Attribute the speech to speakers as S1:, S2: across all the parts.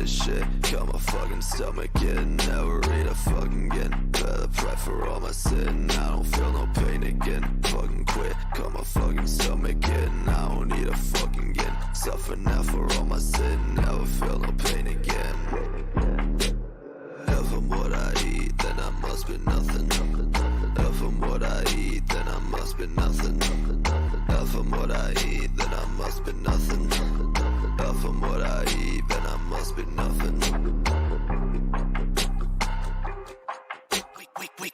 S1: this shit. Got my fucking stomach in, never eat a fucking again. Better pray for all my sin, I don't feel no pain again. Fucking quit, got my fucking stomach in, I don't need a fucking again. Suffer now for all my sin, never feel no pain again. If I'm what I eat, then I must be nothing. If I'm what I eat, then I must be nothing. If I'm what I eat, then I must be nothing. If I'm what I eat, then I must be nothing.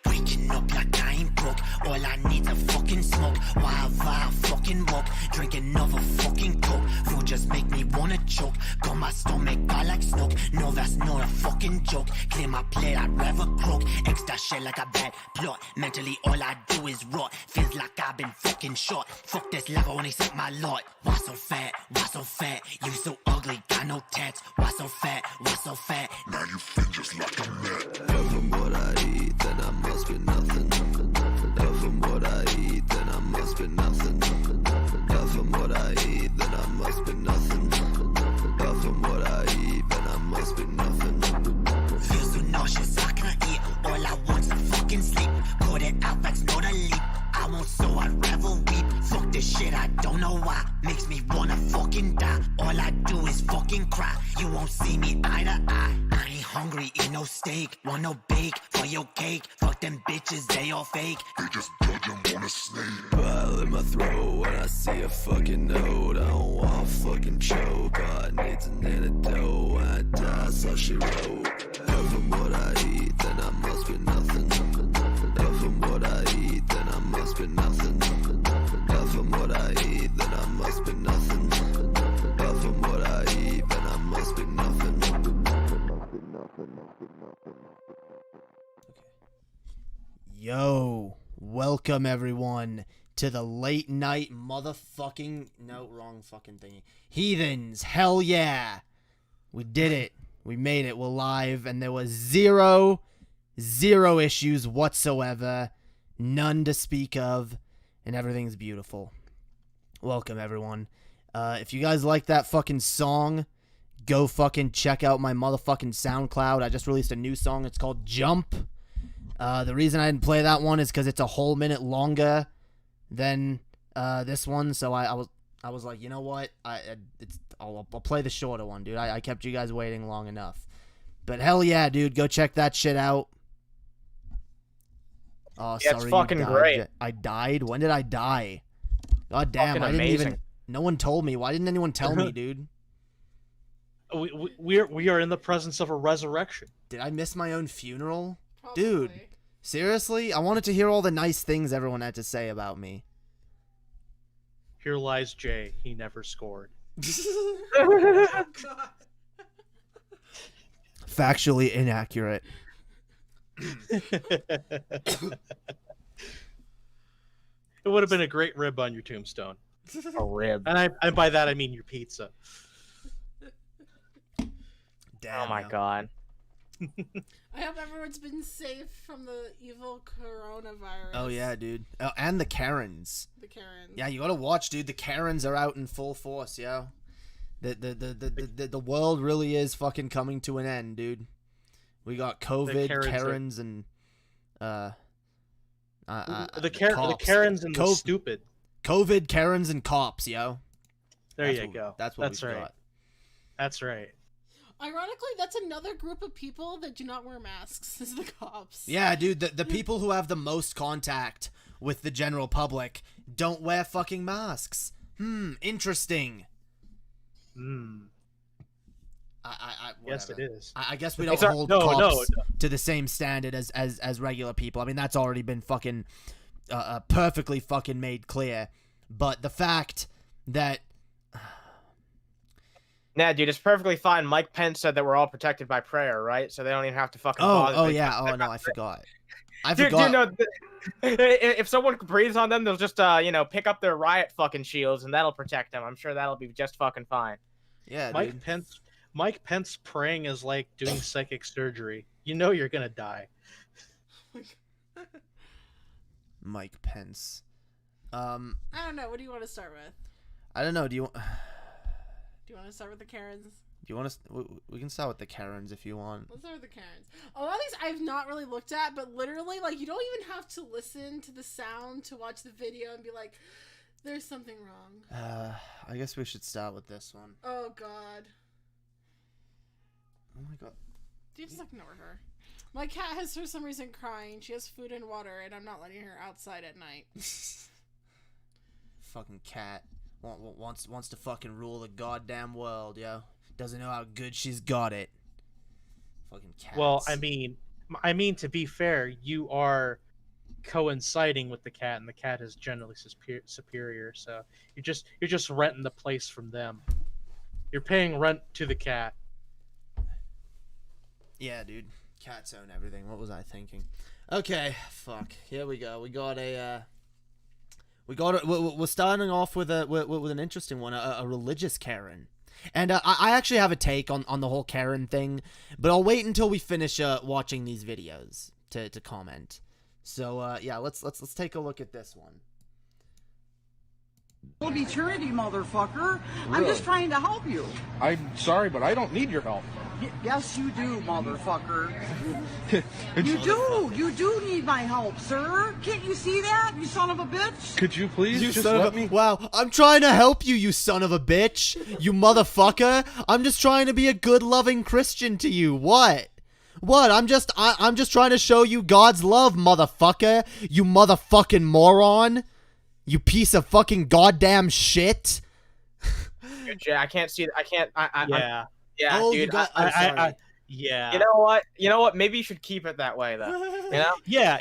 S2: Waking up like I ain't broke. All I need's a fucking smoke. While I fucking walk, drink another fucking coke. Food just make me wanna choke. Got my stomach I like smoke. No, that's not a fucking joke. Clear my plate, I'd rather croak. Extra shit like a bad plot. Mentally all I do is rot. Feels like I've been fucking shot. Fuck this life, I wanna accept my lot. Why so fat? Why so fat? You so ugly, got no tats. Why so fat? Why so fat?
S1: Now you feel just like a man. If I'm what I eat, then I must be nothing. If I'm what I eat, then I must be nothing. If I'm what I eat, then I must be nothing. If I'm what I eat, then I must be nothing.
S2: Feel so nauseous, I can't eat. All I want's to fucking sleep. Caught it out, that's not a leap. I won't, so I'd rather weep. Fuck this shit, I don't know why. Makes me wanna fucking die. All I do is fucking cry. You won't see me eye to eye. I ain't hungry, eat no steak. Want no bake for your cake. Fuck them bitches, they all fake.
S1: They just dodge them on a snake. Bile in my throat when I see a fucking note. I don't want a fucking choke. I need an antidote. When I die, so she wrote. If I'm what I eat, then I must be nothing. If I'm what I eat, then I must be nothing. If I'm what I eat, then I must be nothing. If I'm what I eat, then I must be nothing.
S3: Yo, welcome everyone to the late night motherfucking, no, wrong fucking thingy. Heathens, hell yeah. We did it. We made it. We're live and there was zero issues whatsoever. None to speak of. And everything's beautiful. Welcome everyone. If you guys like that fucking song, go fucking check out my motherfucking SoundCloud. I just released a new song. It's called Jump. The reason I didn't play that one is because it's a whole minute longer than this one. So I was like, you know what? I'll play the shorter one, dude. I kept you guys waiting long enough. But hell yeah, dude, go check that shit out. Oh,
S4: yeah,
S3: sorry,
S4: it's fucking great.
S3: I died? When did I die? God damn,
S4: Fucking
S3: I didn't
S4: amazing.
S3: even... No one told me. Why didn't anyone tell me, dude?
S5: We are in the presence of a resurrection.
S3: Did I miss my own funeral?
S6: Probably.
S3: Dude, seriously? I wanted to hear all the nice things everyone had to say about me.
S5: Here lies Jay. He never scored.
S3: Factually inaccurate.
S5: It would have been a great rib on your tombstone.
S4: A rib.
S5: And by that I mean your pizza.
S3: Damn,
S4: Oh my
S3: yo.
S4: god.
S6: I hope everyone's been safe from the evil coronavirus.
S3: Oh yeah, dude. Oh, and the Karens.
S6: The Karens.
S3: Yeah, you gotta watch, dude. The Karens are out in full force, yo. The world really is fucking coming to an end, dude. We got COVID, Karens, and
S5: The
S3: cops.
S5: Karens and the stupid.
S3: COVID, Karens, and cops, yo.
S5: There you go.
S3: That's what
S5: That's
S3: we've
S5: right.
S3: got.
S5: That's right.
S6: Ironically, that's another group of people that do not wear masks. Is the cops.
S3: Yeah, dude. The people who have the most contact with the general public don't wear fucking masks. Interesting.
S5: Yes, it is.
S3: I guess we don't
S4: our-
S3: hold
S5: no,
S3: cops
S5: no.
S3: to the same standard as regular people. I mean, that's already been fucking perfectly fucking made clear. But the fact that
S4: Nah, dude, it's perfectly fine. Mike Pence said that we're all protected by prayer, right? So they don't even have to fucking bother.
S3: oh yeah, oh no, I forgot.
S4: Dude, you know, if someone breathes on them, they'll just pick up their riot fucking shields, and that'll protect them. I'm sure that'll be just fucking fine.
S3: Yeah,
S5: Mike
S3: dude.
S5: Pence praying is like doing psychic surgery. You know you're gonna die.
S3: Mike Pence.
S6: I don't know. What do you want to start with?
S3: I don't know. Do you
S6: Do you want to start with the Karens?
S3: you want us? We can start with the Karens if you want.
S6: Let's start with the Karens. A lot of these I've not really looked at, but literally, like, you don't even have to listen to the sound to watch the video and be like, there's something wrong.
S3: I guess we should start with this one.
S6: Oh, God.
S3: Oh, my God.
S6: Do you just ignore her? My cat has, for some reason, crying. She has food and water, and I'm not letting her outside at night.
S3: Fucking cat. Wants to fucking rule the goddamn world, yo. Doesn't know how good she's got it. Fucking cats.
S5: Well, I mean, to be fair, you are coinciding with the cat, and the cat is generally superior. So you're just renting the place from them. You're paying rent to the cat.
S3: Yeah, dude. Cats own everything. What was I thinking? Okay, fuck. Here we go. We're starting off with an interesting one, a religious Karen. And I actually have a take on the whole Karen thing, but I'll wait until we finish watching these videos to comment. So yeah, let's take a look at this one.
S7: Eternity, motherfucker. I'm just trying to help you.
S8: I'm sorry, but I don't need your help.
S7: Yes, you do, motherfucker. You do need my help, sir. Can't you see that, you son of a bitch?
S8: Could you please
S3: You
S8: just
S3: son
S8: let
S3: of a...
S8: me...
S3: Wow, I'm trying to help you, you son of a bitch. You motherfucker. I'm just trying to be a good, loving Christian to you. What? I'm just trying to show you God's love, motherfucker. You motherfucking moron. You piece of fucking goddamn shit.
S4: Jay, I can't see. I can't.
S5: Yeah.
S4: Yeah,
S3: Oh,
S4: dude.
S3: you got. I'm sorry.
S5: Yeah.
S4: You know what? Maybe you should keep it that way, though. You know?
S5: Yeah.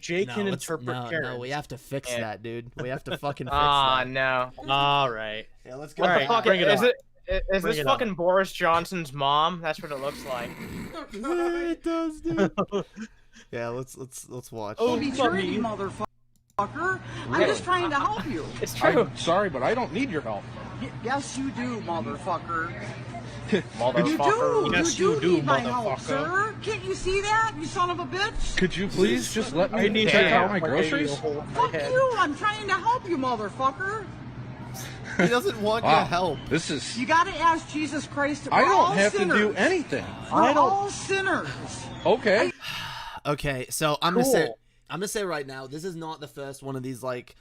S5: Jay can interpret Karen.
S3: No, we have to fix
S4: Yeah.
S3: that, dude. We have to fucking fix
S4: Ah,
S3: that.
S4: no.
S5: All right.
S3: Yeah, let's go.
S4: What the
S5: Alright,
S4: fuck
S5: bring it
S4: is
S5: on.
S4: it? Is
S5: Bring
S4: this
S5: it
S4: fucking
S5: on.
S4: Boris Johnson's mom? That's what it looks like.
S3: It does, dude. Yeah, let's watch.
S5: Oh,
S7: Eternity,
S5: funny.
S7: motherfucker. I'm just trying to help you.
S4: It's true.
S8: I'm sorry, but I don't need your help.
S7: Yes, you do, motherfucker.
S4: Motherfucker.
S5: Yes,
S7: you
S5: you
S7: do
S5: do,
S7: need my help,
S5: motherfucker.
S7: sir. Can't you see that, you son of a bitch?
S8: Could you please just let
S5: I
S8: me
S5: need
S8: check
S5: to
S8: out my groceries?
S7: Fuck you, I'm trying to help you, motherfucker.
S3: He doesn't want your
S8: Wow,
S3: help.
S8: this is...
S7: You gotta ask Jesus Christ.
S8: I
S7: We're
S8: don't
S7: all
S8: have
S7: sinners.
S8: to do anything.
S7: We're all sinners.
S8: Okay.
S3: Okay, so I'm
S5: Cool.
S3: gonna say right now, this is not the first one of these like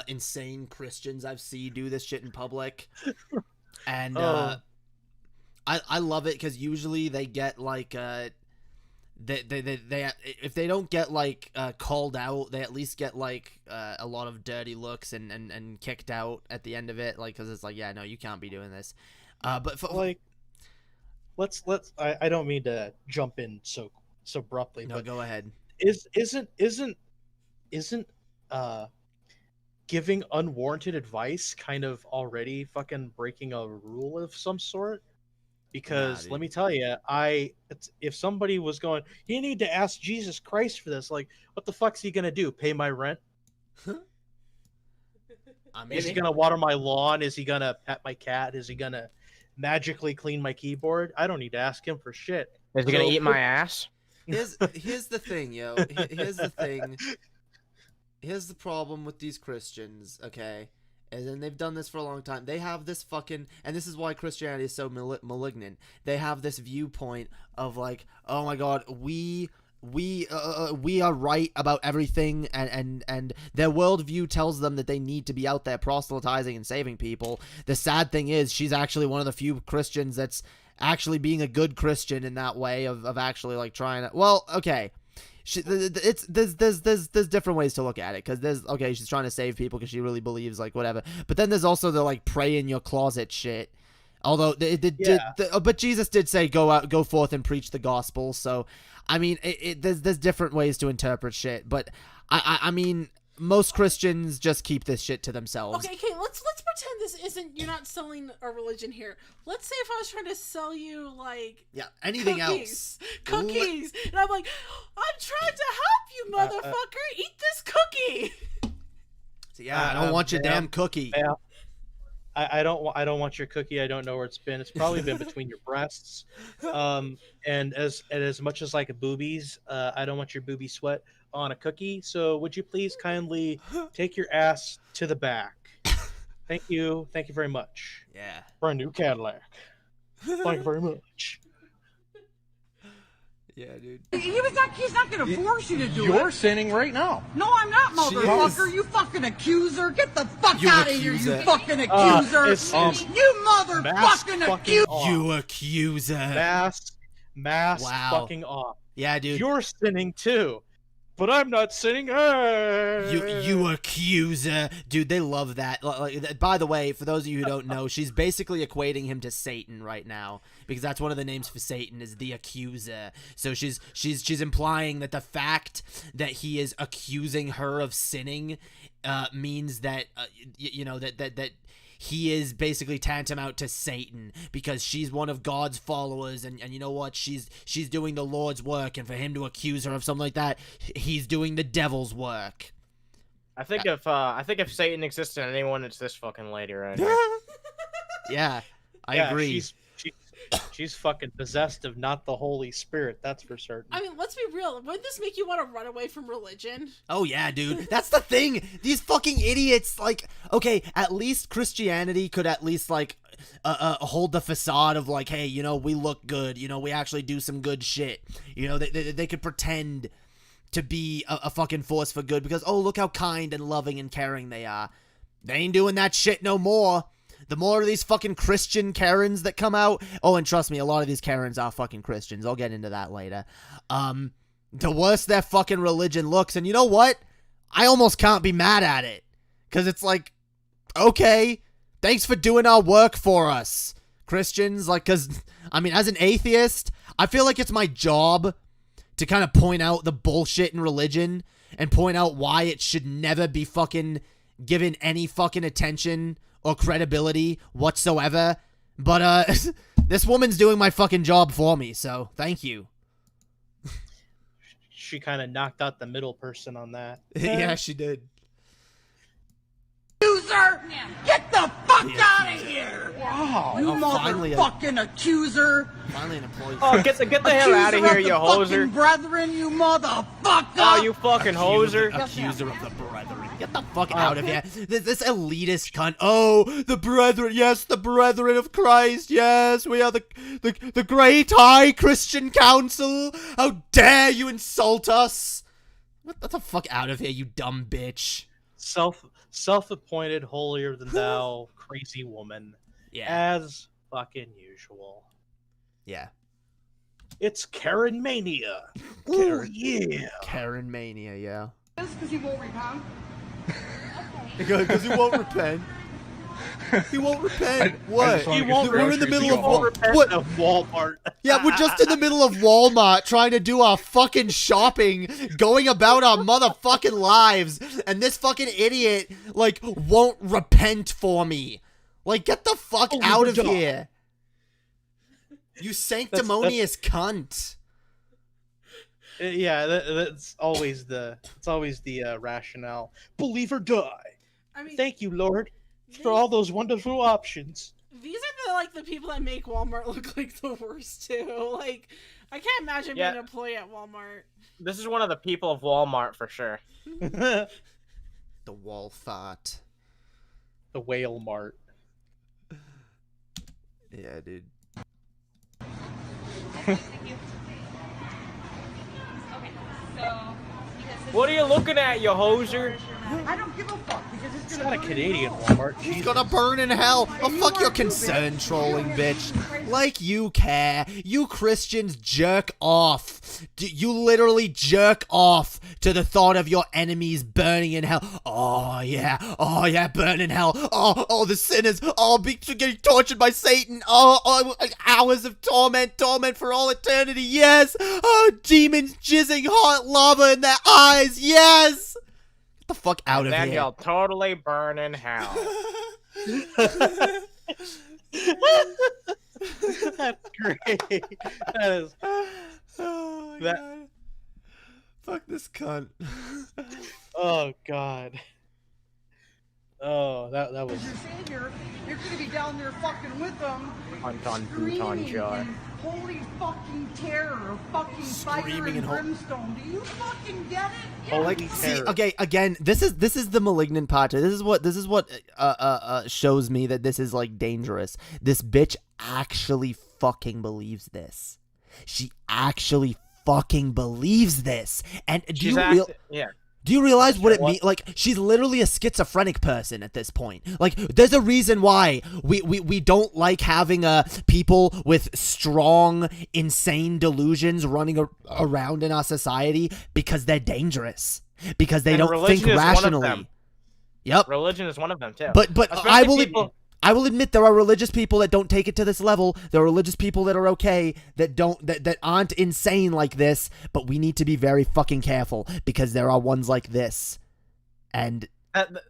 S3: insane Christians I've seen do this shit in public, and I love it because usually they get like they if they don't get like called out, they at least get like a lot of dirty looks and kicked out at the end of it, like because it's like, yeah, no, you can't be doing this. But for,
S5: Like, let's. I don't mean to jump in so abruptly,
S3: no,
S5: but
S3: go ahead.
S5: isn't giving unwarranted advice kind of already fucking breaking a rule of some sort? Because
S3: dude.
S5: let me tell you, if somebody was going, you need to ask Jesus Christ for this, like, what the fuck's he gonna do? Pay my rent?
S3: I mean,
S5: Is he gonna water my lawn? Is he gonna pet my cat? Is he gonna magically clean my keyboard? I don't need to ask him for shit.
S4: Is he gonna
S5: So-
S4: eat my ass?
S3: here's the thing, yo. Here's the thing. Here's the problem with these Christians, okay? And then they've done this for a long time. They have this fucking, and this is why Christianity is so malignant. They have this viewpoint of like, oh my god, we are right about everything, and their worldview tells them that they need to be out there proselytizing and saving people. The sad thing is, she's actually one of the few Christians that's actually being a good Christian in that way of actually like trying to. Well, okay. There's different ways to look at it, because she's trying to save people because she really believes like whatever, but then there's also the like pray in your closet shit. Although but Jesus did say go forth and preach the gospel, so I mean there's different ways to interpret shit, but I mean most Christians just keep this shit to themselves.
S6: Okay, let's pretend this isn't, you're not selling a religion here. Let's say if I was trying to sell you like
S3: Anything
S6: cookies, and I'm like, I'm trying to help you, motherfucker. Eat this cookie.
S3: So I don't want your damn cookie.
S5: Yeah. I don't want your cookie. I don't know where it's been. It's probably been between your breasts. And as much as like boobies, I don't want your booby sweat on a cookie. So would you please kindly take your ass to the back? Thank you very much.
S3: Yeah.
S5: For a new Cadillac. Thank you very much.
S3: Yeah, dude.
S7: He's not gonna force you to do
S8: You're
S7: it.
S8: sinning right now.
S7: No, I'm not, motherfucker. You fucking accuser. Get the fuck
S3: You
S7: out of here,
S3: accuser.
S7: you fucking accuser.
S5: It's,
S7: you motherfucking accuser.
S3: You accuser.
S5: Mask
S3: Wow.
S5: fucking off.
S3: Yeah, dude.
S5: You're sinning too. But I'm not sinning.
S3: You accuser. Dude, they love that. By the way, for those of you who don't know, she's basically equating him to Satan right now, because that's one of the names for Satan is the accuser. So she's implying that the fact that he is accusing her of sinning means that that he is basically tantamount to Satan, because she's one of God's followers, and you know what? She's doing the Lord's work, and for him to accuse her of something like that, he's doing the devil's work.
S4: I think if Satan existed in anyone, it's this fucking lady right here.
S3: Yeah, I
S5: Yeah,
S3: agree.
S5: She's fucking possessed of not the Holy Spirit, that's for certain.
S6: I mean, let's be real. Wouldn't this make you want to run away from religion?
S3: Oh yeah, dude. That's the thing. These fucking idiots, like, okay, at least Christianity could at least, like, hold the facade of, like, hey, you know, we look good. You know, we actually do some good shit. You know, they could pretend to be a fucking force for good because, oh, look how kind and loving and caring they are. They ain't doing that shit no more. The more of these fucking Christian Karens that come out, oh, and trust me, a lot of these Karens are fucking Christians. I'll get into that later. The worse their fucking religion looks, and you know what? I almost can't be mad at it. Because it's like, okay, thanks for doing our work for us, Christians. Like, because, I mean, as an atheist, I feel like it's my job to kind of point out the bullshit in religion and point out why it should never be fucking given any fucking attention or credibility whatsoever. But, this woman's doing my fucking job for me, so thank you.
S5: She kind of knocked out the middle person on that.
S3: Yeah, she did.
S7: Accuser! Get the fuck out of here!
S8: Wow.
S7: You
S3: finally a-
S7: motherfucking accuser!
S3: Finally an employee.
S4: Oh, get the hell out of here, you hoser!
S7: Brethren, you motherfucker!
S4: Oh, you fucking hoser!
S3: Accuser of the brethren. Get the fuck out of here. This elitist cunt. Oh, the brethren. Yes, the brethren of Christ. Yes, we are the great high Christian council. How dare you insult us? Get the fuck out of here, you dumb bitch.
S5: Self-appointed holier than thou crazy woman.
S3: Yeah.
S5: As fucking usual.
S3: Yeah.
S5: It's Karen mania.
S3: Karen.
S5: Yeah.
S3: Karen mania, yeah.
S7: Because he won't repent.
S3: Because he won't repent. He won't repent. What?
S8: He won't
S3: We're in the middle of
S5: What? Of Walmart.
S3: Yeah, we're just in the middle of Walmart trying to do our fucking shopping, going about our motherfucking lives, and this fucking idiot, like, won't repent for me. Like, get the fuck out of here. You sanctimonious cunt.
S5: Yeah, that's always the rationale. Believe or die.
S6: I mean,
S5: Thank you, Lord, for all those wonderful options.
S6: these are the people that make Walmart look like the worst too. Like, I can't imagine being an employee at Walmart.
S4: This is one of the people of Walmart for sure.
S3: The wall fart.
S5: The whale mart.
S3: Yeah, dude.
S4: What are you looking at, you hoser?
S7: I don't give a fuck because
S5: It's not a Canadian Walmart.
S3: He's
S5: Jesus.
S3: gonna burn in hell. Oh, fuck your concern, trolling bitch. Like you care. You Christians jerk off. You literally jerk off to the thought of your enemies burning in hell. Oh yeah, burn in hell. Oh, the sinners. Oh, getting tortured by Satan. Oh, hours of torment for all eternity. Yes. Oh, demons jizzing hot lava in their eyes. Yes. Get the fuck out of
S4: Then
S3: here.
S4: you'll totally burn in hell.
S5: That's great. That is.
S3: Oh my
S5: That-
S3: god. Fuck this cunt.
S5: Oh God. Oh, that was.
S7: As your savior, you're gonna be down there fucking with them,
S4: On
S7: screaming
S4: Bhutan jar.
S7: in holy fucking terror, fucking fire
S3: Screaming
S7: and
S3: in
S7: brimstone. Do you fucking get it?
S5: Holy
S3: Like, see,
S5: terror.
S3: okay, again, this is the malignant part. This is what shows me that this is like dangerous. This bitch actually fucking believes this. She actually fucking believes this. And do you realize what it means? Like, she's literally a schizophrenic person at this point. Like, there's a reason why we don't like having people with strong, insane delusions running around in our society, because they're dangerous. Because they don't think rationally. Yep.
S4: Religion is one of them too.
S3: But
S4: Especially
S3: I will admit there are religious people that don't take it to this level. There are religious people that are okay, that aren't insane like this, but we need to be very fucking careful, because there are ones like this. And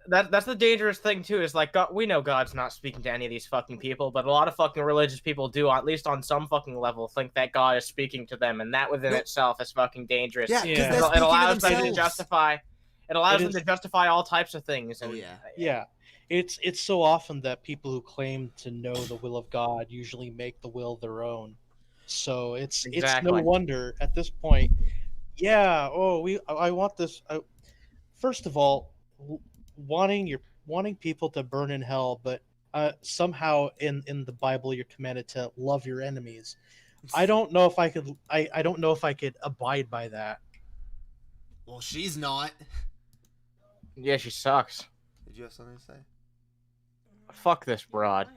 S4: that's the dangerous thing too, is like, God, we know God's not speaking to any of these fucking people, but a lot of fucking religious people do, at least on some fucking level, think that God is speaking to them, and that within itself is fucking dangerous.
S3: yeah, because
S5: Yeah.
S3: they're
S4: It
S3: speaking
S4: allows
S3: to
S4: them to
S3: themselves.
S4: justify. It allows them to justify all types of things. And,
S5: Yeah, it's so often that people who claim to know the will of God usually make the will their own. So it's no
S4: Exactly.
S5: wonder at this point. Yeah. Oh, I want this. First of all, wanting people to burn in hell, but somehow in the Bible you're commanded to love your enemies. I don't know if I could. I don't know if I could abide by that.
S3: Well, she's not.
S4: Yeah, she sucks.
S3: Did you have something to say?
S4: Fuck this broad.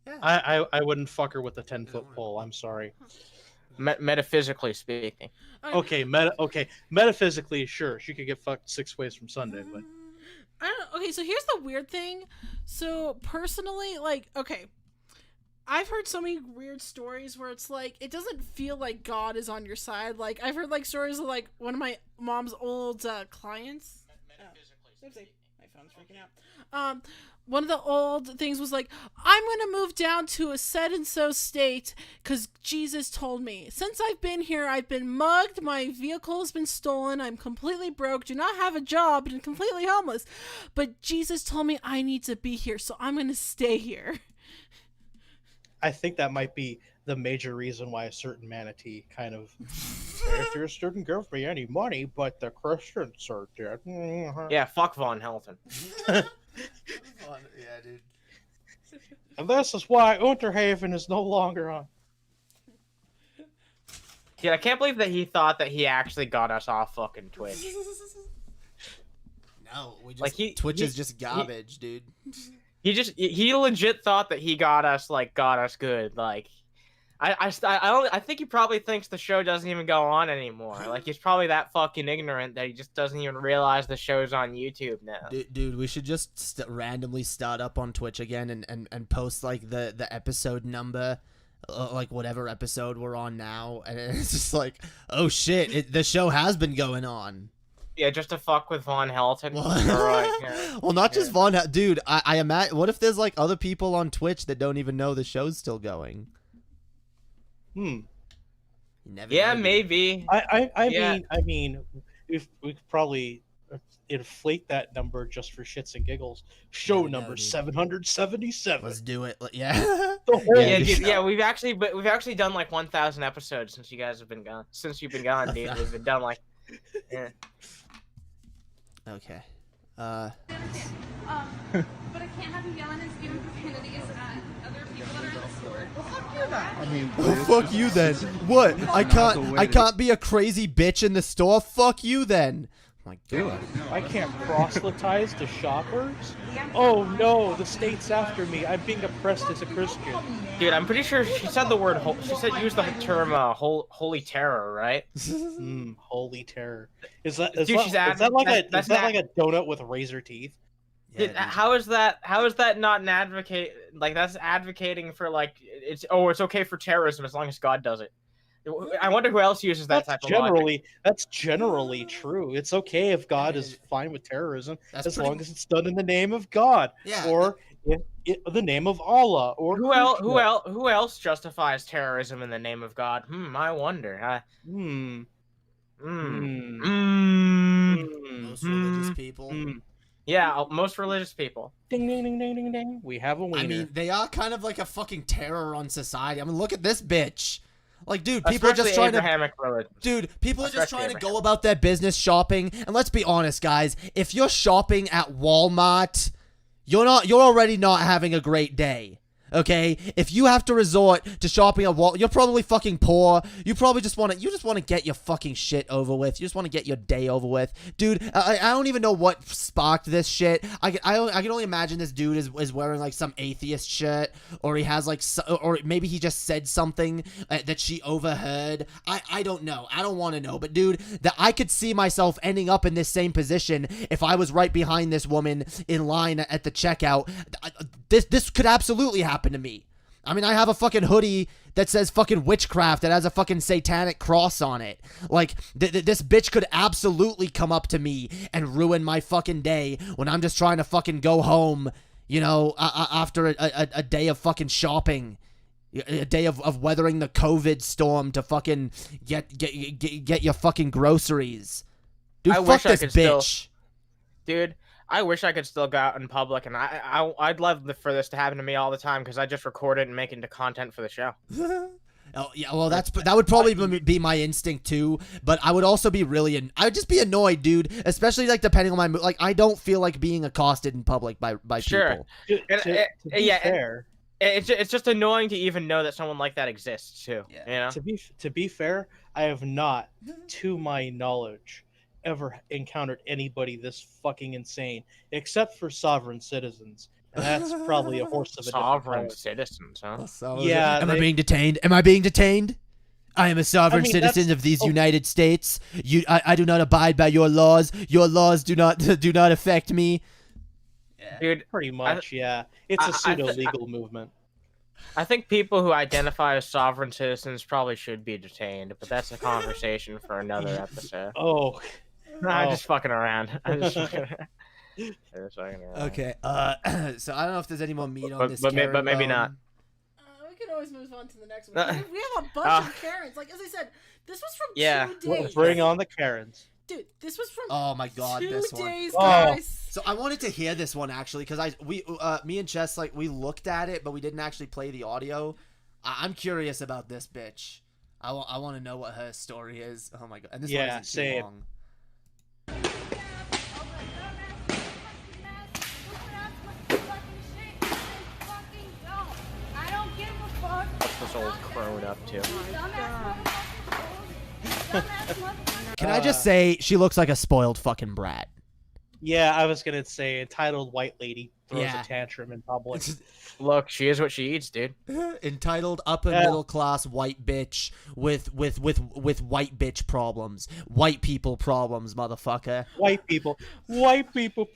S3: Yeah.
S5: I wouldn't fuck her with a 10-foot pole. I'm sorry.
S4: Metaphysically speaking.
S5: Okay, metaphysically, sure, she could get fucked 6 ways from Sunday, but
S6: I don't. Okay, so here's the weird thing. So personally, like, okay, I've heard so many weird stories where it's like it doesn't feel like God is on your side. Like, I've heard like stories of like one of my mom's old clients. My phone's freaking out. One of the old things was like, I'm gonna move down to a said and so state because Jesus told me. Since I've been here, I've been mugged, my vehicle has been stolen, I'm completely broke, do not have a job, and completely homeless. But Jesus told me I need to be here, so I'm gonna stay here.
S5: I think that might be the major reason why a certain manatee kind of. If you're a student, give me any money, but the Christians are dead.
S4: Yeah, fuck Von Helton.
S3: Yeah, dude.
S5: And this is why Unterhaven is no longer on.
S4: Dude, I can't believe that he thought that he actually got us off fucking Twitch.
S3: No, we just
S4: Like,
S3: Twitch is just garbage, dude.
S4: He legit thought that he got us good. Like, I think he probably thinks the show doesn't even go on anymore. Like, he's probably that fucking ignorant that he just doesn't even realize the show's on YouTube now.
S3: Dude, we should just randomly start up on Twitch again and post like the episode number, like whatever episode we're on now, and it's just like, oh shit, the show has been going on.
S4: Yeah, just to fuck with Von Helton.
S3: Well, not just Von, dude. I imagine. What if there's like other people on Twitch that don't even know the show's still going?
S5: Hmm.
S4: Yeah, maybe.
S5: I mean, we could probably inflate that number just for shits and giggles. Show number 777.
S3: Let's do it. Yeah.
S5: The whole
S4: Yeah, we've actually done like 1,000 episodes since you guys have been gone. Since you've been gone, dude, we've been done like. Yeah.
S3: Okay.
S9: But I can't have you yelling and spewing profanities at other people that are in the store. Well, fuck you then.
S8: I mean,
S3: Oh, fuck you then. What? I can't be a crazy bitch in the store. Fuck you then. My God.
S5: I can't proselytize to shoppers? Oh no, the state's after me. I'm being oppressed as a Christian.
S4: Dude, I'm pretty sure she said the word. Use the term holy terror, right?
S5: Holy terror. Is that like a donut with razor teeth?
S3: Yeah,
S4: Dude, how is that not an advocate? Like, that's advocating for like it's okay for terrorism as long as God does it. I wonder who else uses that type of logic.
S5: That's generally true. It's okay if God is fine with terrorism as long as it's done in the name of God, or in the name of Allah, or
S4: Who else justifies terrorism in the name of God? I wonder.
S3: Most religious people.
S4: Yeah, most religious people.
S5: Ding ding ding ding ding ding. We have a wiener.
S3: I mean, they are kind of like a fucking terror on society. I mean, look at this bitch. Like, dude, people are just trying
S4: Abrahamic religions.
S3: Dude, people are just
S4: Especially
S3: trying to go about their business shopping. And let's be honest, guys. If you're shopping at Walmart, you're already not having a great day. Okay? If you have to resort to shopping at Walmart, you're probably fucking poor. You probably just want to get your fucking shit over with. You just want to get your day over with. Dude, I don't even know what sparked this shit. I can only imagine this dude is wearing like some atheist shirt, or he has like, or maybe he just said something that she overheard. I don't know. I don't want to know. But dude, that I could see myself ending up in this same position if I was right behind this woman in line at the checkout. This could absolutely happen to me. I mean, I have a fucking hoodie that says fucking witchcraft that has a fucking satanic cross on it. Like, this bitch could absolutely come up to me and ruin my fucking day when I'm just trying to fucking go home, you know, after a day of fucking shopping. A day of weathering the COVID storm to fucking get your fucking groceries. Dude, fuck this bitch.
S4: Dude, I wish I could still go out in public, and I'd love for this to happen to me all the time because I just record it and make it into content for the show.
S3: Oh yeah, well that would probably be my instinct too, but I would also be I'd just be annoyed, dude. Especially like depending on my mood. Like, I don't feel like being accosted in public by
S4: sure.
S3: people.
S5: To be fair,
S4: it's just annoying to even know that someone like that exists too.
S3: Yeah.
S4: You know?
S5: To be fair, I have not, to my knowledge, ever encountered anybody this fucking insane, except for sovereign citizens, and that's probably a horse of a
S4: sovereign
S5: different
S4: citizens, huh?
S5: Yeah.
S3: Am I being detained? Am I being detained? I am a sovereign citizen of these United States. I do not abide by your laws. Your laws do not affect me.
S4: Yeah. Dude,
S5: pretty much, yeah. It's a pseudo-legal movement.
S4: I think people who identify as sovereign citizens probably should be detained, but that's a conversation for another episode. I'm just fucking around.
S3: Okay. So I don't know if there's any more meat on this.
S4: But maybe not.
S6: We can always move on to the next one. We have a bunch of Karens. Like, as I said, this was from 2 days.
S5: Bring on the Karens.
S6: Dude, this was from
S3: oh my god,
S6: 2
S3: this
S6: days,
S3: one.
S6: guys.
S3: So I wanted to hear this one actually, because me and Chess, like, we looked at it, but we didn't actually play the audio. I'm curious about this bitch. I want to know what her story is. Oh my god, and this one isn't too long.
S4: What's this old crone up to?
S3: Can I just say she looks like a spoiled fucking brat?
S5: Yeah, I was gonna say entitled white lady throws a tantrum in public.
S4: Look, she is what she eats, dude.
S3: Entitled upper middle class white bitch with white bitch problems, white people problems, motherfucker.
S5: White people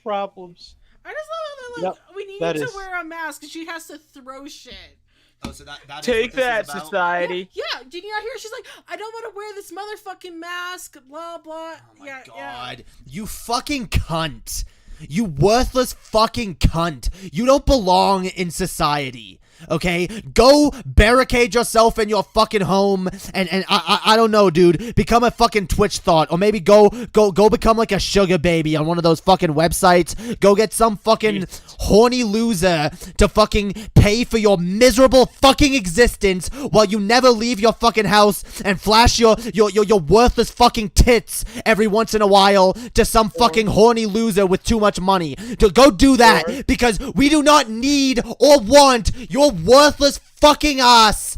S5: problems.
S6: I just love how they're like, we need you to wear a mask, and she has to throw shit.
S3: Oh, so that
S4: take that, society.
S6: Yeah, did you not hear? She's like, I don't want to wear this motherfucking mask, blah, blah.
S3: Oh my god. You fucking cunt. You worthless fucking cunt. You don't belong in society. Okay? Go barricade yourself in your fucking home and I don't know, dude. Become a fucking Twitch thought. Or maybe go become like a sugar baby on one of those fucking websites. Go get some fucking horny loser to fucking pay for your miserable fucking existence while you never leave your fucking house and flash your worthless fucking tits every once in a while to some fucking horny loser with too much money. To go do that because we do not need or want your worthless fucking ass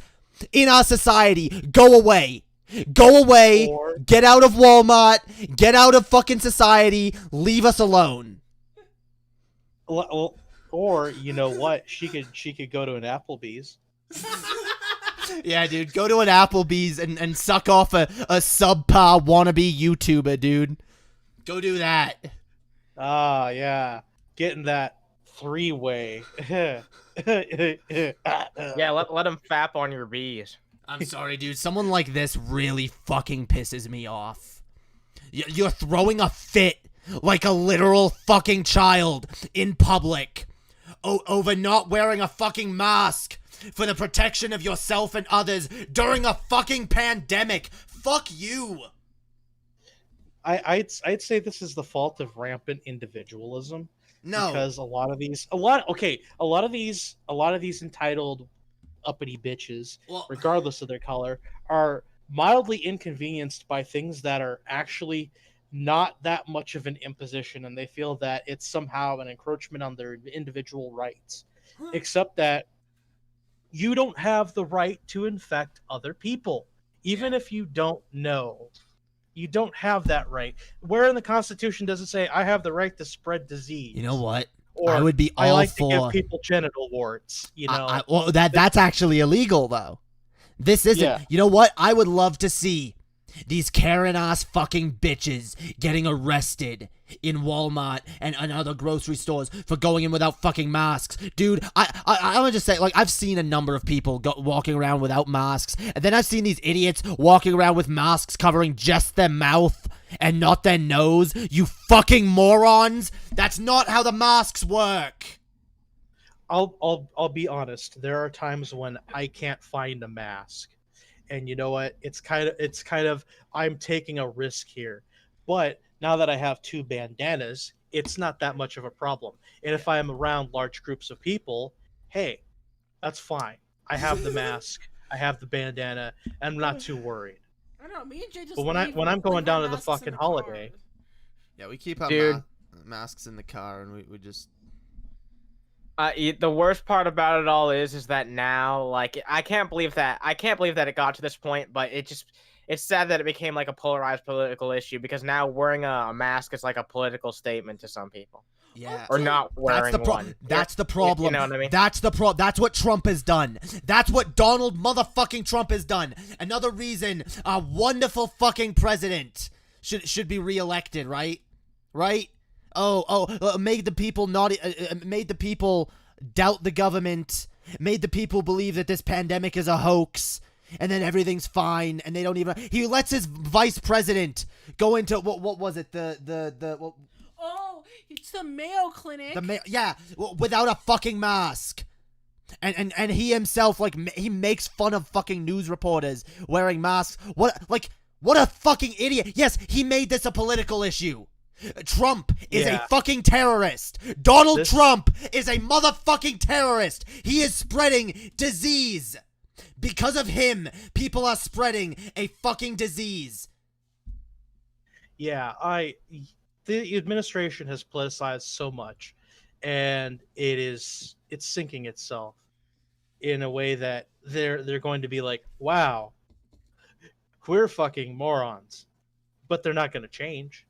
S3: in our society. Go away. Go away. Get out of Walmart. Get out of fucking society. Leave us alone.
S5: Or you know what? She could go to an Applebee's.
S3: Yeah, dude. Go to an Applebee's and suck off a subpar wannabe YouTuber, dude. Go do that.
S5: Ah, yeah. Getting that three-way.
S4: Yeah, let him fap on your bees.
S3: I'm sorry, dude. Someone like this really fucking pisses me off. You're throwing a fit like a literal fucking child in public over not wearing a fucking mask for the protection of yourself and others during a fucking pandemic. Fuck you.
S5: I'd say this is the fault of rampant individualism.
S3: No.
S5: Because a lot of these entitled uppity bitches,
S3: Well,
S5: regardless of their color, are mildly inconvenienced by things that are actually not that much of an imposition, and they feel that it's somehow an encroachment on their individual rights. Except that you don't have the right to infect other people, even if you don't know. You don't have that right. Where in the Constitution does it say I have the right to spread disease?
S3: you know what?
S5: Or
S3: I would be all
S5: I like
S3: for
S5: to give people genital warts. You know,
S3: well, that's actually illegal though. This isn't.
S5: Yeah.
S3: You know what? I would love to see these Karen ass fucking bitches getting arrested in Walmart and other grocery stores for going in without fucking masks. Dude, I'm gonna just say, like, I've seen a number of people walking around without masks, and then I've seen these idiots walking around with masks covering just their mouth and not their nose. You fucking morons! That's not how the masks work.
S5: I'll be honest. There are times when I can't find a mask, and you know what? It's kind of I'm taking a risk here. But now that I have two bandanas, it's not that much of a problem. And if I am around large groups of people, hey, that's fine. I have the mask, I have the bandana, and I'm not too worried.
S6: I don't know. Me and Jay just.
S5: But when I'm going down to the fucking holiday,
S3: Yeah, we keep our
S4: Dude.
S3: masks in the car, and we just.
S4: The worst part about it all is that now, like, I can't believe that it got to this point, but it's sad that it became like a polarized political issue, because now wearing a mask is like a political statement to some people.
S3: Yeah.
S4: Or not wearing one.
S3: That's the problem.
S4: You know what I mean?
S3: That's what Trump has done. That's what Donald motherfucking Trump has done. Another reason a wonderful fucking president should be reelected, right? Right? Made the people made the people doubt the government, made the people believe that this pandemic is a hoax, and then everything's fine, and they don't even. He lets his vice president go into what was it
S6: Oh, it's the Mayo Clinic.
S3: without a fucking mask. And he himself, like, he makes fun of fucking news reporters wearing masks. What a fucking idiot. Yes, he made this a political issue. Trump is a fucking terrorist. Donald Trump is a motherfucking terrorist. He is spreading disease. Because of him, people are spreading a fucking disease.
S5: yeah, the administration has politicized so much, and it's sinking itself in a way that they're going to be like, wow, we're fucking morons, but they're not going to change.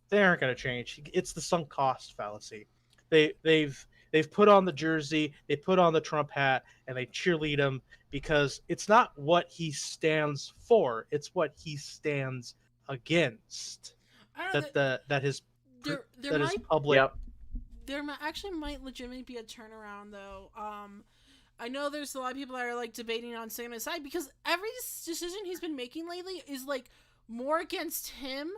S5: They aren't going to change. It's the sunk cost fallacy. They've put on the jersey, they put on the Trump hat, and they cheerlead him because it's not what he stands for; it's what he stands against. That his public.
S6: Yep. There actually might legitimately be a turnaround, though. I know there's a lot of people that are like debating on staying aside, because every decision he's been making lately is like more against him.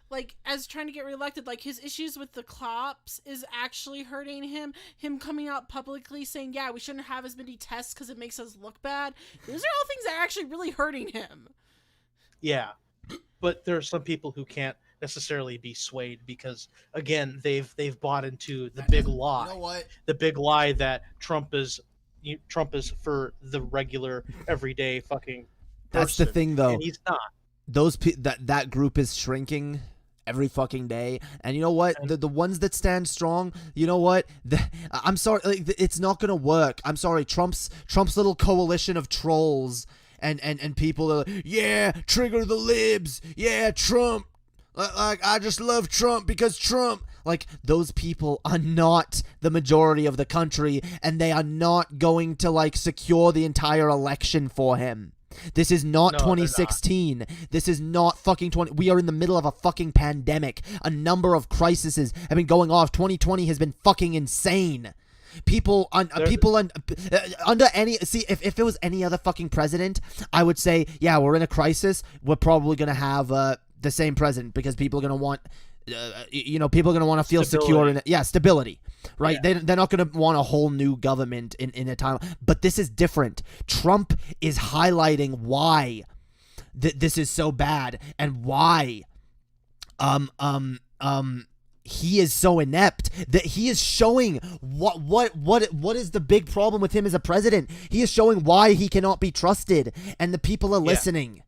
S6: Like, as trying to get reelected, like, his issues with the cops is actually hurting him. Him coming out publicly saying, yeah, we shouldn't have as many tests because it makes us look bad. Those are all things that are actually really hurting him.
S5: Yeah, but there are some people who can't necessarily be swayed because, again, they've bought into the big lie.
S3: You know what?
S5: The big lie that Trump is for the regular, everyday fucking person.
S3: That's the thing, though.
S5: And he's not.
S3: That group is shrinking every fucking day, and you know what, the ones that stand strong, you know what, I'm sorry, like, it's not gonna work. I'm sorry, Trump's little coalition of trolls and people are like, yeah, trigger the libs, yeah, Trump, like, I just love Trump because Trump, like, those people are not the majority of the country, and they are not going to, like, secure the entire election for him. This is not 2016. This is not fucking 20. We are in the middle of a fucking pandemic. A number of crises have been going off. 2020 has been fucking insane. People under any, see, if it was any other fucking president, I would say, yeah, we're in a crisis. We're probably gonna have the same president because people are gonna want. People are going to want to feel secure in it. Yeah, stability, right? Yeah. They're not going to want a whole new government in a time. But this is different. Trump is highlighting why this is so bad and why he is so inept that he is showing what is the big problem with him as a president. He is showing why he cannot be trusted, and the people are listening.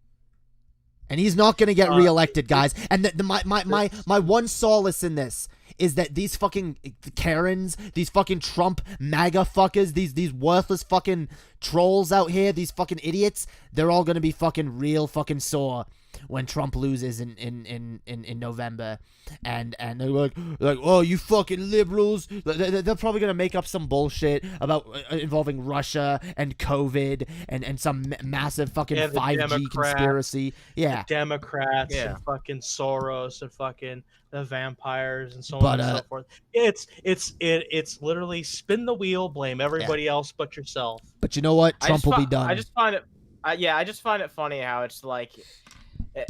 S3: And he's not going to get reelected, guys. And my one solace in this is that these fucking Karens, these fucking Trump MAGA fuckers, these worthless fucking trolls out here, these fucking idiots, they're all going to be fucking real fucking sore when Trump loses in November. And they're like, oh, you fucking liberals. They're probably going to make up some bullshit about involving Russia and COVID and some massive fucking 5G conspiracy. Yeah.
S5: The Democrats and fucking Soros and fucking the vampires and so on and so forth. It's literally spin the wheel, blame everybody else but yourself.
S3: But you know what? Trump will be done.
S4: I just find it funny how it's like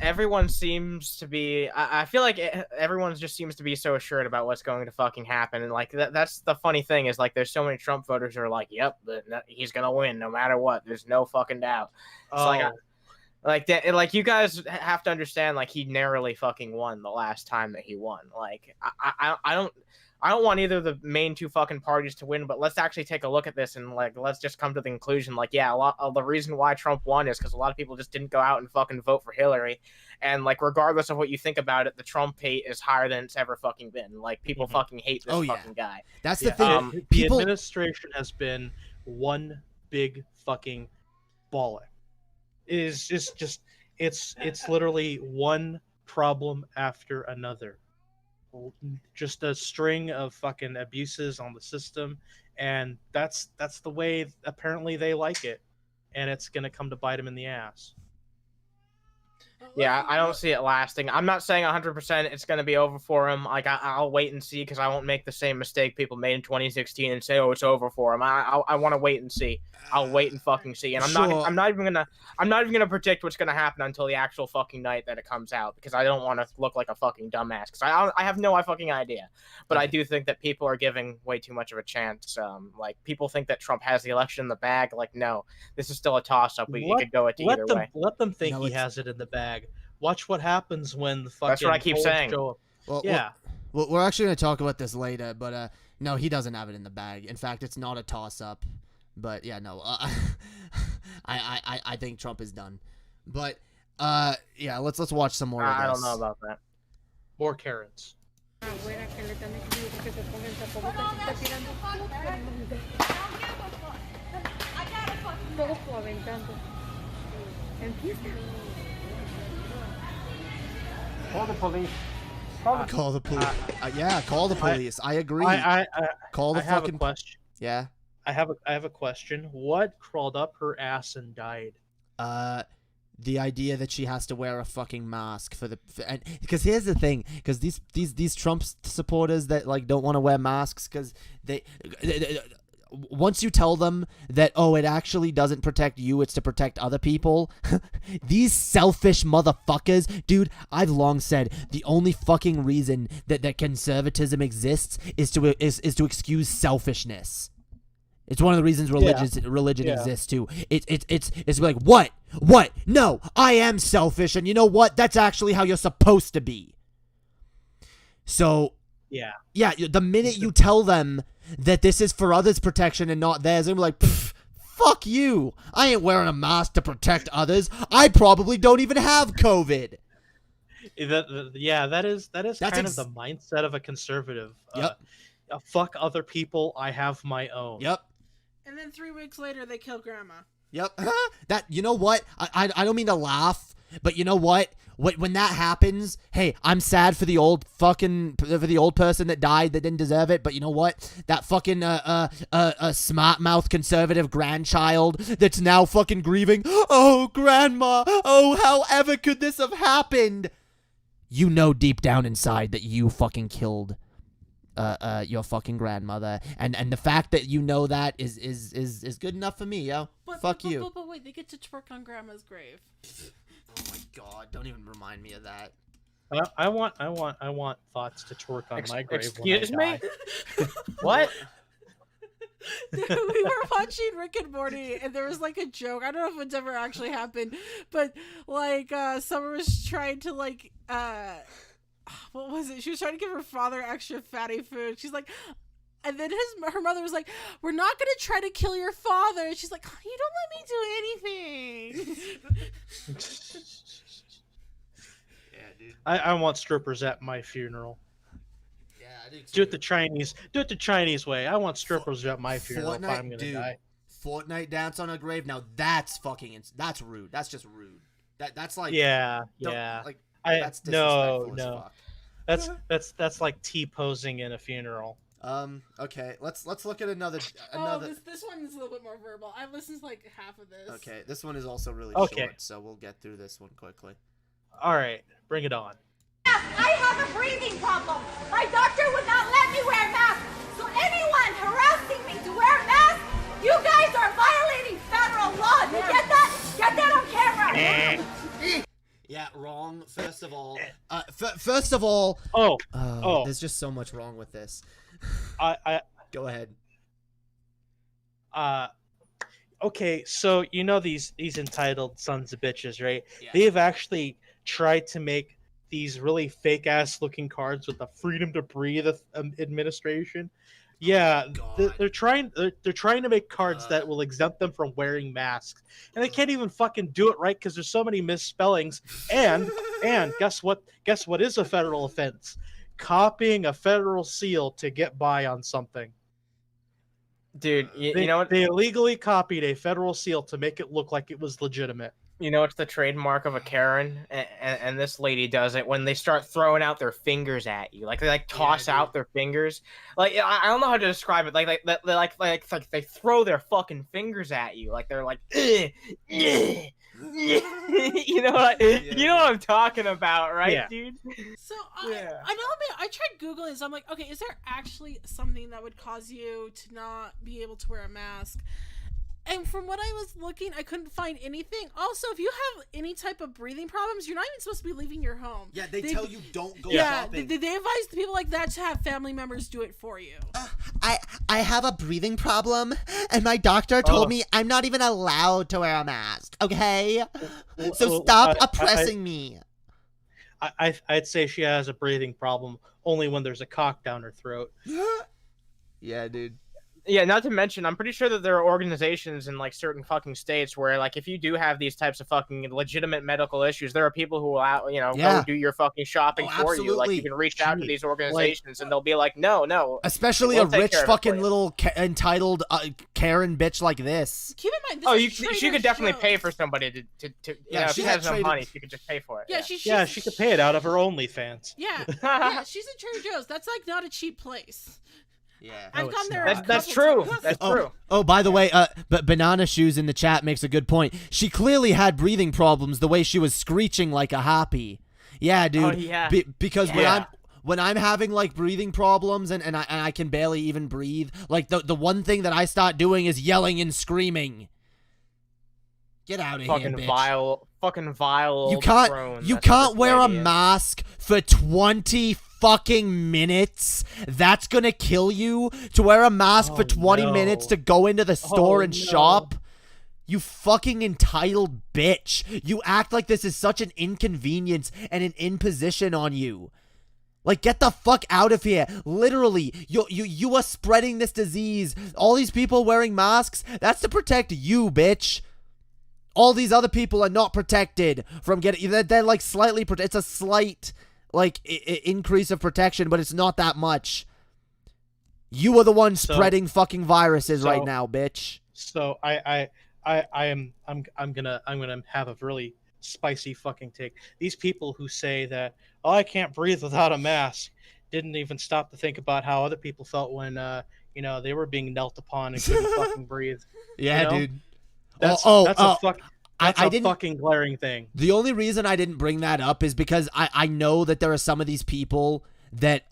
S4: everyone seems to be. I feel like everyone just seems to be so assured about what's going to fucking happen, and like that's the funny thing is like there's so many Trump voters who are like, "Yep, he's gonna win no matter what. There's no fucking doubt." It's like you guys have to understand, like he narrowly fucking won the last time that he won. Like I don't want either of the main two fucking parties to win, but let's actually take a look at this and like let's just come to the conclusion. Like, yeah, a lot of the reason why Trump won is because a lot of people just didn't go out and fucking vote for Hillary, and like regardless of what you think about it, the Trump hate is higher than it's ever fucking been. Like people fucking hate this fucking guy.
S3: That's the thing.
S5: The administration has been one big fucking balling. It is just it's literally one problem after another. Just a string of fucking abuses on the system, and that's the way apparently they like it, and it's gonna come to bite them in the ass.
S4: Yeah, I don't see it lasting. I'm not saying 100% it's going to be over for him. Like, I'll wait and see because I won't make the same mistake people made in 2016 and say, "Oh, it's over for him." I want to wait and see. I'll wait and fucking see. And I'm not even gonna predict what's gonna happen until the actual fucking night that it comes out because I don't want to look like a fucking dumbass because I have no fucking idea. But I do think that people are giving way too much of a chance. Like people think that Trump has the election in the bag. Like, no, this is still a toss-up. It could go either way.
S5: Let them think he has it in the bag. Watch what happens when the fucking.
S4: That's what I keep saying.
S3: Well, we're actually going to talk about this later, but no, he doesn't have it in the bag. In fact, it's not a toss-up. But yeah, no, I think Trump is done. But yeah, let's watch some more.
S4: I don't know about that.
S5: More Karens.
S4: Call the police.
S3: Call the police. Yeah, call the police. I agree. Call the
S5: I have
S3: fucking.
S5: a question.
S3: Yeah.
S5: I have a question. What crawled up her ass and died?
S3: The idea that she has to wear a fucking mask because here's the thing, because these Trump supporters that like don't want to wear masks because they once you tell them that, oh, it actually doesn't protect you, it's to protect other people, these selfish motherfuckers, dude, I've long said the only fucking reason that conservatism exists is to excuse selfishness. It's one of the reasons religion exists too. It's like, what? No, I am selfish, and you know what? That's actually how you're supposed to be. So yeah, the minute you tell them that this is for others' protection and not theirs, they're like, fuck you. I ain't wearing a mask to protect others. I probably don't even have COVID.
S5: That is kind of the mindset of a conservative.
S3: Yep.
S5: Fuck other people. I have my own.
S3: Yep.
S6: And then 3 weeks later, they kill Grandma.
S3: Yep. That, you know what? I don't mean to laugh, but you know what? When that happens, hey, I'm sad for the old person that died that didn't deserve it, but you know what? That fucking smart mouth conservative grandchild that's now fucking grieving, oh, Grandma, oh, however could this have happened? You know deep down inside that you fucking killed your fucking grandmother, and the fact that you know that is good enough for me, yo. Fuck you.
S6: But wait, they get to twerk on Grandma's grave.
S3: Oh my god! Don't even remind me of that.
S5: I want thoughts to twerk on my grave.
S4: Excuse
S5: when I
S4: me?
S5: die.
S4: What?
S6: Dude, we were watching Rick and Morty, and there was like a joke. I don't know if it's ever actually happened, but like someone was trying to like what was it? She was trying to give her father extra fatty food. She's like, and then her mother was like, "We're not gonna try to kill your father." And she's like, "You don't let me do anything."
S3: Yeah, dude.
S5: I want strippers at my funeral.
S3: Yeah, I do too.
S5: Do it the Chinese way. I want strippers at my funeral if I'm gonna
S3: dude,
S5: die.
S3: Fortnite dance on a grave. Now that's fucking. That's rude. That's just rude. That's like.
S5: Yeah,
S3: don't-
S5: yeah.
S3: Like
S5: I
S3: that's disrespectful as
S5: no.
S3: fuck.
S5: That's like T-posing in a funeral.
S3: Okay. Let's look at another.
S6: Oh, this one is a little bit more verbal. I listened to like half of this.
S3: Okay, this one is also really
S5: Okay.
S3: short, so we'll get through this one quickly.
S5: All right, bring it on.
S7: I have a breathing problem. My doctor would not let me wear a mask. So anyone harassing me to wear a mask, you guys are violating federal law. Do you get that? Get that on camera.
S3: Yeah, wrong. First of all, first of all,
S5: Oh.
S3: there's just so much wrong with this.
S5: I
S3: Go ahead.
S5: Okay, so you know these entitled sons of bitches, right?
S3: Yeah.
S5: They've actually tried to make these really fake ass looking cards with the Freedom to Breathe administration. Yeah,
S3: God.
S5: they're trying to make cards that will exempt them from wearing masks, and they can't even fucking do it right because there's so many misspellings. And guess what? Guess what is a federal offense? Copying a federal seal to get by on something.
S4: Dude, you know what?
S5: They illegally copied a federal seal to make it look like it was legitimate.
S4: You know what's the trademark of a Karen? And this lady does it when they start throwing out their fingers at you. Like they toss out their fingers. Like I don't know how to describe it. Like they throw their fucking fingers at you. Like they're like, you know what you know what I'm talking about, right,
S5: Yeah.
S4: dude?
S6: So I tried Googling this. I'm like, okay, is there actually something that would cause you to not be able to wear a mask? And from what I was looking, I couldn't find anything. Also, if you have any type of breathing problems, you're not even supposed to be leaving your home.
S3: Yeah, they tell you don't go
S6: Yeah,
S3: shopping.
S6: they advise people like that to have family members do it for you.
S10: I have a breathing problem, and my doctor told me I'm not even allowed to wear a mask, okay? So stop oppressing me.
S5: I'd say she has a breathing problem only when there's a cock down her throat.
S3: Yeah, dude.
S4: Yeah, not to mention, I'm pretty sure that there are organizations in like certain fucking states where, like, if you do have these types of fucking legitimate medical issues, there are people who will, go do your fucking shopping for you. Like, you can reach out to these organizations, and they'll be like, no.
S3: Especially
S4: we'll
S3: a
S4: take
S3: rich
S4: care of it
S3: fucking
S4: for you.
S3: little Karen bitch like this.
S6: Keep in mind, this is
S4: she
S6: Trader
S4: could definitely
S6: Joe's.
S4: pay for somebody to
S3: Yeah,
S4: if
S3: she
S4: she
S3: had
S4: has no
S3: Trader-
S4: money, she could just pay for it.
S6: Yeah,
S5: She could pay it out of her OnlyFans.
S6: Yeah, she's at Trader Joe's. That's like not a cheap place.
S3: Yeah.
S6: I've gone there.
S4: That's
S6: a
S4: true.
S6: couple times.
S4: That's true.
S3: Oh, by the way, but Banana Shoes in the chat makes a good point. She clearly had breathing problems the way she was screeching like a happy. Yeah, dude.
S4: Oh, yeah.
S3: Because when I'm having like breathing problems and I can barely even breathe, like the one thing that I start doing is yelling and screaming. Get out of here, bitch.
S4: Fucking vile.
S3: You
S4: old
S3: can't
S4: crone.
S3: you
S4: That's what
S3: can't
S4: this
S3: wear a
S4: lady is.
S3: mask for 20 fucking minutes. That's gonna kill you. To wear a mask for 20 minutes to go into the store and shop. You fucking entitled bitch. You act like this is such an inconvenience and an imposition on you. Like, get the fuck out of here. Literally, you are spreading this disease. All these people wearing masks, that's to protect you, bitch. All these other people are not protected from getting... They're like slightly... It's a slight, like, increase of protection, but it's not that much. You are the one spreading fucking viruses right now, bitch.
S5: So I'm gonna have a really spicy fucking take. These people who say that, oh, I can't breathe without a mask, didn't even stop to think about how other people felt when they were being knelt upon and couldn't fucking breathe.
S3: Yeah,
S5: you know?
S3: dude.
S5: That's a fucking glaring thing.
S3: The only reason I didn't bring that up is because I know that there are some of these people that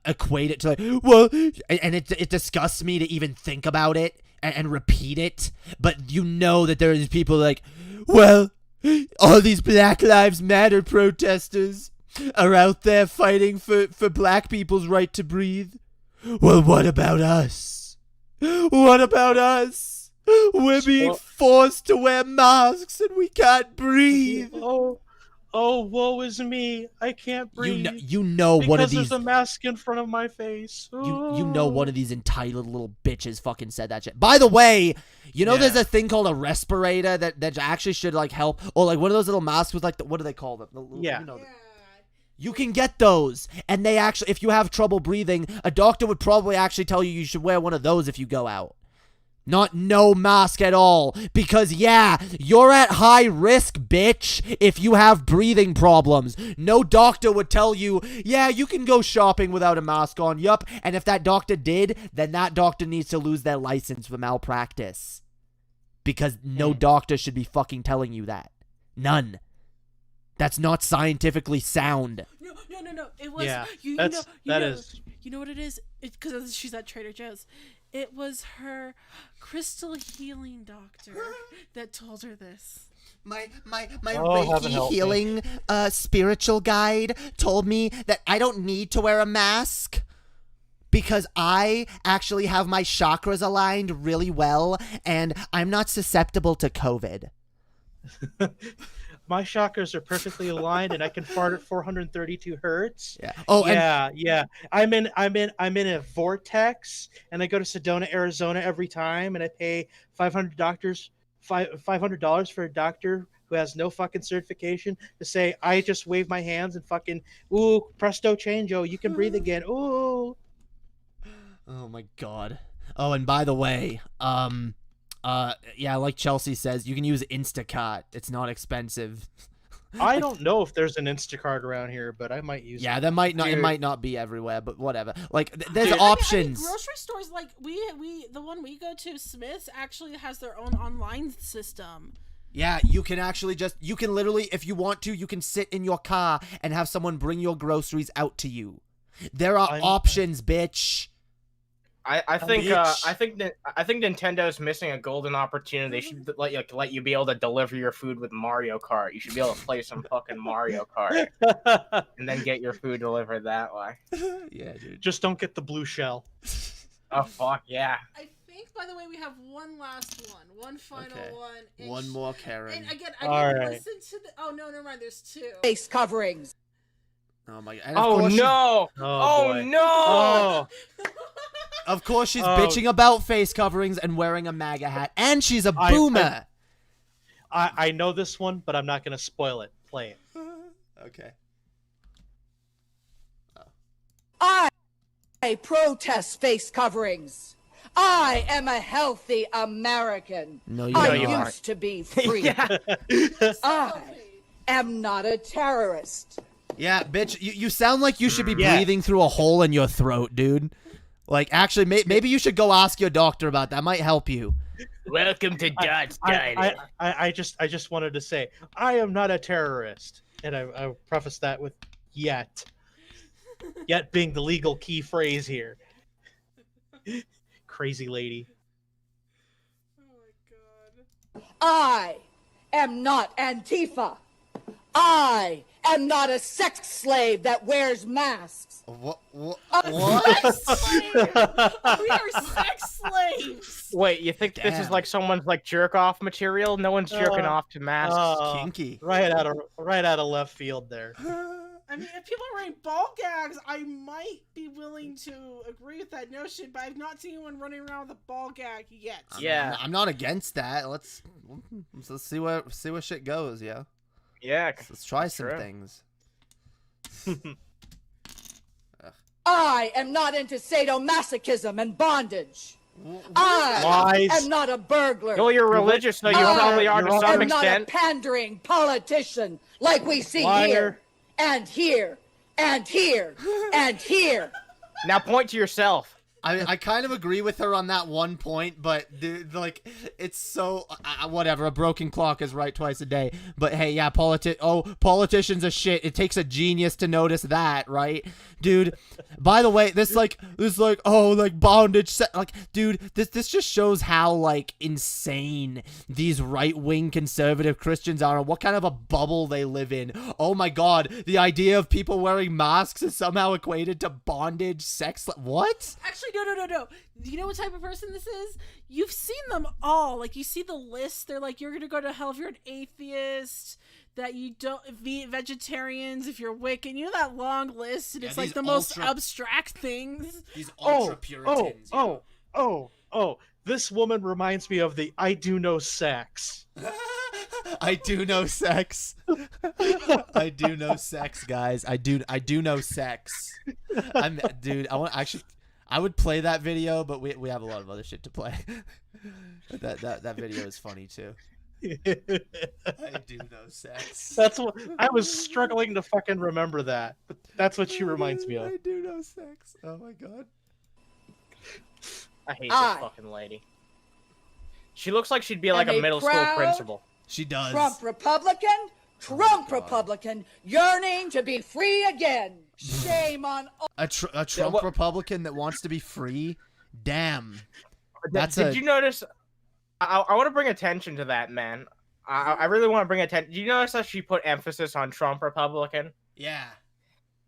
S3: equate it to like, well, and it disgusts me to even think about it and repeat it. But you know that there are these people like, well, all these Black Lives Matter protesters are out there fighting for black people's right to breathe. Well, what about us? What about us? We're being forced to wear masks and we can't breathe.
S5: Oh, woe is me! I can't breathe.
S3: You know
S5: because
S3: one of these.
S5: there's a mask in front of my face.
S3: You know one of these entitled little bitches fucking said that shit. By the way, you know there's a thing called a respirator that actually should like help, or like one of those little masks with like what do they call them?
S5: Yeah.
S3: You know, you can get those, and they actually, if you have trouble breathing, a doctor would probably actually tell you should wear one of those if you go out. Not no mask at all, because yeah, you're at high risk, bitch, if you have breathing problems. No doctor would tell you, yeah, you can go shopping without a mask on, yup, and if that doctor did, then that doctor needs to lose their license for malpractice. Because no doctor should be fucking telling you that. None. That's not scientifically sound.
S6: No. It was.
S5: Yeah,
S6: you
S5: that
S6: know,
S5: is.
S6: You know what it is? It's because she's at Trader Joe's. It was her crystal healing doctor that told her this.
S10: My
S5: Oh, heaven
S10: Reiki
S5: help me.
S10: healing spiritual guide told me that I don't need to wear a mask because I actually have my chakras aligned really well and I'm not susceptible to COVID.
S5: My chakras are perfectly aligned, and I can fart at 432 hertz.
S10: Yeah. Oh,
S5: yeah. I'm in a vortex, and I go to Sedona, Arizona every time, and I pay $500 for a doctor who has no fucking certification to say I just wave my hands and fucking ooh presto changeo, you can breathe again. Ooh.
S3: Oh my god. Oh, and by the way, yeah, like Chelsea says, you can use Instacart. It's not expensive.
S5: I don't know if there's an Instacart around here, but I might use it.
S3: Yeah, that might not.
S4: Dude.
S3: It might not be everywhere, but whatever. Like, there's
S4: Dude.
S3: options.
S6: Grocery stores, like the one we go to, Smith's, actually has their own online system.
S3: Yeah, you can actually you can literally, if you want to, you can sit in your car and have someone bring your groceries out to you. There are options, bitch.
S4: I think Nintendo's missing a golden opportunity. They should let you be able to deliver your food with Mario Kart. You should be able to play some fucking Mario Kart and then get your food delivered that way.
S3: Yeah, dude.
S5: Just don't get the blue shell.
S4: Oh fuck yeah!
S6: I think, by the way, we have one last one final one. And
S3: One more, Karen.
S6: And again, I
S5: All
S6: didn't
S5: right.
S6: listen to the. Oh no, never mind. There's two.
S7: Face coverings.
S3: Oh my god. And of
S4: Oh
S3: course
S4: no! Oh
S5: boy.
S4: no!
S5: Oh.
S3: Of course, she's
S5: Oh.
S3: bitching about face coverings and wearing a MAGA hat, and she's a
S5: I-
S3: boomer.
S5: I know this one, but I'm not gonna spoil it. Play it.
S3: Okay.
S7: I protest face coverings. I am a healthy American.
S3: No, you
S7: I
S3: don't.
S4: you aren't.
S7: used to be free.
S4: Yeah.
S7: I am not a terrorist.
S3: Yeah, bitch, you sound like you should be
S5: Yeah.
S3: breathing through a hole in your throat, dude. Like, actually, maybe you should go ask your doctor about that. Might help you.
S4: Welcome to Dodge
S5: I just wanted to say I am not a terrorist, and I preface that with yet. Yet being the legal key phrase here. Crazy lady.
S6: Oh my god.
S7: I am not Antifa. I am not a sex slave that wears masks.
S3: What?
S6: Sex slave. We are sex slaves.
S4: Wait, you think this is
S3: Damn.
S4: like someone's like jerk off material? No one's jerking off to masks.
S3: Kinky.
S5: Right out of left field there.
S6: I mean, if people are wearing ball gags, I might be willing to agree with that notion, but I've not seen anyone running around with a ball gag yet.
S4: Yeah.
S3: I'm not against that. Let's see where shit goes. Yeah.
S4: Yeah.
S3: Let's try some
S4: True.
S3: things.
S7: I am not into sadomasochism and bondage. I
S5: Lies.
S7: am not a burglar.
S4: Well, you're religious, so you
S7: I
S4: probably are to
S5: you're
S4: some
S7: I'm not a
S4: extent.
S7: pandering politician like we see
S5: Liar.
S7: here and here and here and here.
S4: Now point to yourself.
S3: I kind of agree with her on that one point, but dude, like, it's so whatever. A broken clock is right twice a day. But hey, yeah, politicians are shit. It takes a genius to notice that, right, dude? By the way, this bondage, like, dude, this just shows how like insane these right-wing conservative Christians are and what kind of a bubble they live in. Oh my god, the idea of people wearing masks is somehow equated to bondage, sex. What?
S6: Actually, no. Do you know what type of person this is? You've seen them all. Like, you see the list. They're like, you're going to go to hell if you're an atheist. that you don't eat vegetarians, if you're Wiccan, you know that long list, and
S3: Yeah,
S6: it's like
S3: these
S6: the most
S3: ultra-
S6: abstract things.
S3: These ultra Puritans.
S5: This woman reminds me of the I do no sex.
S3: I do know sex. I do know sex, guys. I do know sex. I would play that video, but we have a lot of other shit to play. that video is funny too. I do know sex.
S5: That's what I was struggling to fucking remember that. But that's what she reminds me of.
S3: I do know sex. Oh my god.
S4: I hate this fucking lady. She looks like she'd be like a middle school principal.
S3: She does.
S11: Trump Republican, yearning to be free again. Shame on all.
S3: A Trump Republican that wants to be free? Damn.
S4: Did you notice? I want to bring attention to that, man. I really want to bring attention. Did you notice that she put emphasis on Trump Republican?
S3: Yeah.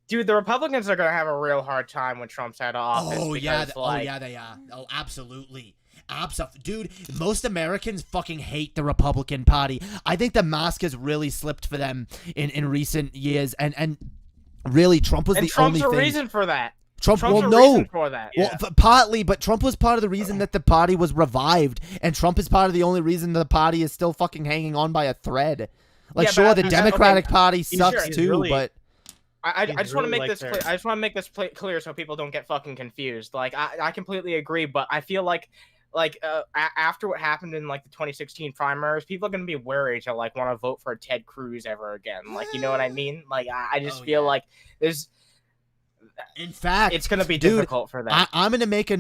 S4: Dude, the Republicans are going to have a real hard time when Trump's out of office.
S3: Oh, yeah.
S4: Like,
S3: oh, yeah, they are. Oh, absolutely. Dude, most Americans fucking hate the Republican Party. I think the mask has really slipped for them in recent years, and really, Trump was the
S4: Trump's
S3: only thing.
S4: a reason for that.
S3: Trump's
S4: a
S3: no.
S4: reason for that.
S3: Well, partly, but Trump was part of the reason that the party was revived, and Trump is part of the only reason the party is still fucking hanging on by a thread. Like,
S4: Yeah,
S3: sure,
S4: but
S3: the Democratic Party sucks
S5: he's
S3: too,
S5: really-
S3: but
S4: I just want to make
S5: like
S4: this
S5: there.
S4: clear. I just want to make this clear so people don't get fucking confused. Like, I completely agree, but I feel like after what happened in like the 2016 primaries, people are gonna be wary to like want to vote for Ted Cruz ever again. Like, you know what I mean? Like, I just feel like there's.
S3: in fact,
S4: It's gonna be
S3: dude,
S4: difficult for them.
S3: I'm gonna make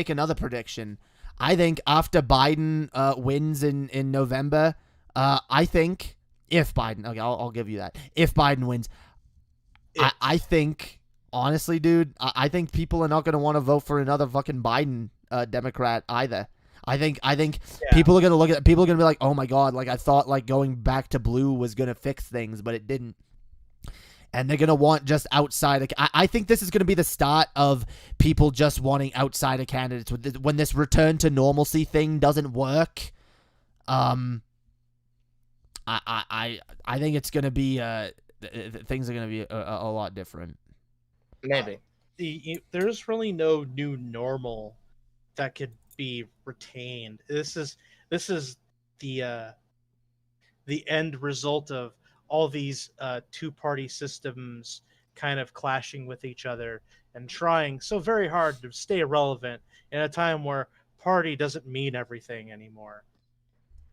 S3: another prediction. I think after Biden wins in November, I think if Biden, okay, I'll give you that. If Biden wins, I think honestly, dude, I think people are not gonna want to vote for another fucking Biden Democrat either. I think people are gonna be like, oh my god, like I thought like going back to blue was gonna fix things, but it didn't. And they're gonna want just outside. I think this is gonna be the start of people just wanting outsider candidates when this return to normalcy thing doesn't work. I think it's gonna be things are gonna be a lot different.
S4: Maybe.
S5: There's really no new normal that could be retained. This is the end result of all these two-party systems kind of clashing with each other and trying so very hard to stay relevant in a time where party doesn't mean everything anymore.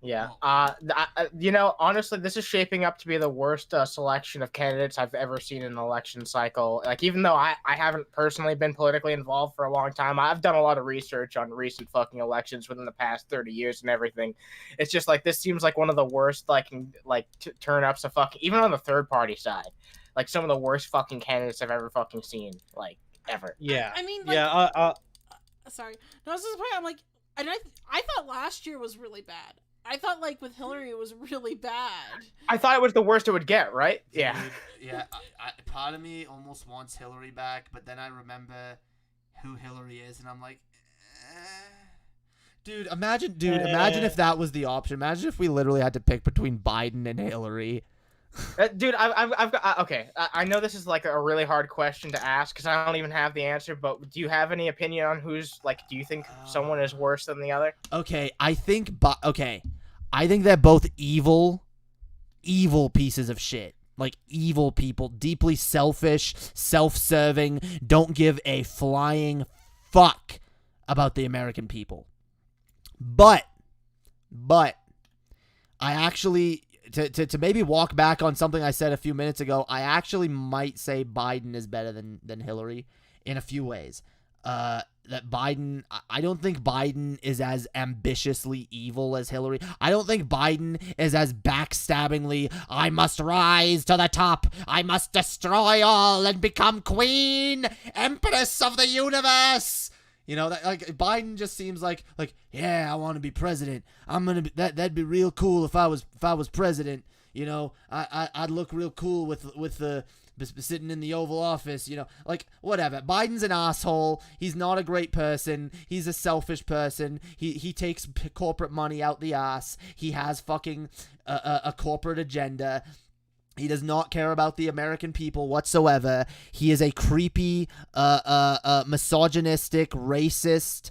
S4: Yeah. Honestly, this is shaping up to be the worst selection of candidates I've ever seen in an election cycle. Like, even though I haven't personally been politically involved for a long time, I've done a lot of research on recent fucking elections within the past 30 years and everything. It's just like, this seems like one of the worst, turn-ups of fucking, even on the third party side, like some of the worst fucking candidates I've ever fucking seen, like, ever.
S5: Yeah.
S6: I mean, like,
S5: yeah.
S6: Sorry. No, this is the point. I'm like, and I thought last year was really bad. I thought, like, with Hillary, it was really bad.
S4: I thought it was the worst it would get, right? Yeah.
S3: Yeah, part of me almost wants Hillary back, but then I remember who Hillary is, and I'm like, Dude, imagine if that was the option. Imagine if we literally had to pick between Biden and Hillary.
S4: Dude, I've got okay. I know this is like a really hard question to ask because I don't even have the answer. But do you have any opinion on who's like? Do you think someone is worse than the other?
S3: Okay, I think they're both evil pieces of shit. Like evil people, deeply selfish, self-serving, don't give a flying fuck about the American people. But I actually to maybe walk back on something I said a few minutes ago, I actually might say Biden is better than Hillary in a few ways. That Biden, I don't think Biden is as ambitiously evil as Hillary. I don't think Biden is as backstabbingly, I must rise to the top, I must destroy all and become queen, empress of the universe. You know, that like Biden just seems like yeah, I want to be president. I'm gonna be that'd be real cool if I was president. You know, I'd look real cool with the sitting in the Oval Office. You know, like whatever. Biden's an asshole. He's not a great person. He's a selfish person. He takes corporate money out the ass. He has fucking a corporate agenda. He does not care about the American people whatsoever. He is a creepy, misogynistic, racist,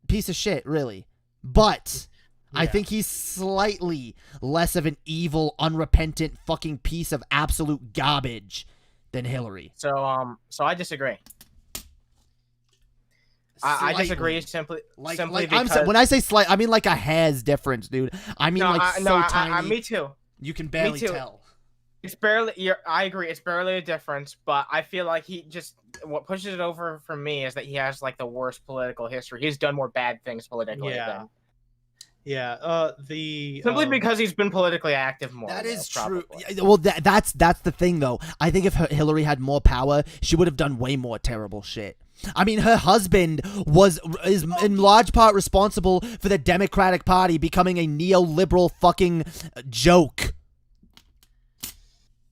S3: piece of shit, really. But I think he's slightly less of an evil, unrepentant fucking piece of absolute garbage than Hillary.
S4: So I disagree. I disagree simply because
S3: when I say slight, I mean like a hair's difference, dude. I mean tiny.
S4: Me too.
S3: You can barely tell.
S4: It's barely. I agree. It's barely a difference, but I feel like what pushes it over for me is that he has like the worst political history. He's done more bad things politically. Simply because he's been politically active more.
S3: That is
S4: probably.
S3: true. Well, that's the thing though. I think if Hillary had more power, she would have done way more terrible shit. I mean, her husband is in large part responsible for the Democratic Party becoming a neoliberal fucking joke.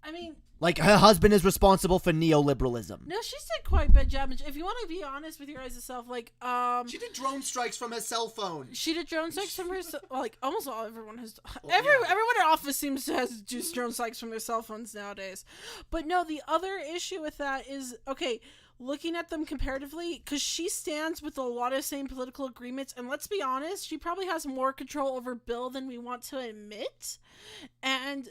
S6: I mean,
S3: like her husband is responsible for neoliberalism.
S6: No, she did quite a bad job. If you want to be honest with your guys' self, like
S3: she did drone strikes from her cell phone.
S6: She did drone strikes from her. Like almost everyone has. Everyone in office seems to has just drone strikes from their cell phones nowadays. But no, the other issue with that is looking at them comparatively, because she stands with a lot of same political agreements, and let's be honest, she probably has more control over Bill than we want to admit. And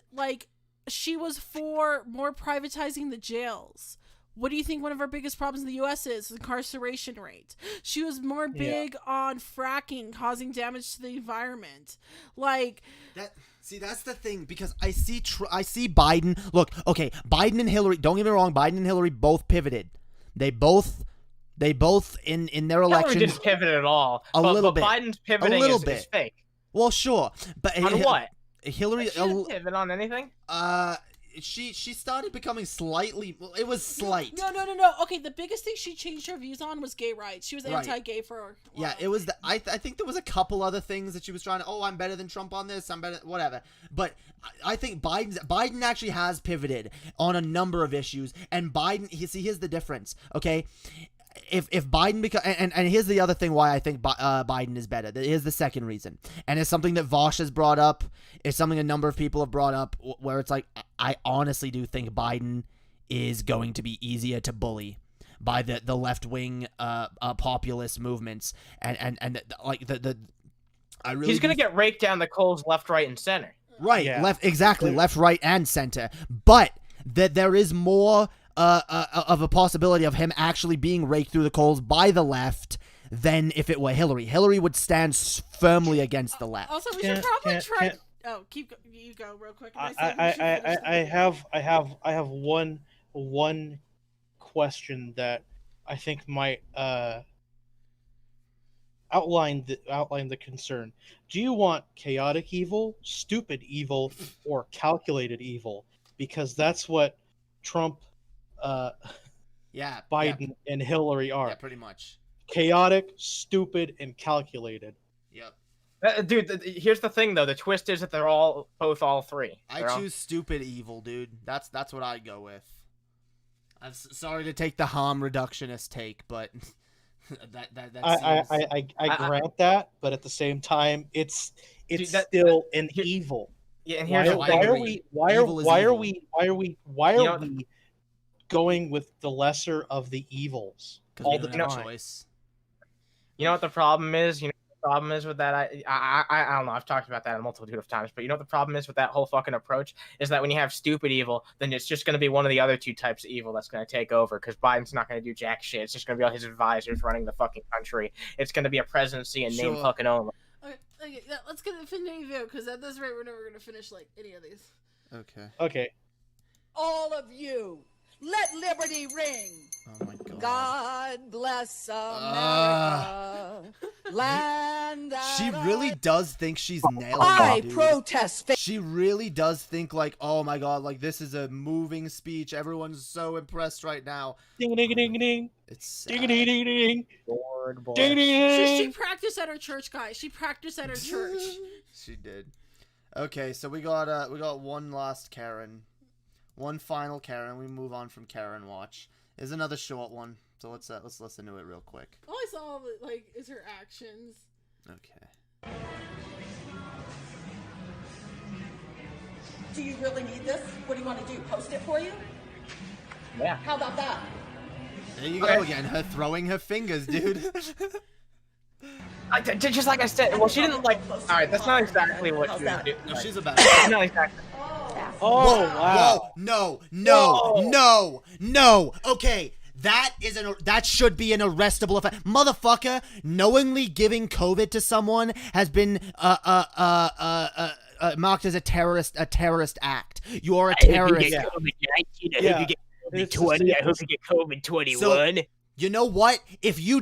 S6: she was for more privatizing the jails. What do you think one of our biggest problems in the U.S. is? Incarceration rate. She was more big on fracking, causing damage to the environment.
S3: That's the thing, because I see Biden. Look, okay, Biden and Hillary. Don't get me wrong. Biden and Hillary both pivoted. They both in their elections.
S4: Hillary didn't pivot at all.
S3: A little bit.
S4: Biden's pivoting is fake.
S3: Well, sure, but
S4: on what?
S3: Hillary
S4: she didn't pivot on anything.
S3: She started becoming slightly. Well, it was slight.
S6: No. Okay, the biggest thing she changed her views on was gay rights. She was anti-gay for a while.
S3: Yeah, it was. I think there was a couple other things that she was trying to. Oh, I'm better than Trump on this. I'm better. Whatever. But I think Biden actually has pivoted on a number of issues. And Biden. Here's the difference. Okay. If Biden and here's the other thing why I think Biden is better. Here's the second reason, and it's something that Vosh has brought up. It's something a number of people have brought up, where it's like, I honestly do think Biden is going to be easier to bully by the left wing populist movements, and I really
S4: he's gonna get raked down the coals left, right, and center.
S3: Right, left, right, and center. But that there is more of a possibility of him actually being raked through the coals by the left than if it were Hillary. Hillary would stand firmly against the left.
S6: Also, we should probably try. Oh, you go real quick.
S5: I have one question that I think might outline the concern. Do you want chaotic evil, stupid evil, or calculated evil? Because that's what Trump, Biden, and Hillary are.
S3: Yeah, pretty much.
S5: Chaotic, stupid, and calculated.
S3: Yep.
S4: Dude, here's the thing though. The twist is that they're all three.
S3: I choose stupid evil, dude. That's what I go with. I'm sorry to take the harm reductionist take, but
S5: I grant that, but at the same time, it's still an evil.
S4: Yeah, and here's
S5: why are we going with the lesser of the evils all the time?
S3: Choice.
S4: You know what the problem is? Problem is with that, I don't know, I've talked about that a multitude of times, but you know what the problem is with that whole fucking approach is that when you have stupid evil, then it's just going to be one of the other two types of evil that's going to take over, because Biden's not going to do jack shit. It's just going to be all his advisors running the fucking country. It's going to be a presidency and name fucking only.
S6: Okay, let's get the video, because at this rate we're never going to finish any of these.
S5: Okay.
S11: All of you, let liberty ring.
S3: Oh my god.
S11: God bless America. Land
S3: She really does think she's nailing it,
S11: I
S3: dude.
S11: protest.
S3: She really does think oh my god, this is a moving speech. Everyone's so impressed right now.
S5: Ding ding ding ding.
S3: It's sad.
S5: Ding ding ding ding.
S4: Lord, boy.
S5: Ding ding.
S6: She practiced at her church, guys. She practiced at her church.
S3: She did. Okay, so we got one last Karen. One final Karen. We move on from Karen Watch. There's another short one, so let's listen to it real quick.
S6: All I saw is her actions.
S3: Okay.
S11: Do you really need this? What do you want to do? Post it for you?
S4: Yeah.
S11: How about that?
S3: There you go again. Her throwing her fingers, dude.
S4: Just like I said, well, she didn't like. All right, that's not exactly what she was doing.
S3: No, she's about
S4: Not exactly.
S5: Oh, wow.
S3: Whoa, no. Okay, that should be an arrestable offense. Motherfucker, knowingly giving COVID to someone has been marked as a terrorist act. You are a terrorist.
S5: Yeah.
S4: I hope you get COVID-20. I hope you get COVID-21.
S3: So, you know what? If you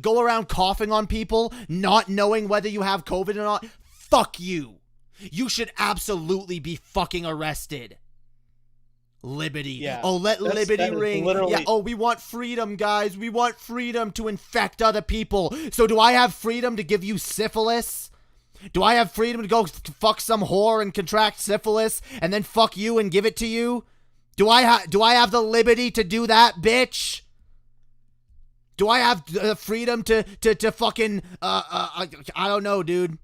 S3: go around coughing on people, not knowing whether you have COVID or not, fuck you. You should absolutely be fucking arrested. Liberty.
S5: Yeah.
S3: Oh, let liberty ring.
S5: literally-
S3: Yeah. Oh, we want freedom, guys. We want freedom to infect other people. So do I have freedom to give you syphilis? Do I have freedom to go fuck some whore and contract syphilis and then fuck you and give it to you? Do I have the liberty to do that, bitch? Do I have the freedom to fucking I don't know, dude.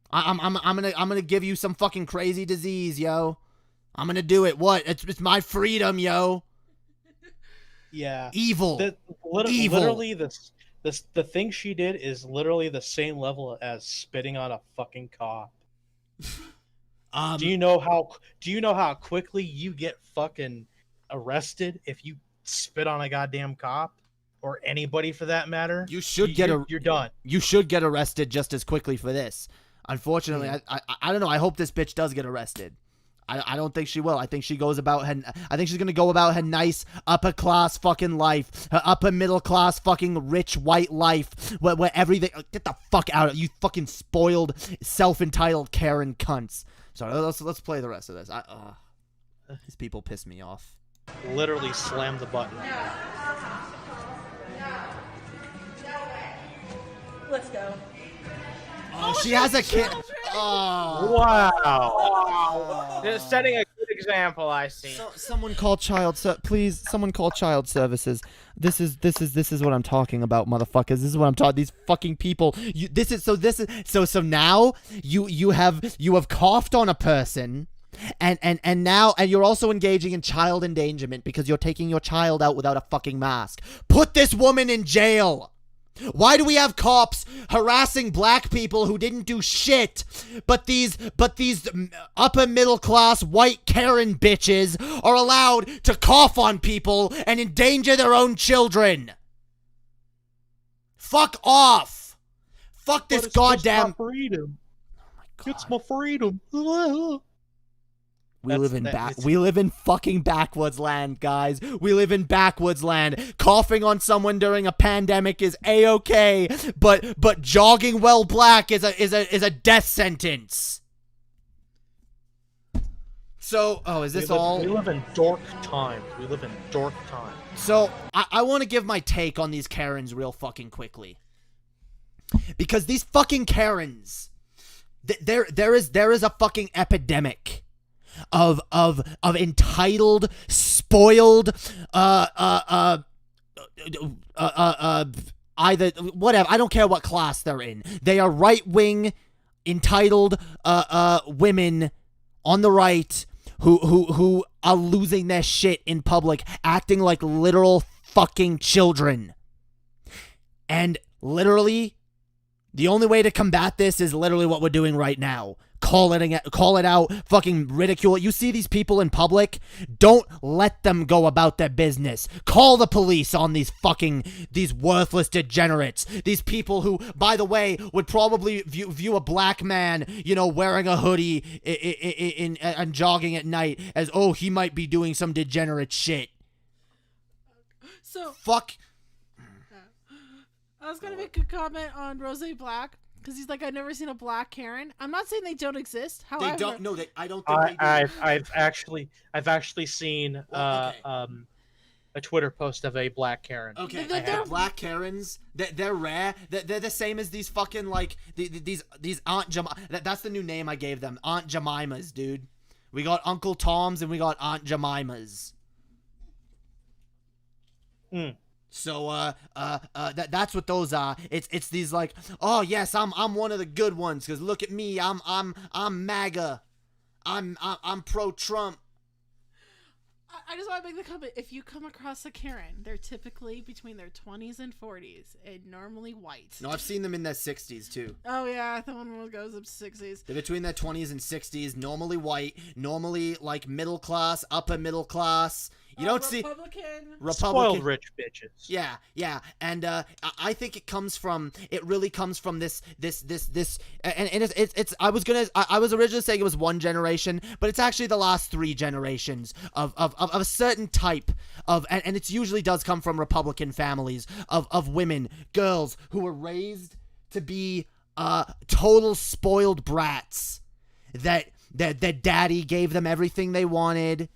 S3: I'm gonna give you some fucking crazy disease, yo. I'm gonna do it. What? It's my freedom, yo.
S5: Yeah.
S3: Evil.
S5: Evil. Literally, the thing she did is literally the same level as spitting on a fucking cop. Do you know how quickly you get fucking arrested if you spit on a goddamn cop or anybody for that matter?
S3: You should
S5: you're done.
S3: You should get arrested just as quickly for this. Unfortunately, I don't know. I hope this bitch does get arrested. I don't think she will. I think she goes about her. I think she's gonna go about her nice upper class fucking life, her upper middle class fucking rich white life, where everything. Get the fuck out of you, fucking spoiled, self entitled Karen cunts. Sorry, let's play the rest of this. These people piss me off.
S5: Literally slam the button.
S11: Let's go.
S3: Oh, she has a kid. Oh.
S5: Wow.
S4: Just setting a good example, I see.
S3: Someone call please. Someone call child services. This is what I'm talking about, motherfuckers. This is what I'm talking. These fucking people. So now you have coughed on a person, and now you're also engaging in child endangerment because you're taking your child out without a fucking mask. Put this woman in jail. Why do we have cops harassing black people who didn't do shit, but these upper middle class white Karen bitches are allowed to cough on people and endanger their own children? Fuck off. Fuck this goddamn
S5: freedom.
S3: Oh my God.
S5: It's my freedom.
S3: We live in fucking backwoods land, guys. We live in backwoods land. Coughing on someone during a pandemic is A-okay, but jogging while black is a death sentence. So, is this all?
S5: We live in dork times.
S3: So, I want to give my take on these Karens real fucking quickly. Because these fucking Karens, there is a fucking epidemic of entitled, spoiled, either whatever. I don't care what class they're in. They are right-wing, entitled women on the right who are losing their shit in public, acting like literal fucking children. And literally, the only way to combat this is literally what we're doing right now. Call it out, fucking ridicule it. You see these people in public? Don't let them go about their business. Call the police on these worthless degenerates. These people who, by the way, would probably view a black man, wearing a hoodie and jogging at night as, oh, he might be doing some degenerate shit.
S6: So
S3: fuck.
S6: I was gonna make a comment on Rose Black. Because he's like, I've never seen a black Karen. I'm not saying they don't exist. However,
S3: they don't. No, I don't think they do.
S5: I've actually seen a Twitter post of a black Karen.
S3: Okay, they're black Karens. They're rare. They're the same as these fucking these Aunt Jemima. That's the new name I gave them. Aunt Jemimas, dude. We got Uncle Toms and we got Aunt Jemimas. So that's what those are. It's these oh yes, I'm one of the good ones because look at me, I'm MAGA. I'm pro-Trump.
S6: I just want to make the comment. If you come across a Karen, they're typically between their 20s and 40s, and normally white.
S3: No, I've seen them in their 60s too.
S6: Oh yeah, the one goes up to 60s.
S3: They're between their 20s and 60s, normally white, normally like middle class, upper middle class. You don't see Republican.
S5: Spoiled rich bitches.
S3: Yeah, and I think it really comes from this, and it's. I was originally saying it was one generation, but it's actually the last 3 generations of a certain type of, and it usually does come from Republican families of women, girls who were raised to be total spoiled brats that daddy gave them everything they wanted.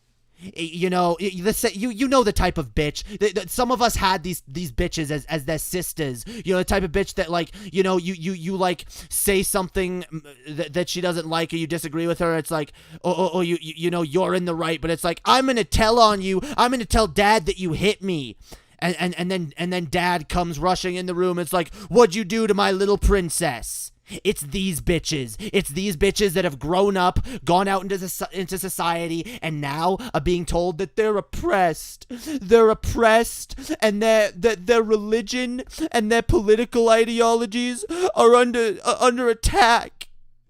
S3: You know, you know the type of bitch. Some of us had these bitches as their sisters. You know, the type of bitch that, like, you know, you like say something that she doesn't like or you disagree with her. It's like, oh, you know, you're in the right, but it's like, I'm gonna tell on you. I'm gonna tell dad that you hit me. And then dad comes rushing in the room. It's like, what'd you do to my little princess? It's these bitches. It's these bitches that have grown up, gone out into society, and now are being told that they're oppressed. They're oppressed, and their religion and their political ideologies are under attack,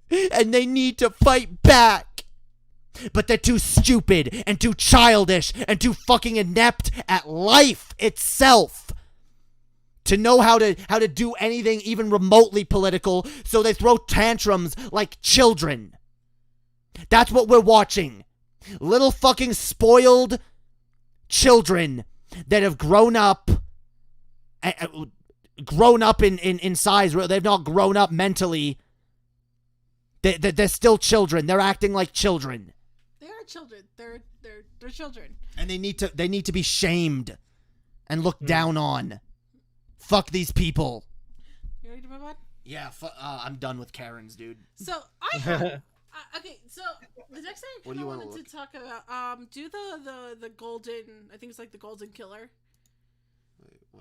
S3: and they need to fight back. But they're too stupid and too childish and too fucking inept at life itself to know how to do anything even remotely political, so they throw tantrums like children. That's what we're watching. Little fucking spoiled children that have grown up in size. They've not grown up mentally. They're still children. They're acting like children.
S6: They are children. They're children.
S3: And they need to be shamed and looked down on. Fuck these people.
S6: You ready to move on?
S3: Yeah, I'm done with Karens, dude.
S6: So I have, okay. So the next thing I
S3: What do you wanna
S6: wanted to talk about, do the golden. I think it's like the golden killer.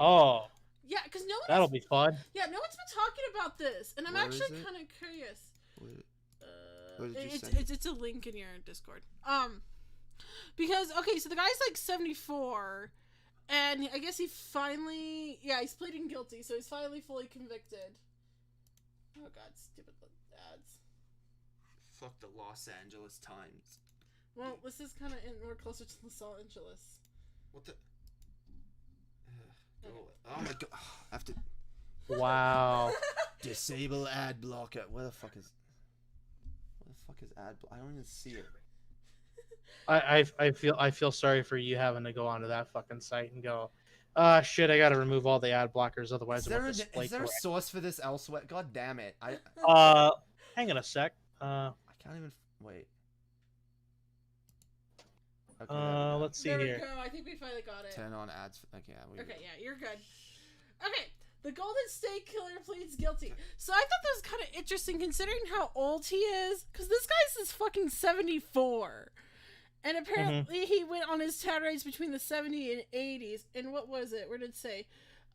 S5: Oh,
S6: Yeah, because no one.
S5: that'll be fun.
S6: Yeah, no one's been talking about this, and I'm
S3: Where
S6: actually
S3: is it?
S6: kind of curious.
S3: Where did you send it?
S6: It's a link in your Discord. Because okay, so the guy's like 74. And I guess he's pleading guilty, so he's finally fully convicted. Oh god, stupid ads.
S3: Fuck the Los Angeles Times.
S6: Well, this is kind of more closer to Los Angeles.
S3: What the? Oh my god! I have to
S5: Wow.
S3: disable ad blocker. Where the fuck is ad? I don't even see it.
S5: I feel sorry for you having to go onto that fucking site and go, shit, I gotta remove all the ad blockers, otherwise it won't display
S3: Is there a
S5: correct.
S3: source for this elsewhere? God damn it!
S5: Hang on a sec.
S3: I can't even wait. Okay,
S5: Let's see
S6: there we
S5: here.
S6: go. I think we finally got it.
S3: turn on ads. Okay,
S6: Okay, yeah, you're good. Okay, the Golden State Killer pleads guilty. So I thought that was kind of interesting considering how old he is, because this guy's is fucking 74. And apparently he went on his tirades between the 70s and 80s. And what was it? Where did it say?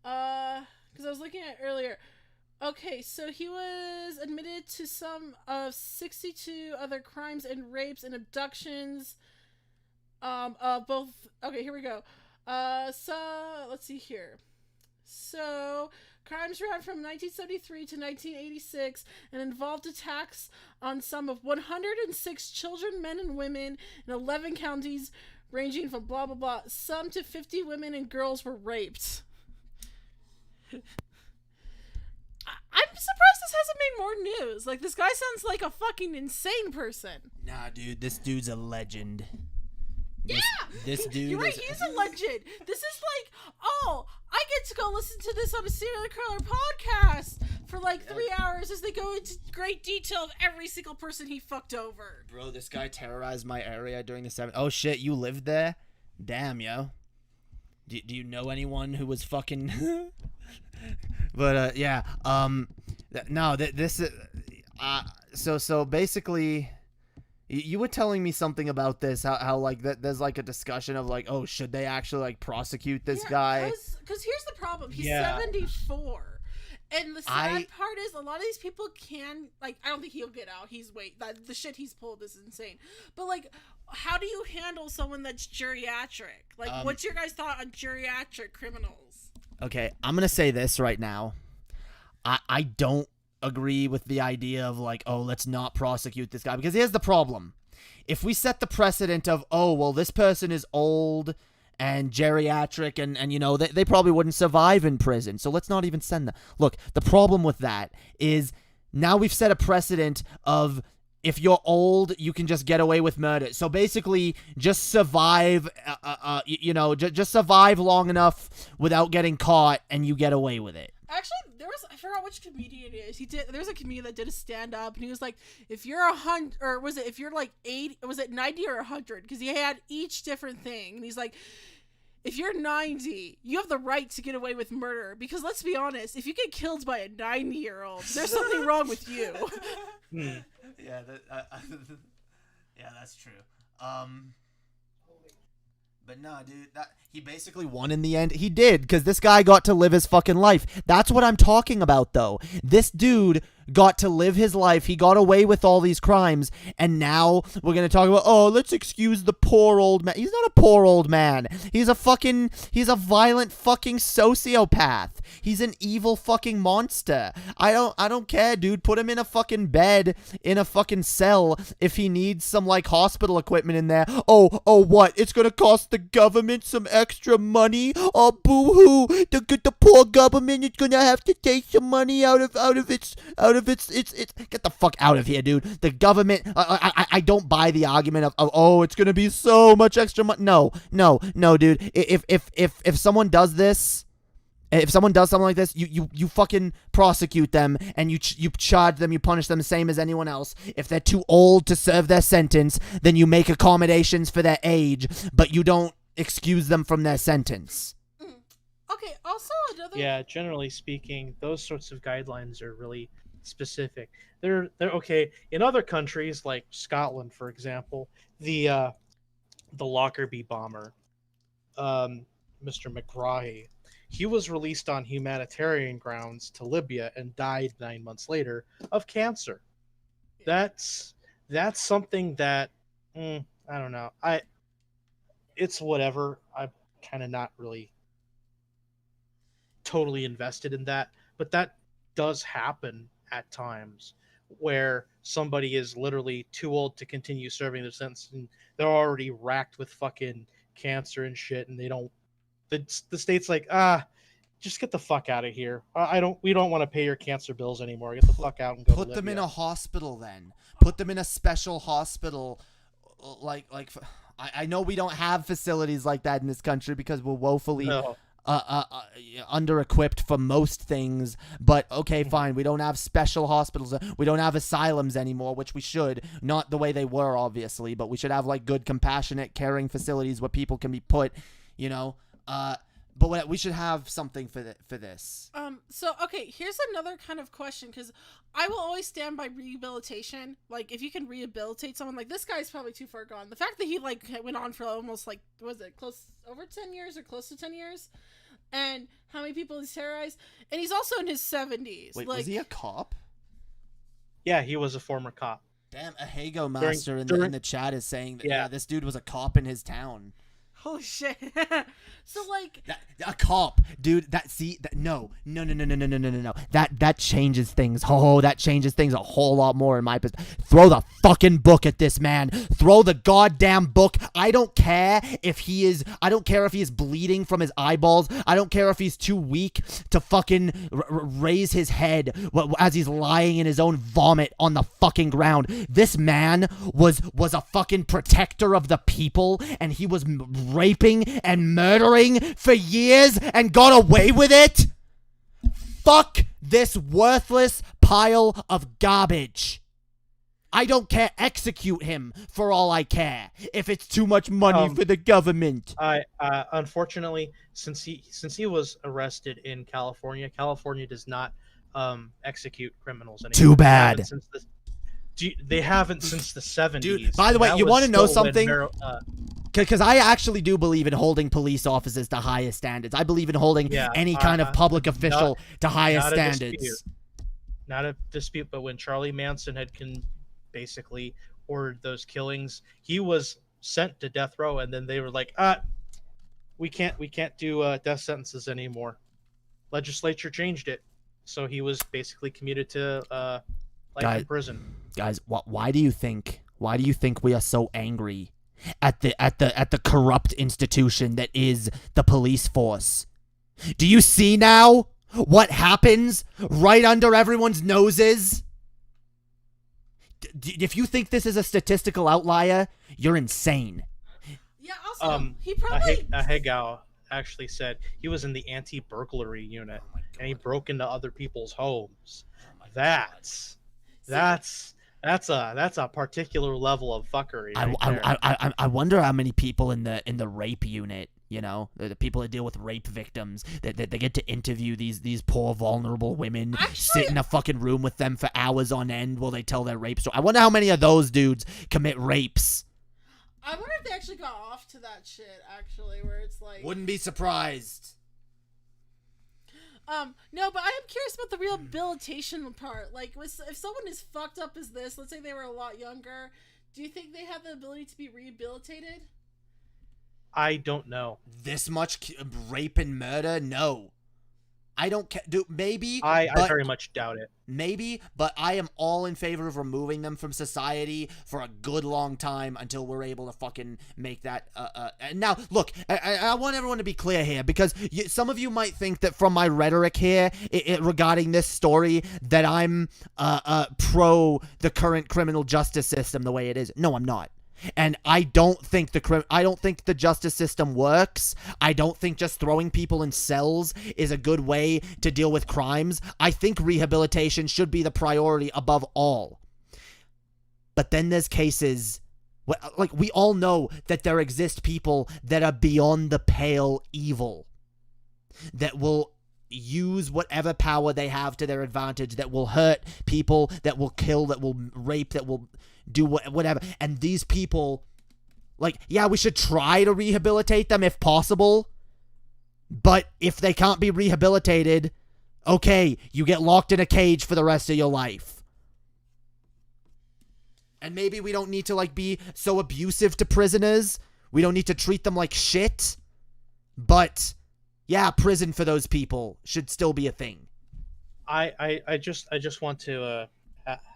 S6: Because I was looking at it earlier. Okay, so he was admitted to some of 62 other crimes and rapes and abductions. Both. Okay, here we go. So let's see here. So, crimes ran from 1973 to 1986 and involved attacks on some of 106 children, men, and women in 11 counties, ranging from blah, blah, blah. Some to 50 women and girls were raped. I'm surprised this hasn't made more news. Like, this guy sounds like a fucking insane person.
S3: Nah, dude, this dude's a legend. This dude.
S6: You're right, he's a legend. This is like, oh, I get to go listen to this on a serial killer podcast for like 3 hours as they go into great detail of every single person he fucked over.
S3: Bro, this guy terrorized my area during the 70s. Oh shit, you lived there? Damn, yo. Do you know anyone who was fucking? But yeah, no, this is, so basically. You were telling me something about this, how like there's like a discussion of like, oh, should they actually like prosecute this guy?
S6: Because here's the problem. He's 74. And the sad part is, a lot of these people can, like, I don't think he'll get out. The shit he's pulled is insane. But, like, how do you handle someone that's geriatric? Like, what's your guys' thought on geriatric criminals?
S3: Okay, I'm gonna say this right now. I don't agree with the idea of, like, oh, let's not prosecute this guy. Because here's the problem. If we set the precedent of, oh, well, this person is old and geriatric, and you know, they probably wouldn't survive in prison, so let's not even send them. Look, the problem with that is now we've set a precedent of if you're old, you can just get away with murder. So basically, just survive, just survive long enough without getting caught, and you get away with it.
S6: Actually, I forgot which comedian it is. There's a comedian that did a stand-up, and he was like, if you're 100, or if you're like 80, was it 90 or 100? Because he had each different thing, and he's like, if you're 90, you have the right to get away with murder. Because let's be honest, if you get killed by a 90-year-old, there's something wrong with you.
S3: Yeah, that's true. But nah, dude, he basically won in the end. He did, because this guy got to live his fucking life. That's what I'm talking about, though. This dude got to live his life. He got away with all these crimes, and now we're gonna talk about, oh, let's excuse the poor old man. He's not a poor old man. He's a violent fucking sociopath. He's an evil fucking monster. I don't care, dude. Put him in a fucking bed, in a fucking cell, if he needs some, like, hospital equipment in there. Oh, what? It's gonna cost the government some extra money? Oh, boo-hoo. The poor government is gonna have to take some money out of its get the fuck out of here, dude. The government, I don't buy the argument of oh, it's gonna be so much extra money. No, dude. If someone does this, if someone does something like this, you fucking prosecute them, and you charge them, you punish them the same as anyone else. If they're too old to serve their sentence, then you make accommodations for their age, but you don't excuse them from their sentence.
S6: Okay, also another...
S5: Yeah, generally speaking, those sorts of guidelines are really specific. They're okay. In other countries, like Scotland, for example, the Lockerbie bomber, Mr. McGrahy, he was released on humanitarian grounds to Libya and died 9 months later of cancer. That's something that I don't know. It's whatever. I'm kind of not really totally invested in that, but that does happen at times where somebody is literally too old to continue serving their sentence, and they're already racked with fucking cancer and shit, and they don't. The state's like, just get the fuck out of here. We don't want to pay your cancer bills anymore. Get the fuck out and go.
S3: Put them in a hospital then. Put them in a special hospital, like I know we don't have facilities like that in this country because we're woefully under-equipped for most things, but okay, fine. We don't have special hospitals. We don't have asylums anymore, which we should. Not the way they were, obviously, but we should have, like, good, compassionate, caring facilities where people can be put, you know. But we should have something for this.
S6: So, okay, here's another kind of question, because I will always stand by rehabilitation. Like, if you can rehabilitate someone, like, this guy's probably too far gone. The fact that he, like, went on for almost, like, was it over 10 years or close to 10 years? And how many people he's terrorized? And he's also in his 70s.
S3: Wait,
S6: like,
S3: was he a cop?
S5: Yeah, he was a former cop.
S3: Damn, a Hago Master in the chat is saying that this dude was a cop in his town.
S6: Holy shit. So, like...
S3: A cop, dude, no. That changes things. Oh, that changes things a whole lot more in my perspective. Throw the fucking book at this man. Throw the goddamn book. I don't care if he is bleeding from his eyeballs. I don't care if he's too weak to fucking raise his head as he's lying in his own vomit on the fucking ground. This man was a fucking protector of the people, and he was raping and murdering for years and got away with it? Fuck this worthless pile of garbage. I don't care. Execute him for all I care. If it's too much money for the government.
S5: Unfortunately, since he was arrested in California does not execute criminals anymore.
S3: Too bad.
S5: They haven't since the 70s.
S3: Dude, by the way, you want to know something? because I actually do believe in holding police officers to higher standards. I believe in holding any kind of public official to higher standards.
S5: Not a dispute, but when Charlie Manson had basically ordered those killings, he was sent to death row, and then they were like, we can't do death sentences anymore. Legislature changed it, so he was basically commuted to life in prison.
S3: Guys, why do you think we are so angry at the corrupt institution that is the police force? Do you see now what happens right under everyone's noses? If you think this is a statistical outlier, you're insane.
S6: Yeah, also, he probably...
S5: Hegao actually said he was in the anti-burglary unit, and he broke into other people's homes. That's a particular level of fuckery.
S3: I wonder how many people in the rape unit, you know, the people that deal with rape victims, that they get to interview these poor vulnerable women, sit in a fucking room with them for hours on end while they tell their rape story. I wonder how many of those dudes commit rapes.
S6: I wonder if they actually got off to that shit, actually, where it's like...
S3: Wouldn't be surprised.
S6: No, but I am curious about the rehabilitation part. Like, if someone is fucked up as this, let's say they were a lot younger, do you think they have the ability to be rehabilitated?
S5: I don't know.
S3: This much rape and murder? No. I don't care. Maybe.
S5: I very much doubt it.
S3: Maybe, but I am all in favor of removing them from society for a good long time until we're able to fucking make that. Now, look, I want everyone to be clear here, because some of you might think that from my rhetoric here regarding this story that I'm pro the current criminal justice system the way it is. No, I'm not. And I don't think the justice system works. I don't think just throwing people in cells is a good way to deal with crimes. I think rehabilitation should be the priority above all. But then there's cases, like, we all know that there exist people that are beyond the pale evil, that will use whatever power they have to their advantage, that will hurt people, that will kill, that will rape, that will do whatever. And these people, like, yeah, we should try to rehabilitate them if possible, but if they can't be rehabilitated, okay, you get locked in a cage for the rest of your life. And maybe we don't need to, like, be so abusive to prisoners. We don't need to treat them like shit, but yeah, prison for those people should still be a thing.
S5: I just want to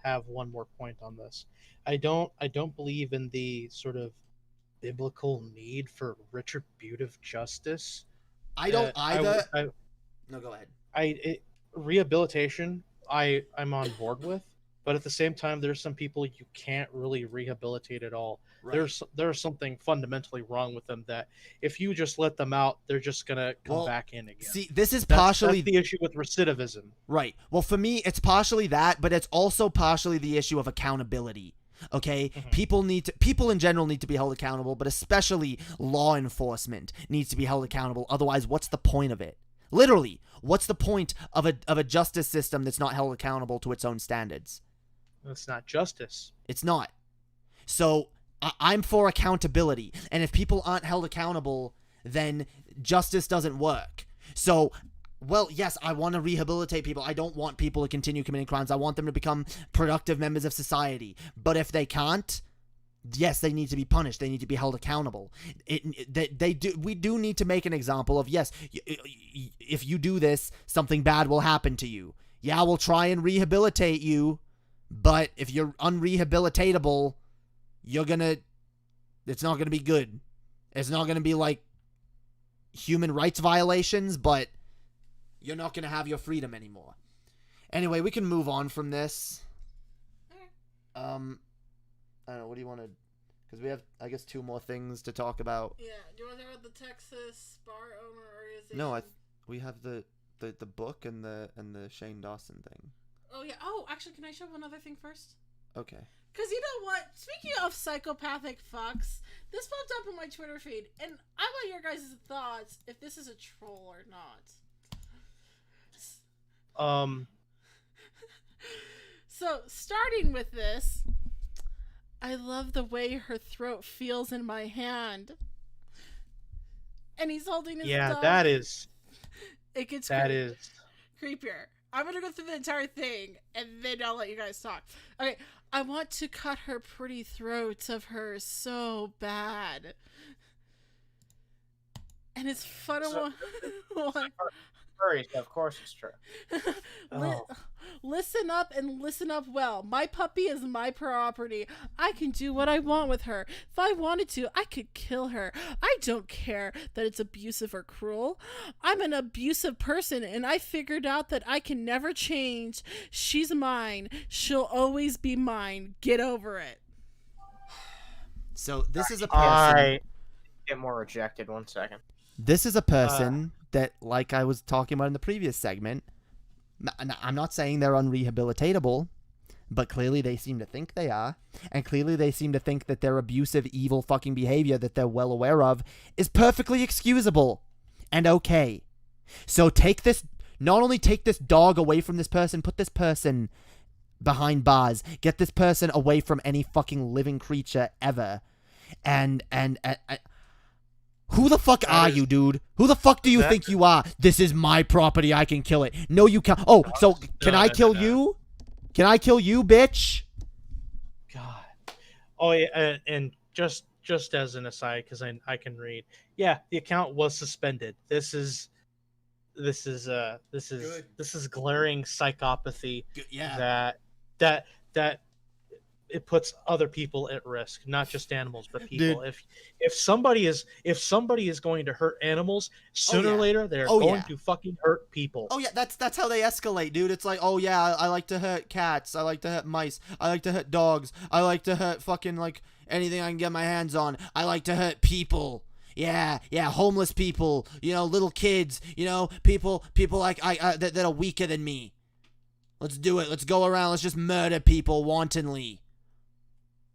S5: have one more point on this. I don't believe in the sort of biblical need for retributive justice.
S3: I don't either. No, go ahead.
S5: Rehabilitation, I'm on board with, but at the same time, there's some people you can't really rehabilitate at all. Right. There's something fundamentally wrong with them that if you just let them out, they're just gonna come back in again.
S3: See, this is partially
S5: that's the issue with recidivism.
S3: Right. Well, for me, it's partially that, but it's also partially the issue of accountability. Okay, mm-hmm. People in general need to be held accountable, but especially law enforcement needs to be held accountable. Otherwise, what's the point of it? Literally, what's the point of a justice system that's not held accountable to its own standards?
S5: It's not justice.
S3: It's not. So I'm for accountability, and if people aren't held accountable, then justice doesn't work. So, well, yes, I want to rehabilitate people. I don't want people to continue committing crimes. I want them to become productive members of society. But if they can't, yes, they need to be punished. They need to be held accountable. We do need to make an example of, yes, if you do this, something bad will happen to you. Yeah, we'll try and rehabilitate you, but if you're unrehabilitatable, it's not gonna be good. It's not gonna be like human rights violations, but you're not gonna have your freedom anymore. Anyway, we can move on from this. I don't know, what do you want to, because we have, I guess, 2 more things to talk about.
S6: Yeah, do you want to talk about the Texas bar owner organization?
S3: No, we have the book and the Shane Dawson thing.
S6: Oh yeah. Oh, actually, can I show one other thing first?
S3: Okay.
S6: Because you know what? Speaking of psychopathic fucks, this popped up on my Twitter feed, and I want your guys' thoughts if this is a troll or not. So, starting with this, I love the way her throat feels in my hand. and he's holding his
S5: Yeah,
S6: dog. It gets creepier. I'm gonna go through the entire thing, and then I'll let you guys talk. Okay, I want to cut her pretty throat of hers so bad. And it's fun.
S4: Furries, of course it's true.
S6: Listen up and listen up well. My puppy is my property. I can do what I want with her. If I wanted to, I could kill her. I don't care that it's abusive or cruel. I'm an abusive person, and I figured out that I can never change. She's mine. She'll always be mine. Get over it.
S3: So this is a person.
S4: I get more rejected. 1 second.
S3: This is a person that, like I was talking about in the previous segment, I'm not saying they're unrehabilitatable, but clearly they seem to think they are, and clearly they seem to think that their abusive, evil fucking behavior that they're well aware of is perfectly excusable and okay. So not only take this dog away from this person, put this person behind bars, get this person away from any fucking living creature ever, and who the fuck are you, dude? Who the fuck do you think you are? This is my property. I can kill it. No, you can't. Oh, so can I kill you? Can I kill you, bitch?
S5: God. Oh yeah, and just as an aside, because I can read. Yeah, the account was suspended. This is glaring psychopathy.
S3: Yeah.
S5: That it puts other people at risk, not just animals, but people.
S3: Dude.
S5: If somebody is going to hurt animals, sooner or later they're going to fucking hurt people.
S3: Oh yeah, that's how they escalate, dude. It's like, oh yeah, I like to hurt cats, I like to hurt mice, I like to hurt dogs, I like to hurt fucking like anything I can get my hands on. I like to hurt people. Yeah, homeless people, little kids, people like that are weaker than me. Let's do it. Let's go around. Let's just murder people wantonly.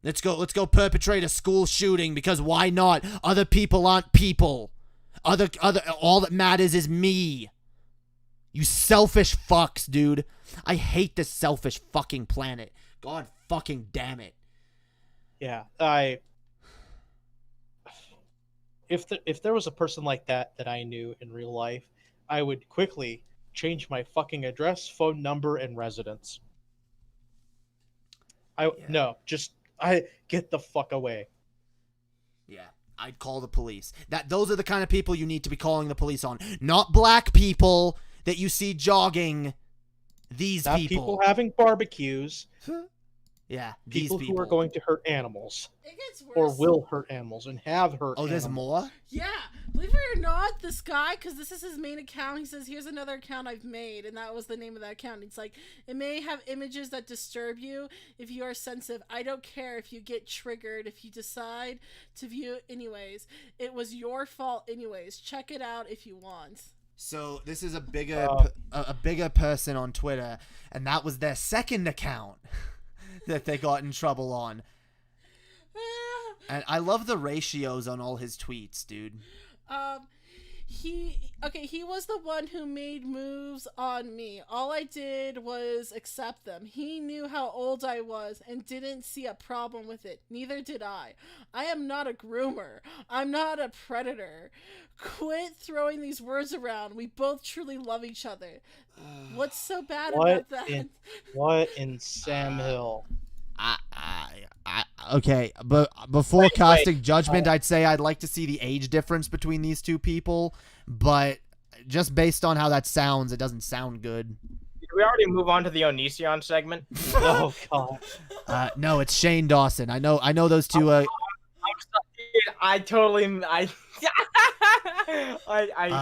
S3: Let's go perpetrate a school shooting, because why not? Other people aren't people. All that matters is me. You selfish fucks, dude. I hate this selfish fucking planet. God fucking damn it.
S5: Yeah, if there was a person like that I knew in real life, I would quickly change my fucking address, phone number, and residence. I get the fuck away.
S3: Yeah, I'd call the police. Those are the kind of people you need to be calling the police on. Not black people that you see jogging. These
S5: Not people having barbecues.
S3: Yeah,
S5: people who are going to hurt animals.
S6: It gets worse.
S5: Or will hurt animals and have hurt animals.
S3: There's more?
S6: Yeah. Believe it or not, this guy, because this is his main account, he says, here's another account I've made, and that was the name of that account. It's like, it may have images that disturb you if you are sensitive. I don't care if you get triggered, if you decide to view it anyways. It was your fault anyways. Check it out if you want.
S3: So this is a bigger person on Twitter, and that was their second account that they got in trouble on. And I love the ratios on all his tweets, dude.
S6: He was the one who made moves on me. All I did was accept them. He knew how old I was and didn't see a problem with it. Neither did I. I am not a groomer. I'm not a predator. Quit throwing these words around. We both truly love each other. What's so bad about that?
S5: What in Sam Hill?
S3: Okay, but before casting judgment, I'd say I'd like to see the age difference between these two people, but just based on how that sounds, it doesn't sound good.
S4: Did we already move on to the Onision segment?
S5: Oh god.
S3: No, it's Shane Dawson. I know those two.
S4: I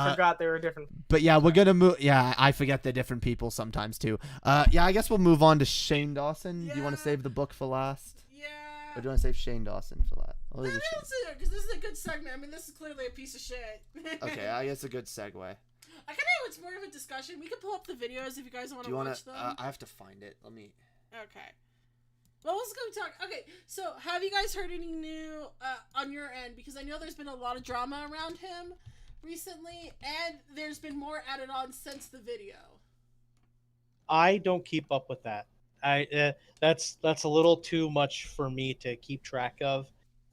S4: forgot they were different.
S3: But yeah, we're gonna move. Yeah, I forget they're different people sometimes too. Yeah, I guess we'll move on to Shane Dawson. Do you want to save the book for last?
S6: Yeah.
S3: Or do you want to save Shane Dawson for last?
S6: Because this is a good segment. I mean, this is clearly a piece of shit.
S3: Okay, I guess a good segue.
S6: I kind of know it's more of a discussion. We can pull up the videos if you guys want to watch them.
S3: I have to find it. Let me.
S6: Okay. Well, let's go talk. Okay, so have you guys heard any new on your end? Because I know there's been a lot of drama around him recently, and there's been more added on since the video.
S5: I don't keep up with that. That's a little too much for me to keep track of.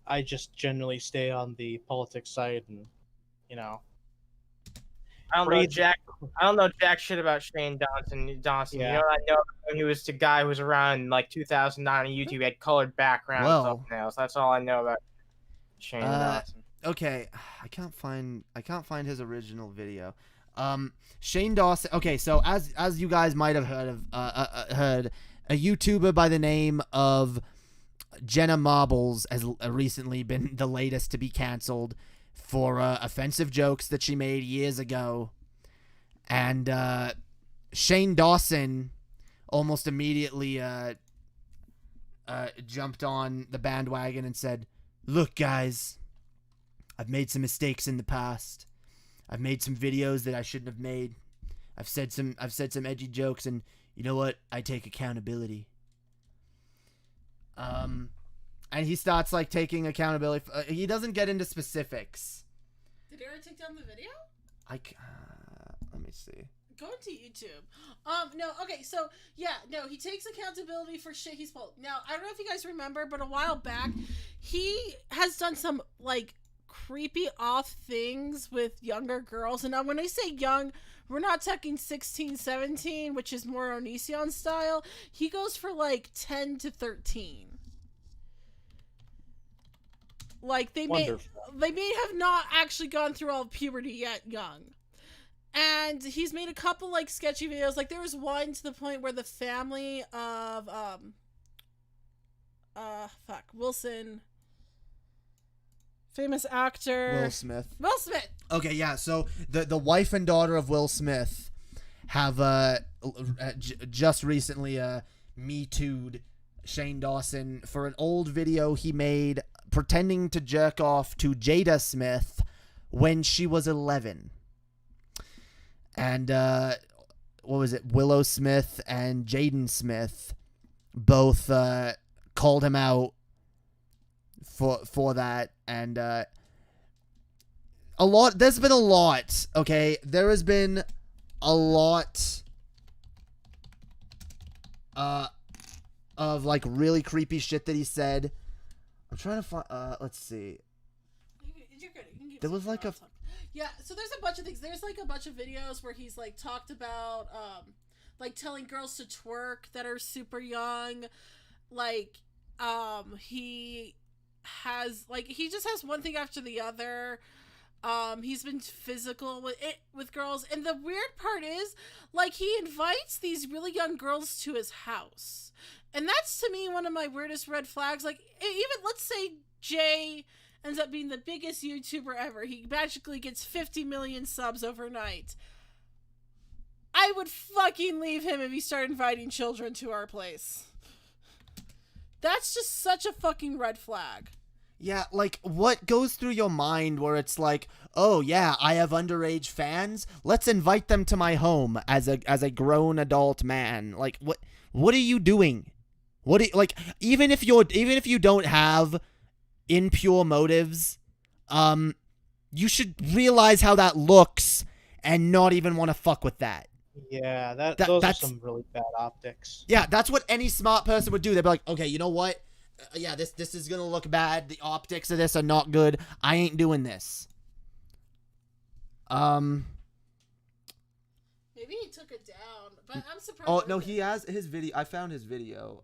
S5: I just generally stay on the politics side and you know.
S4: I don't know
S5: Braid's-
S4: jack. I don't know jack shit about Shane Dawson. Dawson.
S5: Yeah.
S4: You know what I know? He was the guy who was around in like 2009 on YouTube. He had colored background
S3: Well.
S4: thumbnails. That's all I know about Shane Dawson.
S3: Okay, I can't find his original video. Shane Dawson. Okay, so as you guys might have heard of, heard a YouTuber by the name of Jenna Marbles has recently been the latest to be canceled for offensive jokes that she made years ago, and Shane Dawson almost immediately jumped on the bandwagon and said, "Look, guys, I've made some mistakes in the past. I've made some videos that I shouldn't have made. I've said some edgy jokes, and you know what? I take accountability." And he starts like taking accountability. He doesn't get into specifics.
S6: Did he already take down the video?
S3: Let me see.
S6: Go into YouTube. No, okay, so yeah, no, he takes accountability for shit he's pulled. Now, I don't know if you guys remember, but a while back, he has done some like creepy off things with younger girls. And now when I say young, we're not talking 16, 17, which is more Onision style. He goes for like 10 to 13. Like they may have not actually gone through all of puberty yet young. And he's made a couple like sketchy videos. Like there was one to the point where the family of Wilson, famous actor
S3: Will Smith.
S6: Will Smith.
S3: Okay, yeah. So the wife and daughter of Will Smith have just recently Me Too'd Shane Dawson for an old video he made pretending to jerk off to Jada Smith when she was 11. And what was it? Willow Smith and Jaden Smith both called him out for that, and there's been a lot, okay? There has been a lot of like really creepy shit that he said. I'm trying to find let's see.
S6: You're good. You can keep
S3: There was like a
S6: yeah, so there's a bunch of things. There's like a bunch of videos where he's like talked about like telling girls to twerk that are super young. Like he just has one thing after the other. He's been physical with girls, and the weird part is like he invites these really young girls to his house. And that's to me one of my weirdest red flags. Like even let's say Jay ends up being the biggest YouTuber ever. He magically gets 50 million subs overnight. I would fucking leave him if he started inviting children to our place. That's just such a fucking red flag.
S3: Yeah, like, what goes through your mind where it's like, oh, yeah, I have underage fans? Let's invite them to my home as a grown adult man. Like, what are you doing? Even if you don't have impure motives, you should realize how that looks and not even want to fuck with that.
S5: Yeah, those are some really bad optics.
S3: Yeah, that's what any smart person would do. They'd be like, okay, you know what? Yeah, this is gonna look bad. The optics of this are not good. I ain't doing this.
S6: Maybe he took it down, but I'm surprised.
S3: Oh no, he has his video. I found his video.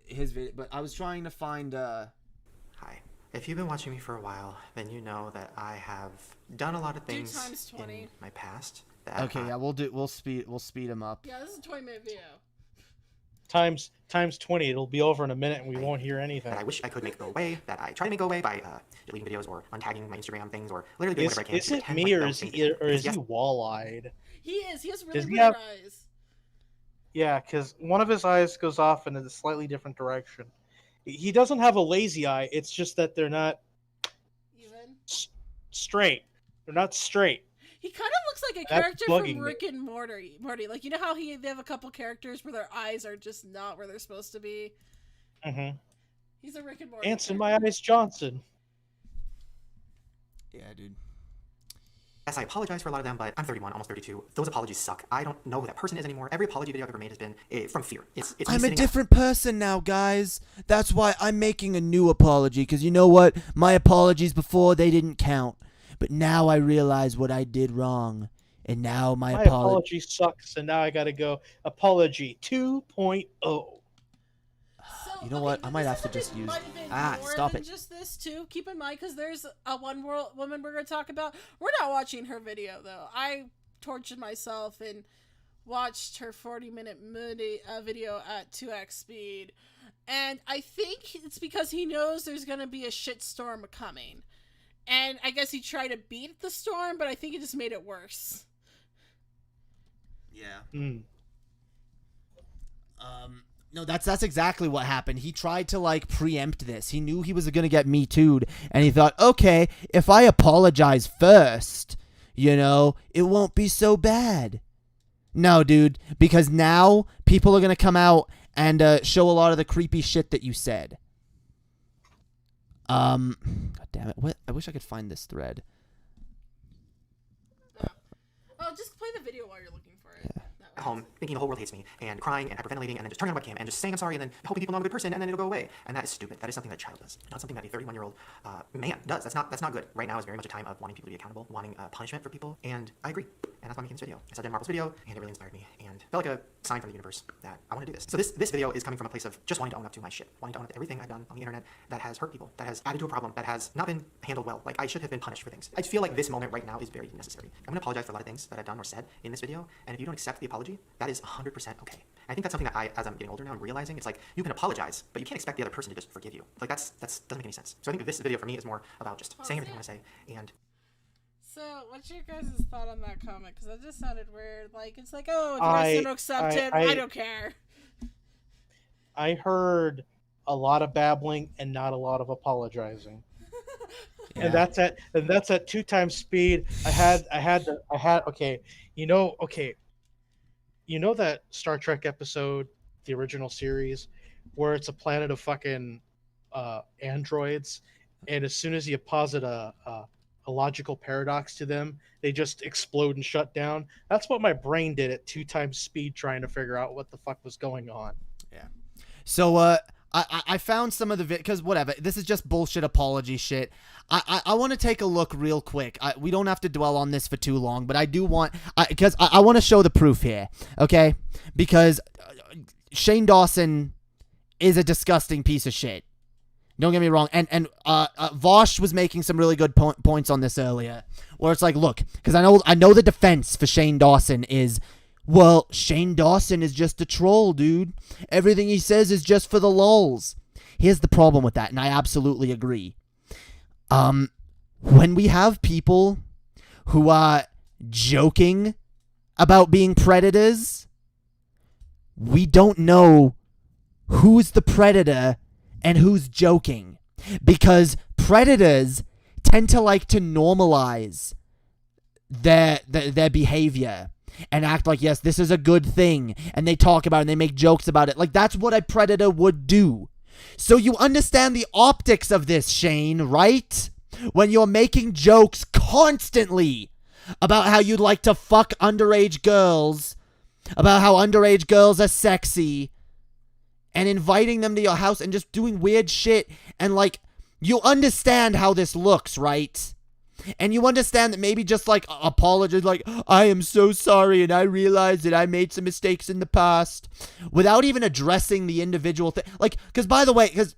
S3: His video, but I was trying to find.
S12: Hi. If you've been watching me for a while, then you know that I have done a lot of things in my past.
S3: Okay, yeah, we'll speed him up.
S6: Yeah, this is a 20-minute video.
S5: Times 20, it'll be over in a minute and we won't hear anything.
S12: That I wish I could make go away, that I try to make go away by deleting videos or untagging my Instagram things or literally doing whatever I can.
S5: Is it me or is he wall-eyed?
S6: He is. He has really weird eyes.
S5: Yeah, because one of his eyes goes off in a slightly different direction. He doesn't have a lazy eye. It's just that they're not
S6: even
S5: straight. They're not straight.
S6: He kind of looks like a character from Rick and Morty. Like, you know how they have a couple characters where their eyes are just not where they're supposed to be?
S5: Mm-hmm.
S6: He's a Rick and Morty
S5: Ants in my eyes Johnson.
S3: Yeah, dude.
S12: Yes, I apologize for a lot of them, but I'm 31, almost 32. Those apologies suck. I don't know who that person is anymore. Every apology video I've ever made has been from fear. It's
S10: I'm a different person now, guys. That's why I'm making a new apology, because you know what? My apologies before, they didn't count. But now I realize what I did wrong. And now my
S5: apology sucks, and now I gotta go apology 2.0.
S10: You know what? I might have to just use. Stop it.
S6: Just this too. Keep in mind, because there's a woman we're gonna talk about. We're not watching her video though. I tortured myself and watched her 40-minute video at 2x speed, and I think it's because he knows there's gonna be a shitstorm coming, and I guess he tried to beat the storm, but I think it just made it worse.
S3: Yeah. No, that's exactly what happened. He tried to, like, preempt this. He knew he was going to get Me Too'd, and he thought, okay, if I apologize first, you know, it won't be so bad. No, dude, because now people are going to come out and show a lot of the creepy shit that you said. God damn it. What? I wish I could find this thread.
S6: Oh, just play the video while you're looking for it.
S3: Yeah.
S12: At home, thinking the whole world hates me, and crying and hyperventilating, and then just turning on a webcam and just saying I'm sorry, and then hoping people know I'm a good person, and then it'll go away. And that is stupid. That is something that a child does, not something that a 31-year-old man does. That's not good. Right now is very much a time of wanting people to be accountable, wanting punishment for people, and I agree. And that's why I'm making this video. I saw Dead Marvel's video, and it really inspired me, and felt like a sign from the universe that I want to do this. So this video is coming from a place of just wanting to own up to my shit, wanting to own up to everything I've done on the internet that has hurt people, that has added to a problem, that has not been handled well. Like, I should have been punished for things. I feel like this moment right now is very necessary. I'm gonna apologize for a lot of things that I've done or said in this video, and if you don't accept the apology, that is 100% okay. I think that's something that as I'm getting older now, I'm realizing it's like, you can apologize, but you can't expect the other person to just forgive you. Like, that's doesn't make any sense. So I think this video for me is more about just saying everything I want to say, and...
S6: So, what's your guys' thought on that comment? Because that just sounded weird. Like, it's like, oh, if you're going to accept it, I don't care.
S5: I heard a lot of babbling and not a lot of apologizing. Yeah. And that's at 2 times speed. Okay, you know that Star Trek episode, the original series, where it's a planet of fucking androids, and as soon as you posit a logical paradox to them, they just explode and shut down. That's what my brain did at 2 times speed, trying to figure out what the fuck was going on.
S3: Yeah. So I found some of the because whatever, this is just bullshit apology shit. I want to take a look real quick. We don't have to dwell on this for too long, but I do want because I want to show the proof here, okay? Because Shane Dawson is a disgusting piece of shit. Don't get me wrong. And Vosh was making some really good points on this earlier, where it's like, look, because I know the defense for Shane Dawson is, well, Shane Dawson is just a troll, dude. Everything he says is just for the lulz. Here's the problem with that, and I absolutely agree. When we have people who are joking about being predators, we don't know who's the predator and who's joking, because predators tend to like to normalize their behavior and act like, yes, this is a good thing, and they talk about it and they make jokes about it. Like, that's what a predator would do. So you understand the optics of this, Shane, right? When you're making jokes constantly about how you'd like to fuck underage girls, about how underage girls are sexy, and inviting them to your house and just doing weird shit, and like, you understand how this looks, right? And you understand that maybe just like apologize, like, I am so sorry and I realize that I made some mistakes in the past, without even addressing the individual thing. Like, because by the way, because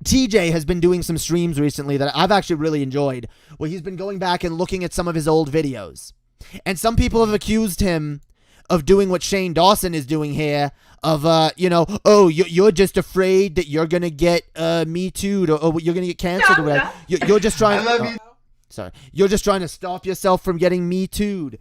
S3: TJ has been doing some streams recently that I've actually really enjoyed, where he's been going back and looking at some of his old videos. And some people have accused him of doing what Shane Dawson is doing here, of, oh, you're just afraid that you're going to get Me Too'd, or you're going to get canceled, or whatever. You're just trying to... Sorry. You're just trying to stop yourself from getting Me Too'd,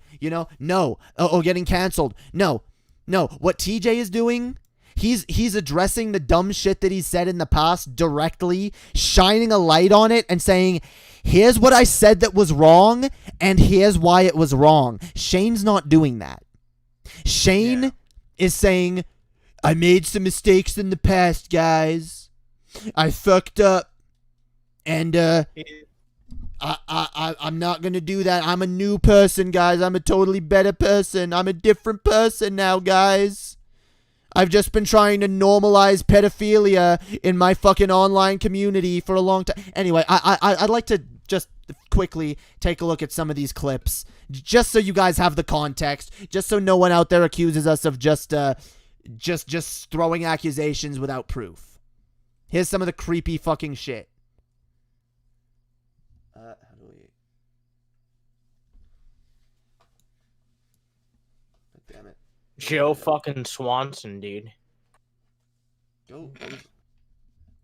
S3: No. Or getting canceled. No. What TJ is doing, he's addressing the dumb shit that he's said in the past directly, shining a light on it and saying, here's what I said that was wrong, and here's why it was wrong. Shane's not doing that. Shane is saying, I made some mistakes in the past, guys. I fucked up. And
S10: I'm not gonna do that. I'm a new person, guys. I'm a totally better person. I'm a different person now, guys. I've just been trying to normalize pedophilia in my fucking online community for a long time. Anyway, I'd like to just quickly take a look at some of these clips, just so you guys have the context, just so no one out there accuses us of just throwing accusations without proof. Here's some of the creepy fucking shit. How do we... Damn it.
S4: Joe fucking Swanson, dude.
S10: Go.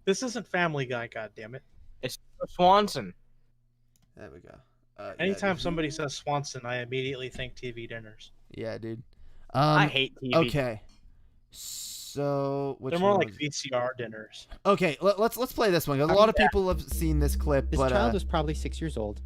S5: This isn't Family Guy, goddammit.
S4: It's Joe Swanson.
S10: There we go.
S5: Anytime somebody says Swanson, I immediately think TV dinners.
S10: Yeah, dude.
S4: I hate TV.
S10: Okay. So
S5: they're more like VCR dinners.
S10: Okay, let's play this one. A lot of people have seen this clip.
S13: This
S10: but,
S13: child was probably 6 years old,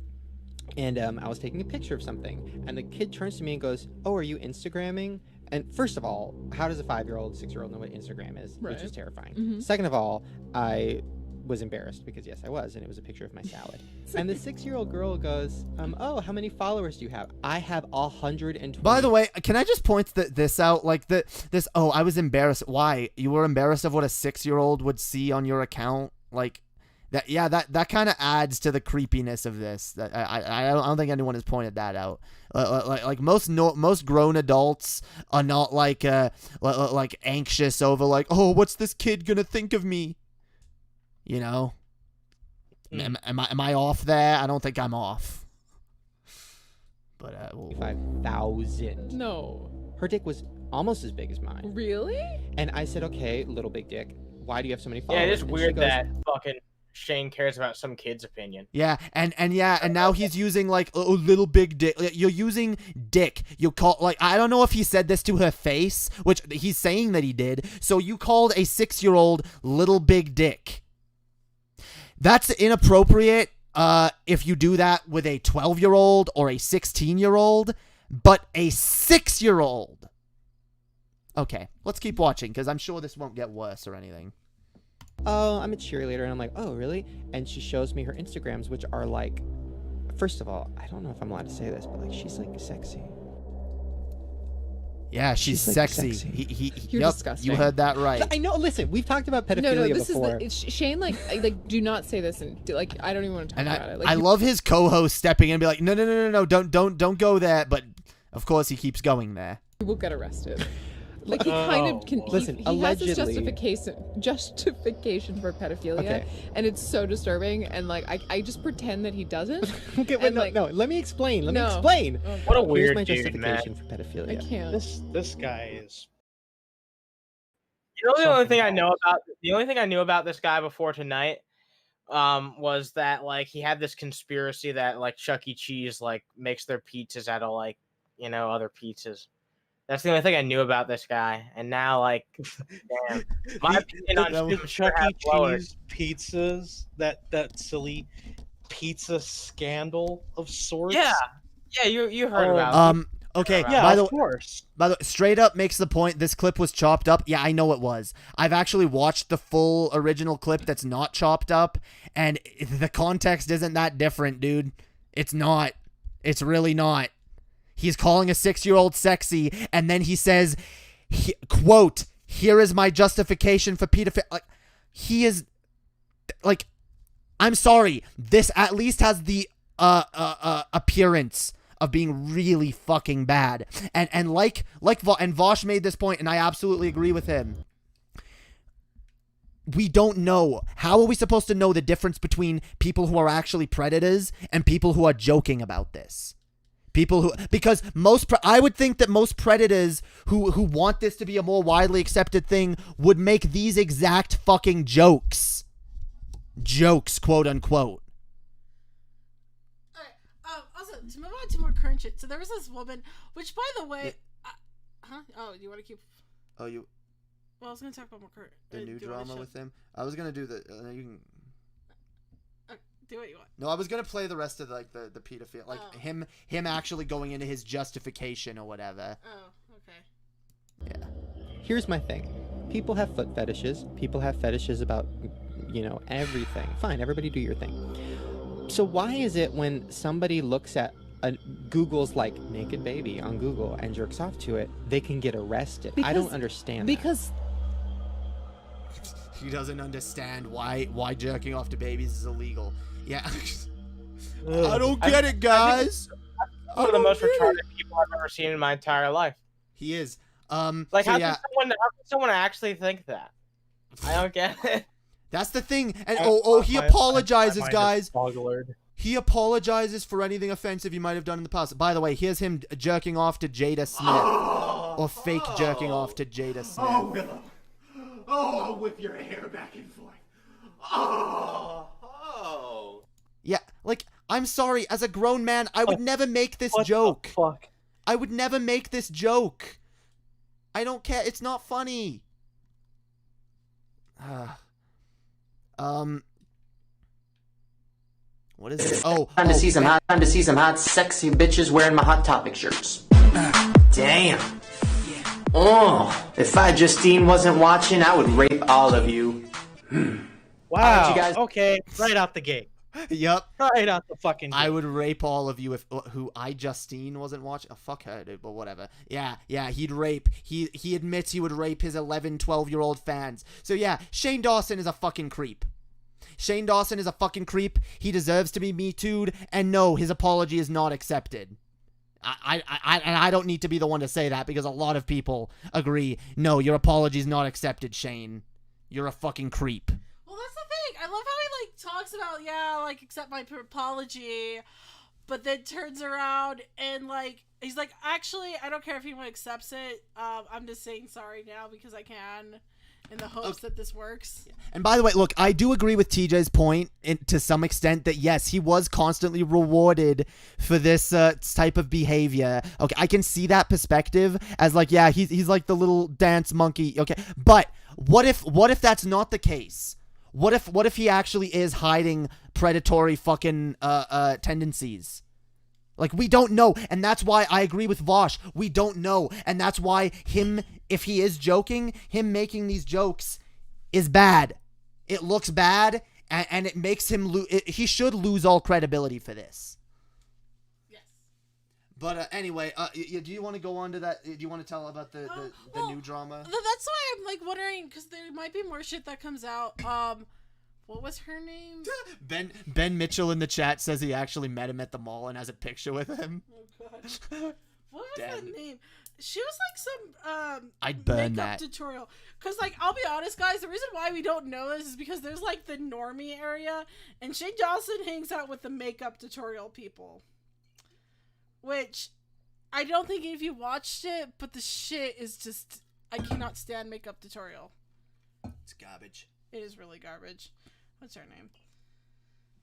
S13: and I was taking a picture of something, and the kid turns to me and goes, "Oh, are you Instagramming?" And first of all, how does a 5-year-old, 6-year-old know what Instagram is?
S6: Right.
S13: Which is terrifying.
S6: Mhm.
S13: Second of all, I was embarrassed because yes, I was, and it was a picture of my salad. And the 6-year-old girl goes, "Oh, how many followers do you have?" I have 120.
S10: By the way, can I just point this out? Like this. Oh, I was embarrassed. Why? You were embarrassed of what a 6-year-old would see on your account? Like that? Yeah, that kind of adds to the creepiness of this. That I don't think anyone has pointed that out. Like most grown adults are not like anxious over like, oh, what's this kid gonna think of me? You know, am I off there? I don't think I'm off. But
S13: 5,000.
S6: No.
S13: Her dick was almost as big as mine.
S6: Really?
S13: And I said, "Okay, little big dick. Why do you have so many followers?"
S4: Yeah, it is
S13: And she
S4: weird
S13: goes,
S4: that fucking Shane cares about some kid's opinion.
S10: Yeah, and now he's using like a little big dick. You're using dick. You call like I don't know if he said this to her face, which he's saying that he did. So you called a 6-year-old little big dick. That's inappropriate if you do that with a 12-year-old or a 16-year-old, but a 6-year-old. Okay, let's keep watching because I'm sure this won't get worse or anything.
S13: "Oh, I'm a cheerleader," and I'm like, "Oh, really?" And she shows me her Instagrams, which are like, first of all, I don't know if I'm allowed to say this, but like she's like sexy.
S10: Yeah, she's
S13: like,
S10: sexy.
S13: sexy.
S6: You're
S10: Yep,
S6: disgusting.
S10: you heard that right.
S13: I know. Listen, we've talked about pedophilia
S6: No, this
S13: before.
S6: is Shane. Like, do not say this, and I don't even want to talk
S10: And
S6: about it. Like,
S10: I love his co-host stepping in and be like, no, don't go there. But of course he keeps going there.
S6: he will get arrested. Like he kind of can.
S13: Listen,
S6: he
S13: allegedly,
S6: has this justification for pedophilia,
S13: Okay.
S6: and it's so disturbing. And like, I just pretend that he doesn't.
S13: Okay, wait,
S6: and,
S13: no,
S6: like,
S13: no. Let me explain.
S6: No.
S13: Okay.
S4: What a
S13: Here's
S4: weird
S13: my
S4: dude,
S13: justification
S4: man.
S13: for pedophilia.
S6: I can't.
S5: This guy is.
S4: You know, the only thing I
S5: Something
S4: knew about this guy before tonight, was that like he had this conspiracy that like Chuck E. Cheese like makes their pizzas out of like other pizzas. That's the only thing I knew about this guy, and now like, damn, my opinion on him
S5: Chuck
S4: have
S5: E.
S4: lowered.
S5: Cheese pizzas. That silly pizza scandal of sorts.
S4: Yeah, you heard about it.
S10: Okay.
S5: Yeah,
S10: by the
S5: of course.
S10: By the way, straight up makes the point. This clip was chopped up. Yeah, I know it was. I've actually watched the full original clip that's not chopped up, and the context isn't that different, dude. It's not. It's really not. He's calling a 6-year-old sexy, and then he says, quote, "Here is my justification for pedophilia." Like, he is, like, I'm sorry. This at least has the appearance of being really fucking bad. And Vosh made this point, and I absolutely agree with him. We don't know. How are we supposed to know the difference between people who are actually predators and people who are joking about this? Because I would think that most predators who want this to be a more widely accepted thing would make these exact fucking jokes, quote unquote.
S6: All right. Also, to move on to more current shit. So there was this woman, which by the way, huh? Oh, you want to keep?
S10: Oh, you.
S6: Well, I was gonna talk about more current.
S10: The new drama with him. I was gonna do the. You can.
S6: Do what you want.
S10: No, I was gonna play the rest of the pedophile, like him actually going into his justification or whatever.
S6: Oh, okay.
S13: Yeah. Here's my thing. People have foot fetishes. People have fetishes about, everything. Fine, everybody do your thing. So why is it when somebody looks at Google's like naked baby on Google and jerks off to it, they can get arrested? I don't understand.
S14: Because
S3: he doesn't understand why jerking off to babies is illegal. Yeah. I don't get it, guys.
S4: One of the most retarded people I've ever seen in my entire life.
S3: He is.
S4: Like,
S3: so
S4: how
S3: yeah.
S4: can someone actually think that? I don't get it.
S3: That's the thing. And he apologizes, guys. He apologizes for anything offensive he might have done in the past. By the way, here's him jerking off to Jada Smith. Or fake jerking off to Jada Smith.
S15: Oh, Willow. Oh, I'll whip your hair back and forth. Oh.
S3: Yeah, like, I'm sorry, as a grown man, I would never make this joke.
S5: Fuck.
S3: I would never make this joke. I don't care. It's not funny. What is it?
S12: Time to see some hot, sexy bitches wearing my Hot Topic shirts. Damn. Oh, if Justine wasn't watching, I would rape all of you.
S5: Wow.
S12: You guys...
S5: Okay, right out the gate.
S3: Yep.
S5: Right out the fucking gate.
S3: I would rape all of you if Justine wasn't watching. Oh, fuck her, dude, but whatever. Yeah, he'd rape. He admits he would rape his 11, 12-year-old fans. So yeah, Shane Dawson is a fucking creep. Shane Dawson is a fucking creep. He deserves to be Me Too'd, and no, his apology is not accepted. I don't need to be the one to say that because a lot of people agree. No, your apology is not accepted, Shane. You're a fucking creep.
S6: Well, that's the thing. I love how he talks about accept my apology, but then turns around and he's like, actually, I don't care if anyone accepts it. I'm just saying sorry now because I can, in the hopes that this works.
S3: And by the way, look, I do agree with TJ's point to some extent that yes, he was constantly rewarded for this type of behavior. Okay, I can see that perspective as he's like the little dance monkey. Okay, but what if that's not the case? What if he actually is hiding predatory fucking tendencies? Like, we don't know, and that's why I agree with Vosh. We don't know, and that's why if he is joking, him making these jokes is bad. It looks bad, and it makes him he should lose all credibility for this.
S6: Yes.
S3: But anyway, do you want to go on to that? Do you want to tell about the new drama?
S6: That's why I'm wondering, because there might be more shit that comes out. What was her name?
S3: Ben Mitchell in the chat says he actually met him at the mall and has a picture with him.
S6: Oh god. What was that name? She was some
S3: I'd burn
S6: makeup
S3: that
S6: tutorial. Cause I'll be honest, guys, the reason why we don't know this is because there's the normie area, and Shane Dawson hangs out with the makeup tutorial people. Which I don't think any of you watched it, but the shit is just, I cannot stand makeup tutorial.
S3: It's garbage.
S6: It is really garbage. What's her name?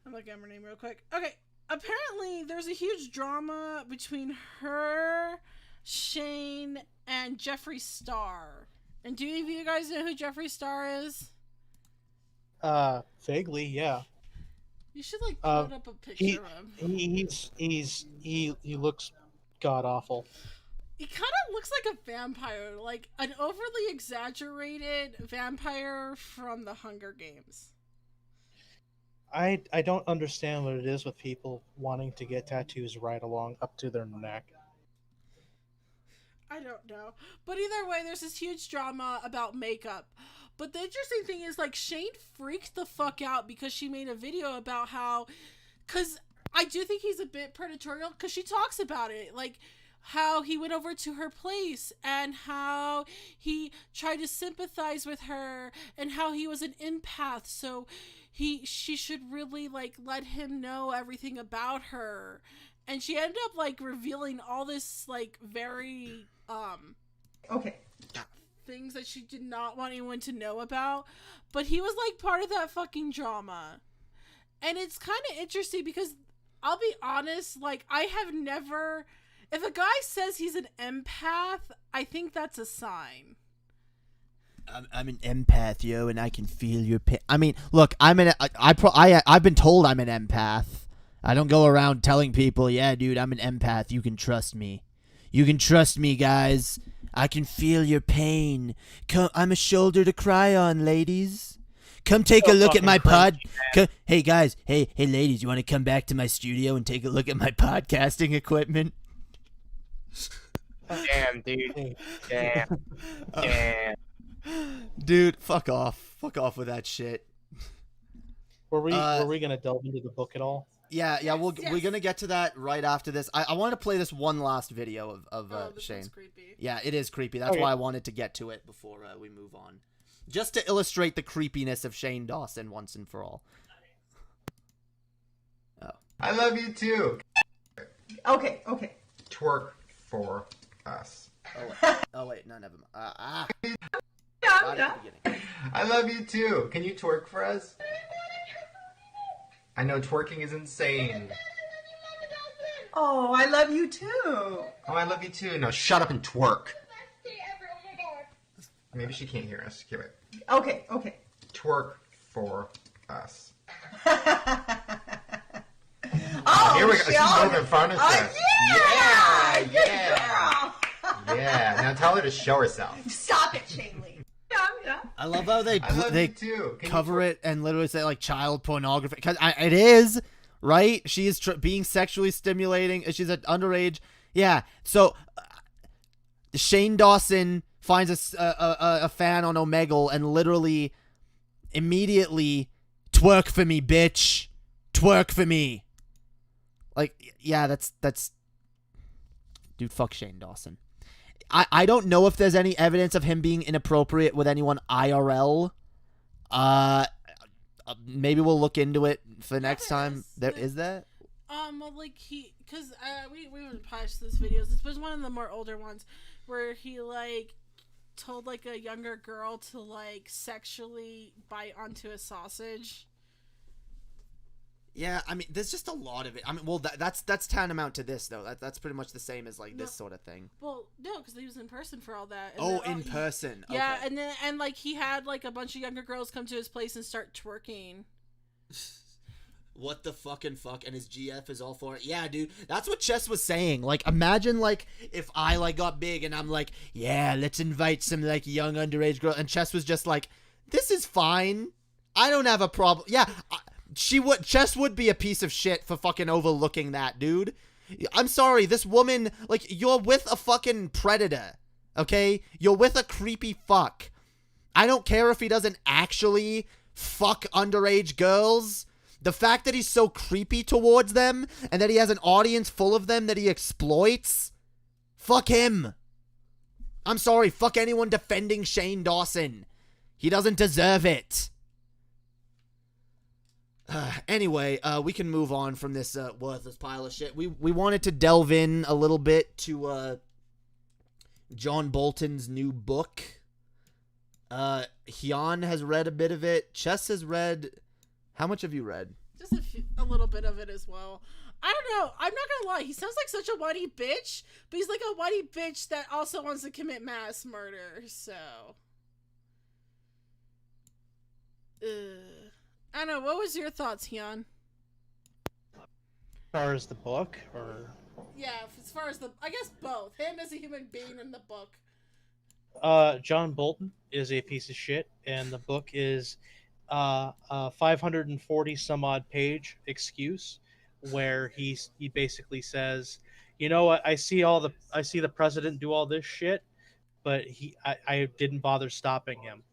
S6: I'm looking at her name real quick. Okay, apparently there's a huge drama between her, Shane, and Jeffree Star. And do any of you guys know who Jeffree Star is?
S5: Vaguely, yeah.
S6: You should put up a picture of him.
S5: He looks god awful.
S6: He kind of looks like a vampire, like an overly exaggerated vampire from the Hunger Games.
S5: I don't understand what it is with people wanting to get tattoos right along up to their neck.
S6: I don't know. But either way, there's this huge drama about makeup. But the interesting thing is, Shane freaked the fuck out because she made a video about how... Because I do think he's a bit predatorial, because she talks about it. How he went over to her place and how he tried to sympathize with her and how he was an empath, so she should really let him know everything about her. And she ended up revealing all this very things that she did not want anyone to know about, but he was part of that fucking drama. And it's kind of interesting because I'll be honest, I have never... If a guy says he's an empath, I think that's a sign.
S3: I'm an empath, yo, and I can feel your pain. I mean, look, I've been told I'm an empath. I don't go around telling people, yeah, dude, I'm an empath. You can trust me. You can trust me, guys. I can feel your pain. Come, I'm a shoulder to cry on, ladies. come take
S5: So
S3: a look at my
S5: fucking
S3: pod. Hey guys, hey ladies, you want to come back to my studio and take a look at my podcasting equipment?
S4: Damn, dude. Damn. Damn.
S3: Dude, fuck off. Fuck off with that shit.
S5: Were we gonna delve into the book at all?
S3: Yeah, we're gonna get to that right after this. I want to play this one last video of
S6: this
S3: Shane.
S6: one's creepy.
S3: Yeah, it is creepy. That's why I wanted to get to it before we move on, just to illustrate the creepiness of Shane Dawson once and for all. Oh,
S15: I love you too.
S11: Okay.
S15: Twerk for us.
S3: oh wait, no, never mind.
S11: Yeah.
S15: I love you too. Can you twerk for us? I know twerking is insane.
S11: Oh, I love you too.
S15: Oh, I love you too. No, shut up and twerk. Maybe she can't hear us. Give it.
S11: Okay.
S15: Twerk for us.
S11: Oh,
S15: here we go. She's
S11: Sean.
S15: moving fun of us.
S11: Yeah.
S15: Yeah. Yeah. Now tell her to show herself.
S11: Stop it, Shane Lee. Yeah.
S3: I love how they
S15: I love
S3: they
S15: you too. Can you
S3: cover it and literally say like child pornography, because it is, right? She is being sexually stimulating. She's an underage. Yeah. So Shane Dawson finds a fan on Omegle and literally immediately twerk for me, bitch. Twerk for me. Like, yeah, that's dude, fuck Shane Dawson. I don't know if there's any evidence of him being inappropriate with anyone IRL. Maybe we'll look into it for next time. There is that?
S6: Well, like because we haven't watched those videos. This was one of the more older ones where he like told like a younger girl to like sexually bite onto a sausage.
S3: Yeah, I mean, there's just a lot of it. I mean, well, that's tantamount to this though. That's pretty much the same as like this sort of thing.
S6: Well, no, because he was in person for all that.
S3: And in person.
S6: Yeah,
S3: Okay.
S6: and like he had like a bunch of younger girls come to his place and start twerking.
S3: What the fucking fuck? And his GF is all for it. Yeah, dude. That's what Chess was saying. Like, imagine, like, if I, like, got big and I'm like, yeah, let's invite some, like, young underage girl. And Chess was just like, this is fine. I don't have a problem. Yeah, Chess would be a piece of shit for fucking overlooking that, dude. I'm sorry. This woman, like, you're with a fucking predator. Okay? You're with a creepy fuck. I don't care if he doesn't actually fuck underage girls. The fact that he's so creepy towards them and that he has an audience full of them that he exploits, fuck him. I'm sorry, fuck anyone defending Shane Dawson. He doesn't deserve it. Anyway, we can move on from this worthless pile of shit. We wanted to delve in a little bit to John Bolton's new book. Hyun has read a bit of it. Chess has read... How much have you read?
S6: Just a little bit of it as well. I don't know. I'm not gonna lie. He sounds like such a whitey bitch, but he's like a whitey bitch that also wants to commit mass murder. So, I don't know. What was your thoughts, Hyun?
S5: As far as the book, or
S6: yeah, as far as I guess both. Him as a human being in the book.
S5: John Bolton is a piece of shit, and the book is a 540 some odd page excuse where he basically says, you know what, I see the president do all this shit, but I didn't bother stopping him.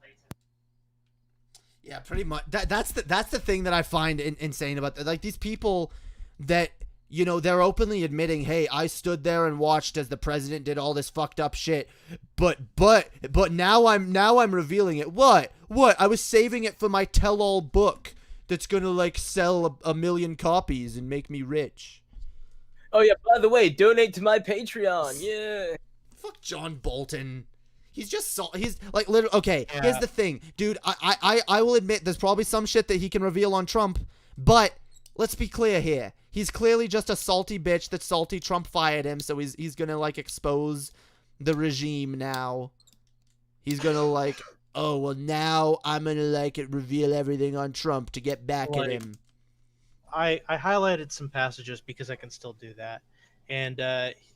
S3: Yeah, pretty much. That's the thing that I find insane about like these people that, you know, they're openly admitting, hey, I stood there and watched as the president did all this fucked up shit, but now I'm revealing it. What? I was saving it for my tell-all book that's gonna like sell a million copies and make me rich.
S4: Oh yeah, by the way, donate to my Patreon. Yeah.
S3: Fuck John Bolton. He's just he's like literally okay. Yeah. Here's the thing, dude. I will admit there's probably some shit that he can reveal on Trump, but let's be clear here. He's clearly just a salty bitch that salty Trump fired him, so he's gonna like expose the regime now. He's gonna like, oh well, now I'm gonna like reveal everything on Trump to get back at him.
S5: I highlighted some passages because I can still do that, and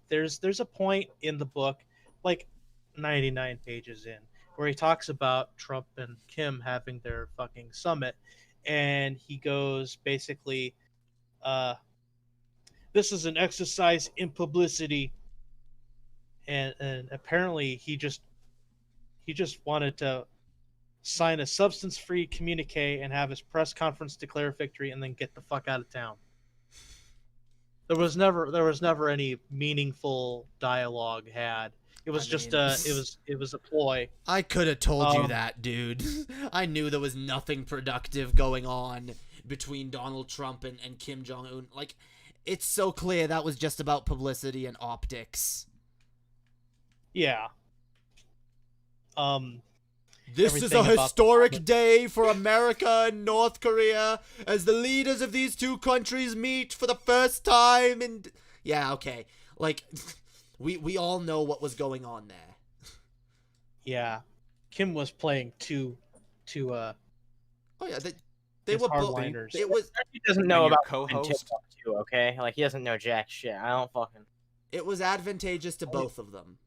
S5: there's a point in the book, like 99 pages in, where he talks about Trump and Kim having their fucking summit, and he goes basically, "This is an exercise in publicity," and apparently he just wanted to sign a substance-free communique and have his press conference declare victory and then get the fuck out of town. There was never any meaningful dialogue had. It was it was a ploy.
S3: I could have told you that, dude. I knew there was nothing productive going on between Donald Trump and Kim Jong-un. Like, it's so clear that was just about publicity and optics.
S5: Yeah.
S3: This is a historic day for America and North Korea as the leaders of these two countries meet for the first time. And yeah, okay, like we all know what was going on there.
S5: Yeah, Kim was playing two.
S3: Oh yeah, they were
S5: hardliners.
S4: It was. He doesn't know about co-host too. Okay, like he doesn't know jack shit. I don't fucking.
S3: It was advantageous to both of them.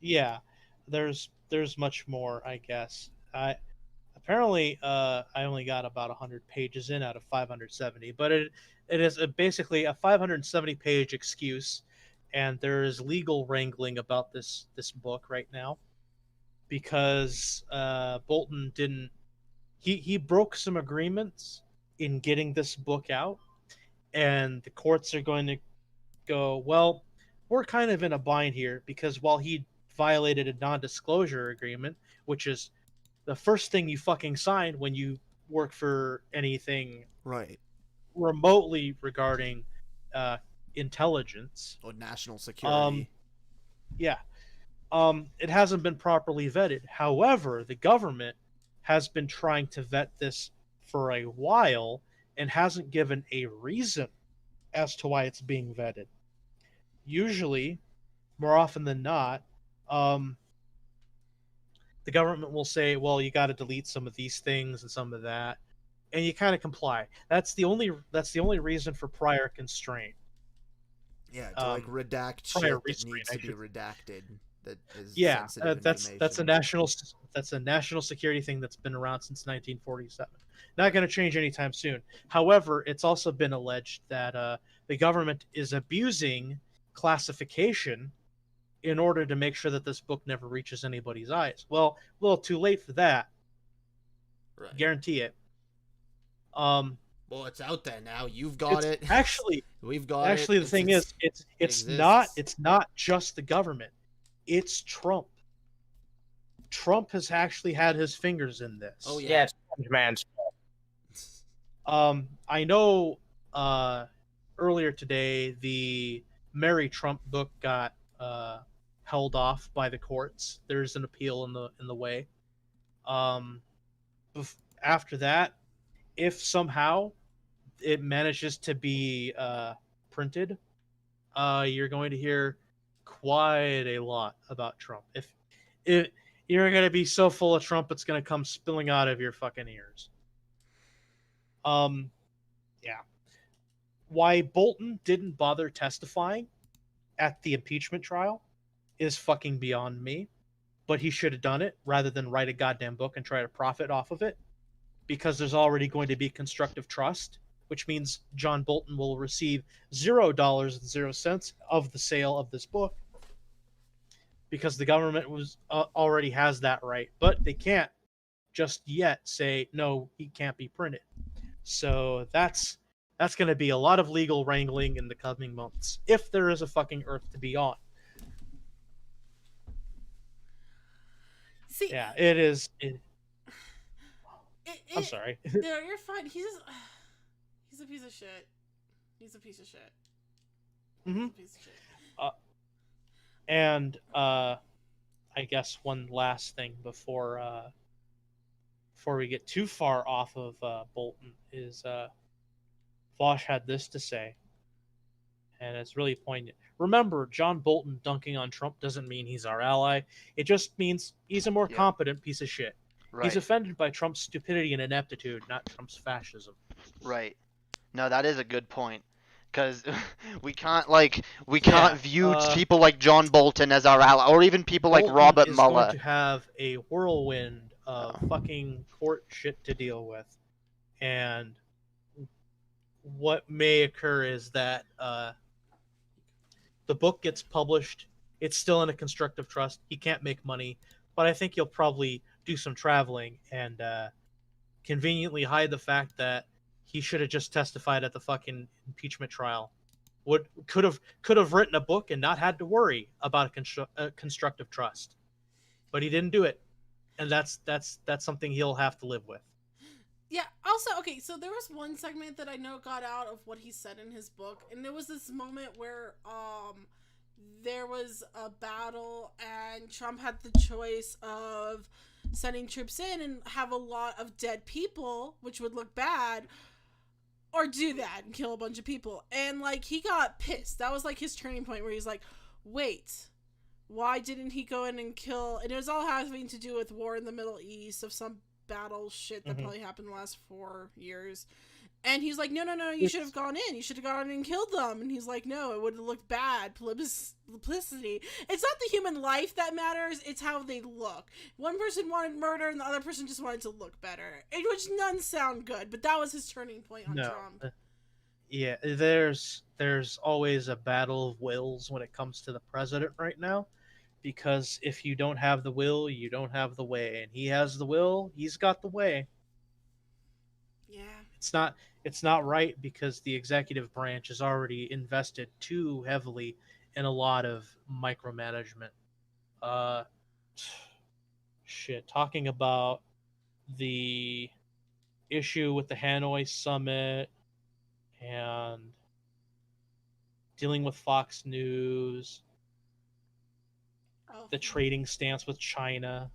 S5: Yeah, there's much more, I guess. Apparently I only got about 100 pages in out of 570, but it is basically a 570 page excuse, and there is legal wrangling about this book right now because Bolton didn't. He broke some agreements in getting this book out, and the courts are going to go, well, we're kind of in a bind here because while he violated a non-disclosure agreement, which is the first thing you fucking sign when you work for anything
S3: right
S5: remotely regarding intelligence
S3: or national security.
S5: It hasn't been properly vetted. However, the government has been trying to vet this for a while and hasn't given a reason as to why it's being vetted. Usually, more often than not, the government will say, well, you got to delete some of these things and some of that, and you kind of comply. That's the only reason for prior constraint.
S3: Yeah, to like redact shit that needs to be redacted. That is sensitive
S5: that's a national security thing that's been around since 1947. Not going to change anytime soon. However, it's also been alleged that the government is abusing classification in order to make sure that this book never reaches anybody's eyes. Well, a little too late for that.
S3: Right.
S5: Guarantee it.
S3: Well, it's out there now. You've got it.
S5: Actually,
S3: we've got
S5: it.
S3: Actually,
S5: the thing is, it's not just the government. It's Trump. Trump has actually had his fingers in this.
S3: Oh yeah,
S4: man's.
S5: I know. Earlier today, the Mary Trump book got held off by the courts. There's an appeal in the way. After that, if somehow it manages to be printed, you're going to hear quite a lot about Trump. If you're going to be so full of Trump, it's going to come spilling out of your fucking ears. Yeah. Why Bolton didn't bother testifying at the impeachment trial is fucking beyond me, but he should have done it rather than write a goddamn book and try to profit off of it, because there's already going to be constructive trust, which means John Bolton will receive $0.00 of the sale of this book because the government already has that right, but they can't just yet say, no, he can't be printed. So that's going to be a lot of legal wrangling in the coming months, if there is a fucking Earth to be on.
S6: See,
S5: yeah, it is. I'm sorry.
S6: No, you're fine. He's a piece of shit. He's a piece of shit.
S5: Mm-hmm.
S6: Piece of shit.
S5: And I guess one last thing before we get too far off of Bolton is Vosh had this to say, and it's really poignant. Remember, John Bolton dunking on Trump doesn't mean he's our ally. It just means he's a more competent piece of shit.
S14: Right.
S5: He's offended by Trump's stupidity and ineptitude, not Trump's fascism.
S14: Right. No, that is a good point. Because we can't view
S5: Yeah,
S14: people like John Bolton as our ally, or even people like
S5: Bolton
S14: Robert
S5: is
S14: Mueller.
S5: going to have a whirlwind of fucking court shit to deal with, and what may occur is that the book gets published. It's still in a constructive trust. He can't make money, but I think he'll probably do some traveling and conveniently hide the fact that he should have just testified at the fucking impeachment trial. Could have written a book and not had to worry about a constructive trust, but he didn't do it, and that's something he'll have to live with.
S6: Yeah, also, okay, so there was one segment that I know got out of what he said in his book, and there was this moment where there was a battle and Trump had the choice of sending troops in and have a lot of dead people, which would look bad, or do that and kill a bunch of people. And like, he got pissed. That was like his turning point where he's like, wait, why didn't he go in and kill? And it was all having to do with war in the Middle East, of some battle shit that probably happened the last 4 years. And he's like, no, you should have gone in. You should have gone in and killed them. And he's like, no, it would have looked bad. Publicity. It's not the human life that matters. It's how they look. One person wanted murder and the other person just wanted to look better. Which none sound good. But that was his turning point on Trump.
S5: Yeah, there's always a battle of wills when it comes to the president right now. Because if you don't have the will, you don't have the way. And he has the will, he's got the way.
S6: Yeah.
S5: It's not right because the executive branch is already invested too heavily in a lot of micromanagement. Talking about the issue with the Hanoi summit and dealing with Fox News, the trading stance with China,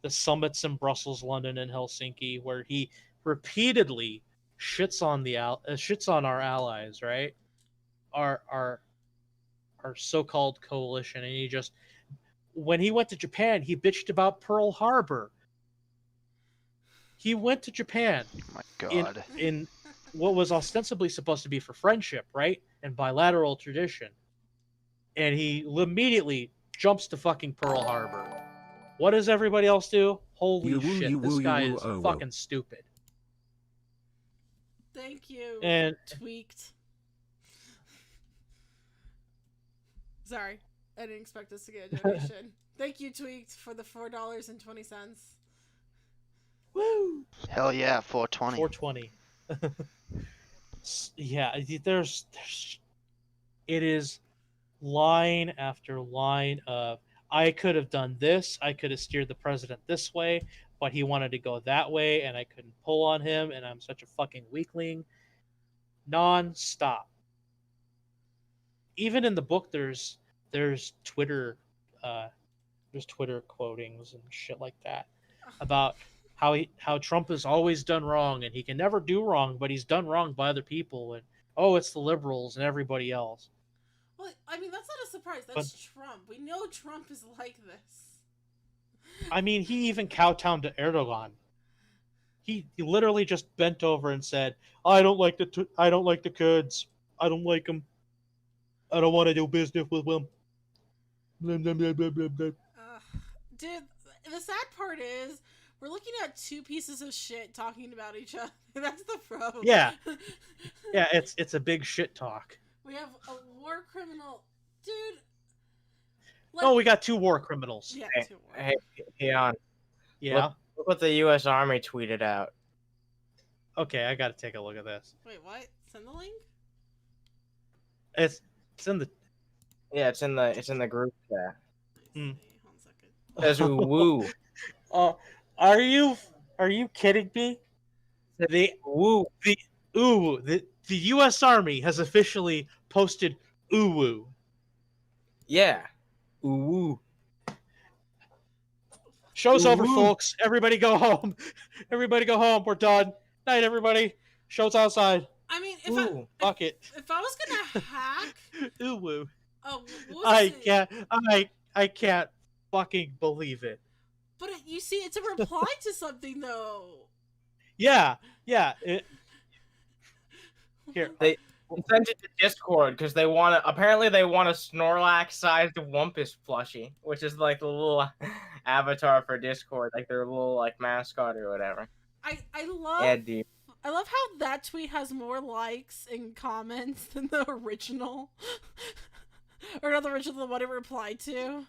S5: the summits in Brussels, London, and Helsinki, where he repeatedly shits on our allies, right? Our so-called coalition, and he just, when he went to Japan, he bitched about Pearl Harbor. He went to Japan.
S14: Oh my God.
S5: In what was ostensibly supposed to be for friendship, right, and bilateral tradition, and he immediately jumps to fucking Pearl Harbor. What does everybody else do? Holy shit, this guy is fucking stupid.
S6: Thank you.
S5: And
S6: Tweaked. Sorry, I didn't expect us to get a donation. Thank you, Tweaked, for the $4.20.
S5: Woo!
S14: Hell yeah, 420.
S5: 420. Yeah, there's it is line after line of, I could have done this, I could have steered the president this way, but he wanted to go that way, and I couldn't pull on him, and I'm such a fucking weakling. Non-stop. Even in the book, there's Twitter quotings and shit like that about how Trump has always done wrong, and he can never do wrong, but he's done wrong by other people, and it's the liberals and everybody else.
S6: Well, I mean, that's not a surprise. That's Trump. We know Trump is like this.
S5: I mean, he even kowtowed to Erdogan. He literally just bent over and said, I don't like the Kurds. I don't like them. I don't want to do business with them. Blah, blah, blah, blah, blah, blah.
S6: Dude, the sad part is, we're looking at two pieces of shit talking about each other. That's the problem.
S5: Yeah. Yeah, it's a big shit talk.
S6: We have a war criminal. Dude.
S5: We got two war criminals.
S6: Yeah, two war.
S4: Hey, on.
S5: Yeah?
S4: Look what the U.S. Army tweeted out.
S5: Okay, I gotta take a look at this.
S6: Wait, what? Send the link?
S5: It's in the...
S4: Yeah, it's in the group chat.
S5: Hmm.
S4: It says woo.
S5: Are you kidding me? The U.S. Army has officially posted uwu.
S4: Yeah. Uwu.
S5: Show's over, folks. Everybody go home. Everybody go home. We're done. Night, everybody. Show's outside.
S6: I mean,
S5: If
S6: I was gonna hack...
S5: uwu.
S6: Oh, what was it?
S5: I can't fucking believe it.
S6: But you see, it's a reply to something, though.
S5: Yeah. Here.
S4: Send it to Discord because they want to. Apparently, they want a Snorlax-sized Wumpus plushie, which is like the little avatar for Discord, like their little like mascot or whatever.
S6: I love
S4: Yeah, dude.
S6: I love how that tweet has more likes and comments than the original, or not the original, the one it replied to.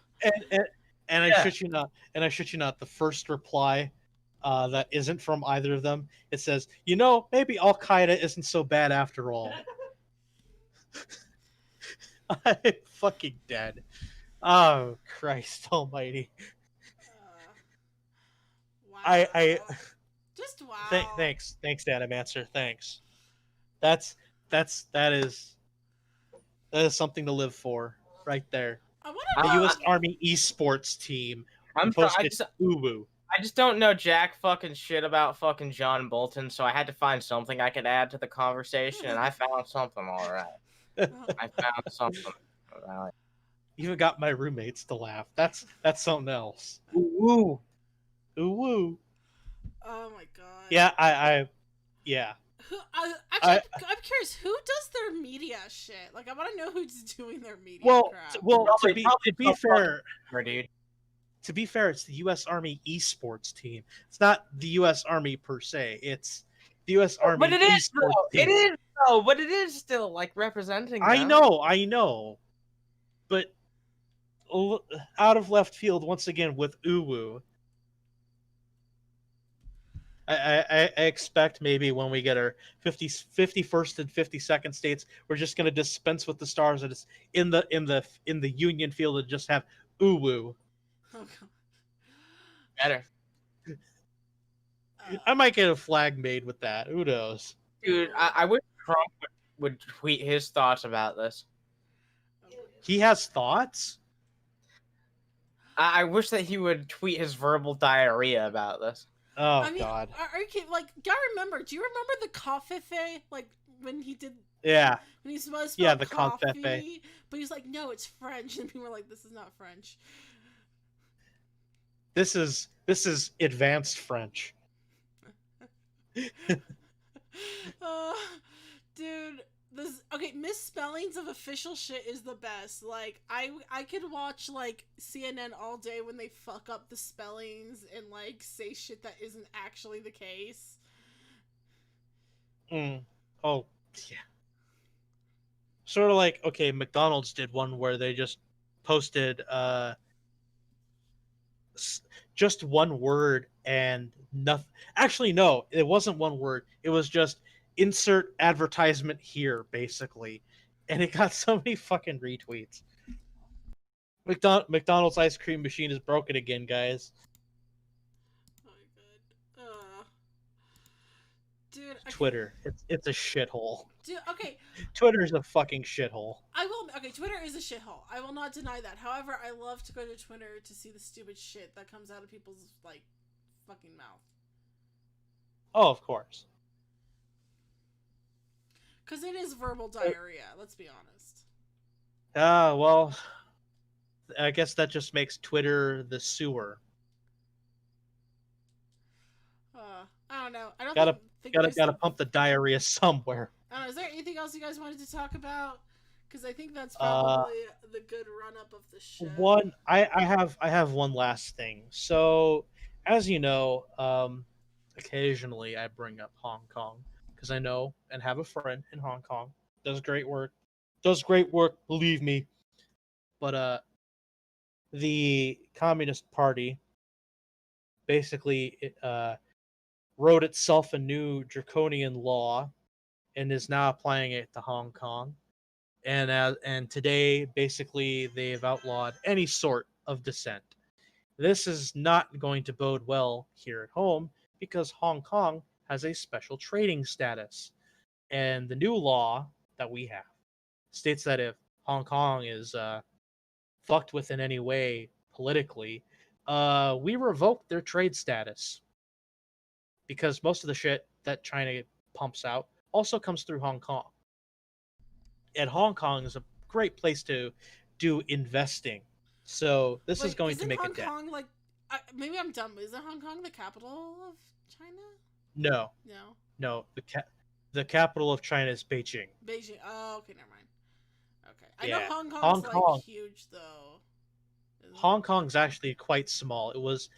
S5: And I shit you not, the first reply that isn't from either of them, it says, maybe Al Qaeda isn't so bad after all. I'm fucking dead. Oh Christ Almighty.
S6: Wow.
S5: I
S6: just wow.
S5: Thanks, Animancer. Thanks. That is something to live for, right there. The U.S. Army esports team. I
S4: just don't know jack fucking shit about fucking John Bolton, so I had to find something I could add to the conversation, and I found something all right. I found something. All right.
S5: You even got my roommates to laugh. That's something else.
S4: Ooh
S5: woo.
S6: Oh my god.
S5: Yeah, yeah.
S6: I'm curious, who does their media shit? Like, I want to know who's doing their media crap.
S5: To be fair,
S4: dude.
S5: To be fair, it's the U.S. Army esports team. It's not the U.S. Army per se. It's the U.S. Army.
S4: But it is though. It is though. But it is still like representing.
S5: I know. But out of left field once again with Uwu. I expect maybe when we get our 51st and 52nd states, we're just going to dispense with the stars and it's in the Union field and just have Uwu.
S6: Oh, God.
S4: Better.
S5: I might get a flag made with that. Who knows?
S4: Dude, I wish Trump would tweet his thoughts about this.
S5: He has thoughts?
S4: I wish that he would tweet his verbal diarrhea about this.
S5: Oh, God.
S6: Are you kidding? Like, gotta remember, do you remember the coffee? Like, when he did...
S5: Yeah.
S6: When he spelled
S5: the
S6: coffee, but he's like, no, it's French. And people were like, this is not French.
S5: This is advanced French.
S6: Dude, misspellings of official shit is the best. Like, I could watch like CNN all day when they fuck up the spellings and like say shit that isn't actually the case.
S5: Oh, yeah. Sort of like, okay, McDonald's did one where they just posted just one word and nothing. Actually, no, it wasn't one word. It was just insert advertisement here, basically. And it got so many fucking retweets. McDonald's ice cream machine is broken again, guys.
S6: Oh my god. Dude,
S5: Twitter. It's a shithole.
S6: Dude, okay.
S5: Twitter's a fucking shithole.
S6: Twitter is a shithole. I will not deny that. However, I love to go to Twitter to see the stupid shit that comes out of people's, like, fucking mouth.
S5: Oh, of course.
S6: Because it is verbal diarrhea, let's be honest.
S5: Well, I guess that just makes Twitter the sewer.
S6: I don't know. I don't
S5: gotta pump the diarrhea somewhere.
S6: I don't know. Is there anything else you guys wanted to talk about? Because I think that's probably the good run-up of the show.
S5: I have one last thing. So, as you know, occasionally I bring up Hong Kong because I know and have a friend in Hong Kong. Does great work, believe me. But the Communist Party basically wrote itself a new draconian law and is now applying it to Hong Kong. And today, basically, they've outlawed any sort of dissent. This is not going to bode well here at home because Hong Kong has a special trading status. And the new law that we have states that if Hong Kong is fucked with in any way politically, we revoke their trade status. Because most of the shit that China pumps out also comes through Hong Kong. And Hong Kong is a great place to do investing. So this is going to make
S6: Hong
S5: it dead.
S6: Kong, like, maybe I'm dumb, but isn't Hong Kong the capital of China?
S5: No.
S6: No.
S5: No. The capital of China is Beijing.
S6: Beijing. Oh, okay, never mind. Okay, I
S5: Yeah.
S6: know Hong Kong's
S5: Hong
S6: like
S5: Kong.
S6: huge though.
S5: Hong Kong's actually quite small. It was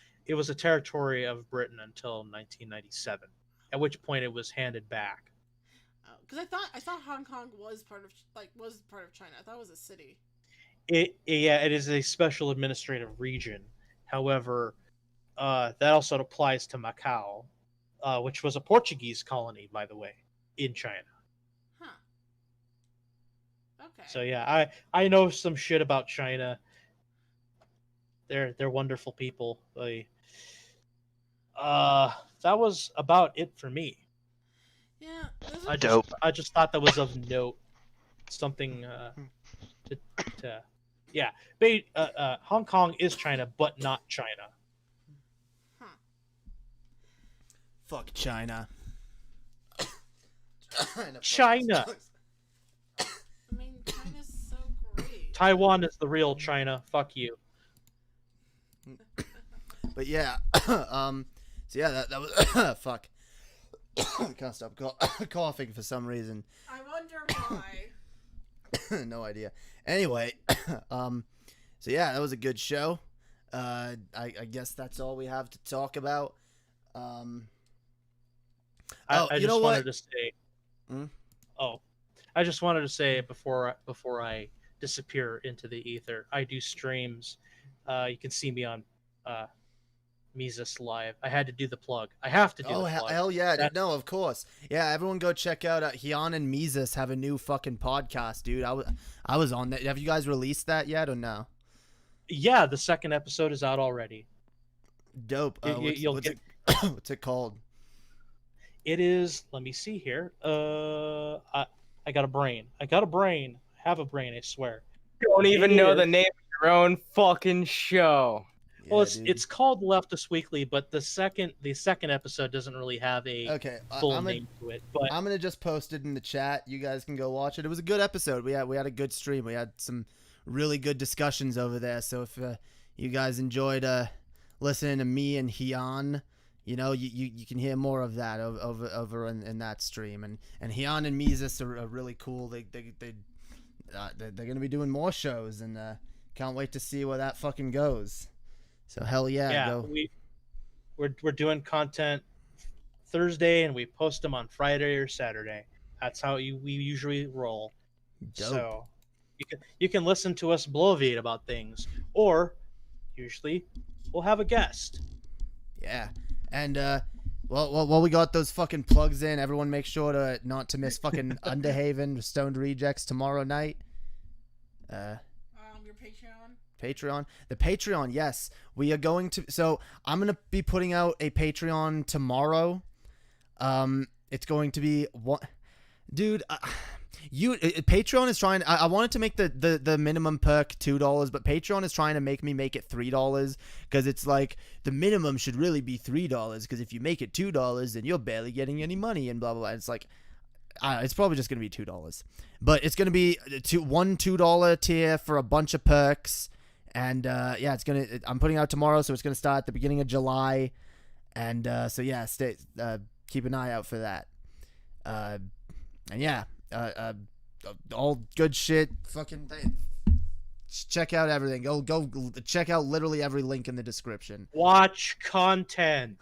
S5: a territory of Britain until 1997, at which point it was handed back.
S6: Because I thought Hong Kong was part of China. I thought it was a city.
S5: It is a special administrative region. However, that also applies to Macau, which was a Portuguese colony, by the way, in China.
S6: Huh. Okay.
S5: So yeah, I know some shit about China. They're wonderful people. That was about it for me.
S6: Yeah.
S5: I just thought that was of note. Something to yeah. Hong Kong is China, but not China.
S3: Fuck China.
S5: China.
S6: I mean, China's so great.
S5: Taiwan is the real China. Fuck you.
S3: But yeah, so yeah, that was fuck. I can't stop coughing for some reason.
S6: I wonder why.
S3: No idea. Anyway, so yeah, that was a good show. I guess that's all we have to talk about.
S5: I
S3: you know
S5: just
S3: what?
S5: wanted to say. I just wanted to say before I disappear into the ether, I do streams. You can see me on Mises Live. I had to do the plug. I have to do the plug.
S3: Hell yeah. No, of course. Yeah, everyone go check out Hyun and Mises have a new fucking podcast, dude. I was on that. Have you guys released that yet or no?
S5: Yeah, the second episode is out already.
S3: Dope. What's it called?
S5: It is, let me see here. I got a brain. I have a brain, I swear.
S4: You don't even know the name of your own fucking show.
S5: Well, it's called Leftist Weekly, but the second episode doesn't really have a full name to it. But
S3: I'm gonna just post it in the chat. You guys can go watch it. It was a good episode. We had a good stream. We had some really good discussions over there. So if you guys enjoyed listening to me and Hyun, you know, you can hear more of that over in that stream. And Hyun and Mises are really cool. They're gonna be doing more shows, and can't wait to see where that fucking goes. So hell yeah, go.
S5: We're doing content Thursday, and we post them on Friday or Saturday. That's how we usually roll.
S3: Dope.
S5: So you can listen to us bloviate about things, or usually we'll have a guest.
S3: Yeah, and well, we got those fucking plugs in. Everyone, make sure to not to miss fucking Underhaven Stoned Rejects tomorrow night.
S6: Your
S3: Patreon. The Patreon, yes. We are going to... So, I'm going to be putting out a Patreon tomorrow. It's going to be... What? Dude, Patreon is trying... I wanted to make the minimum perk $2, but Patreon is trying to make me make it $3, because it's like, the minimum should really be $3, because if you make it $2, then you're barely getting any money, and blah, blah, blah. It's like... it's probably just going to be $2. But it's going to be one $2 tier for a bunch of perks. And yeah, I'm putting it out tomorrow, so it's gonna start at the beginning of July, and so yeah, keep an eye out for that. And yeah, all good shit. Fucking check out everything. Go check out literally every link in the description.
S5: Watch content.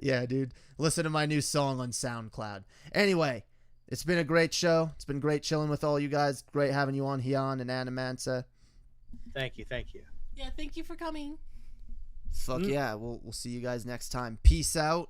S3: Yeah, dude. Listen to my new song on SoundCloud. Anyway, it's been a great show. It's been great chilling with all you guys. Great having you on, Hyun and Animansa.
S5: Thank you.
S6: Yeah, thank you for coming.
S3: Fuck yeah, we'll see you guys next time. Peace out. And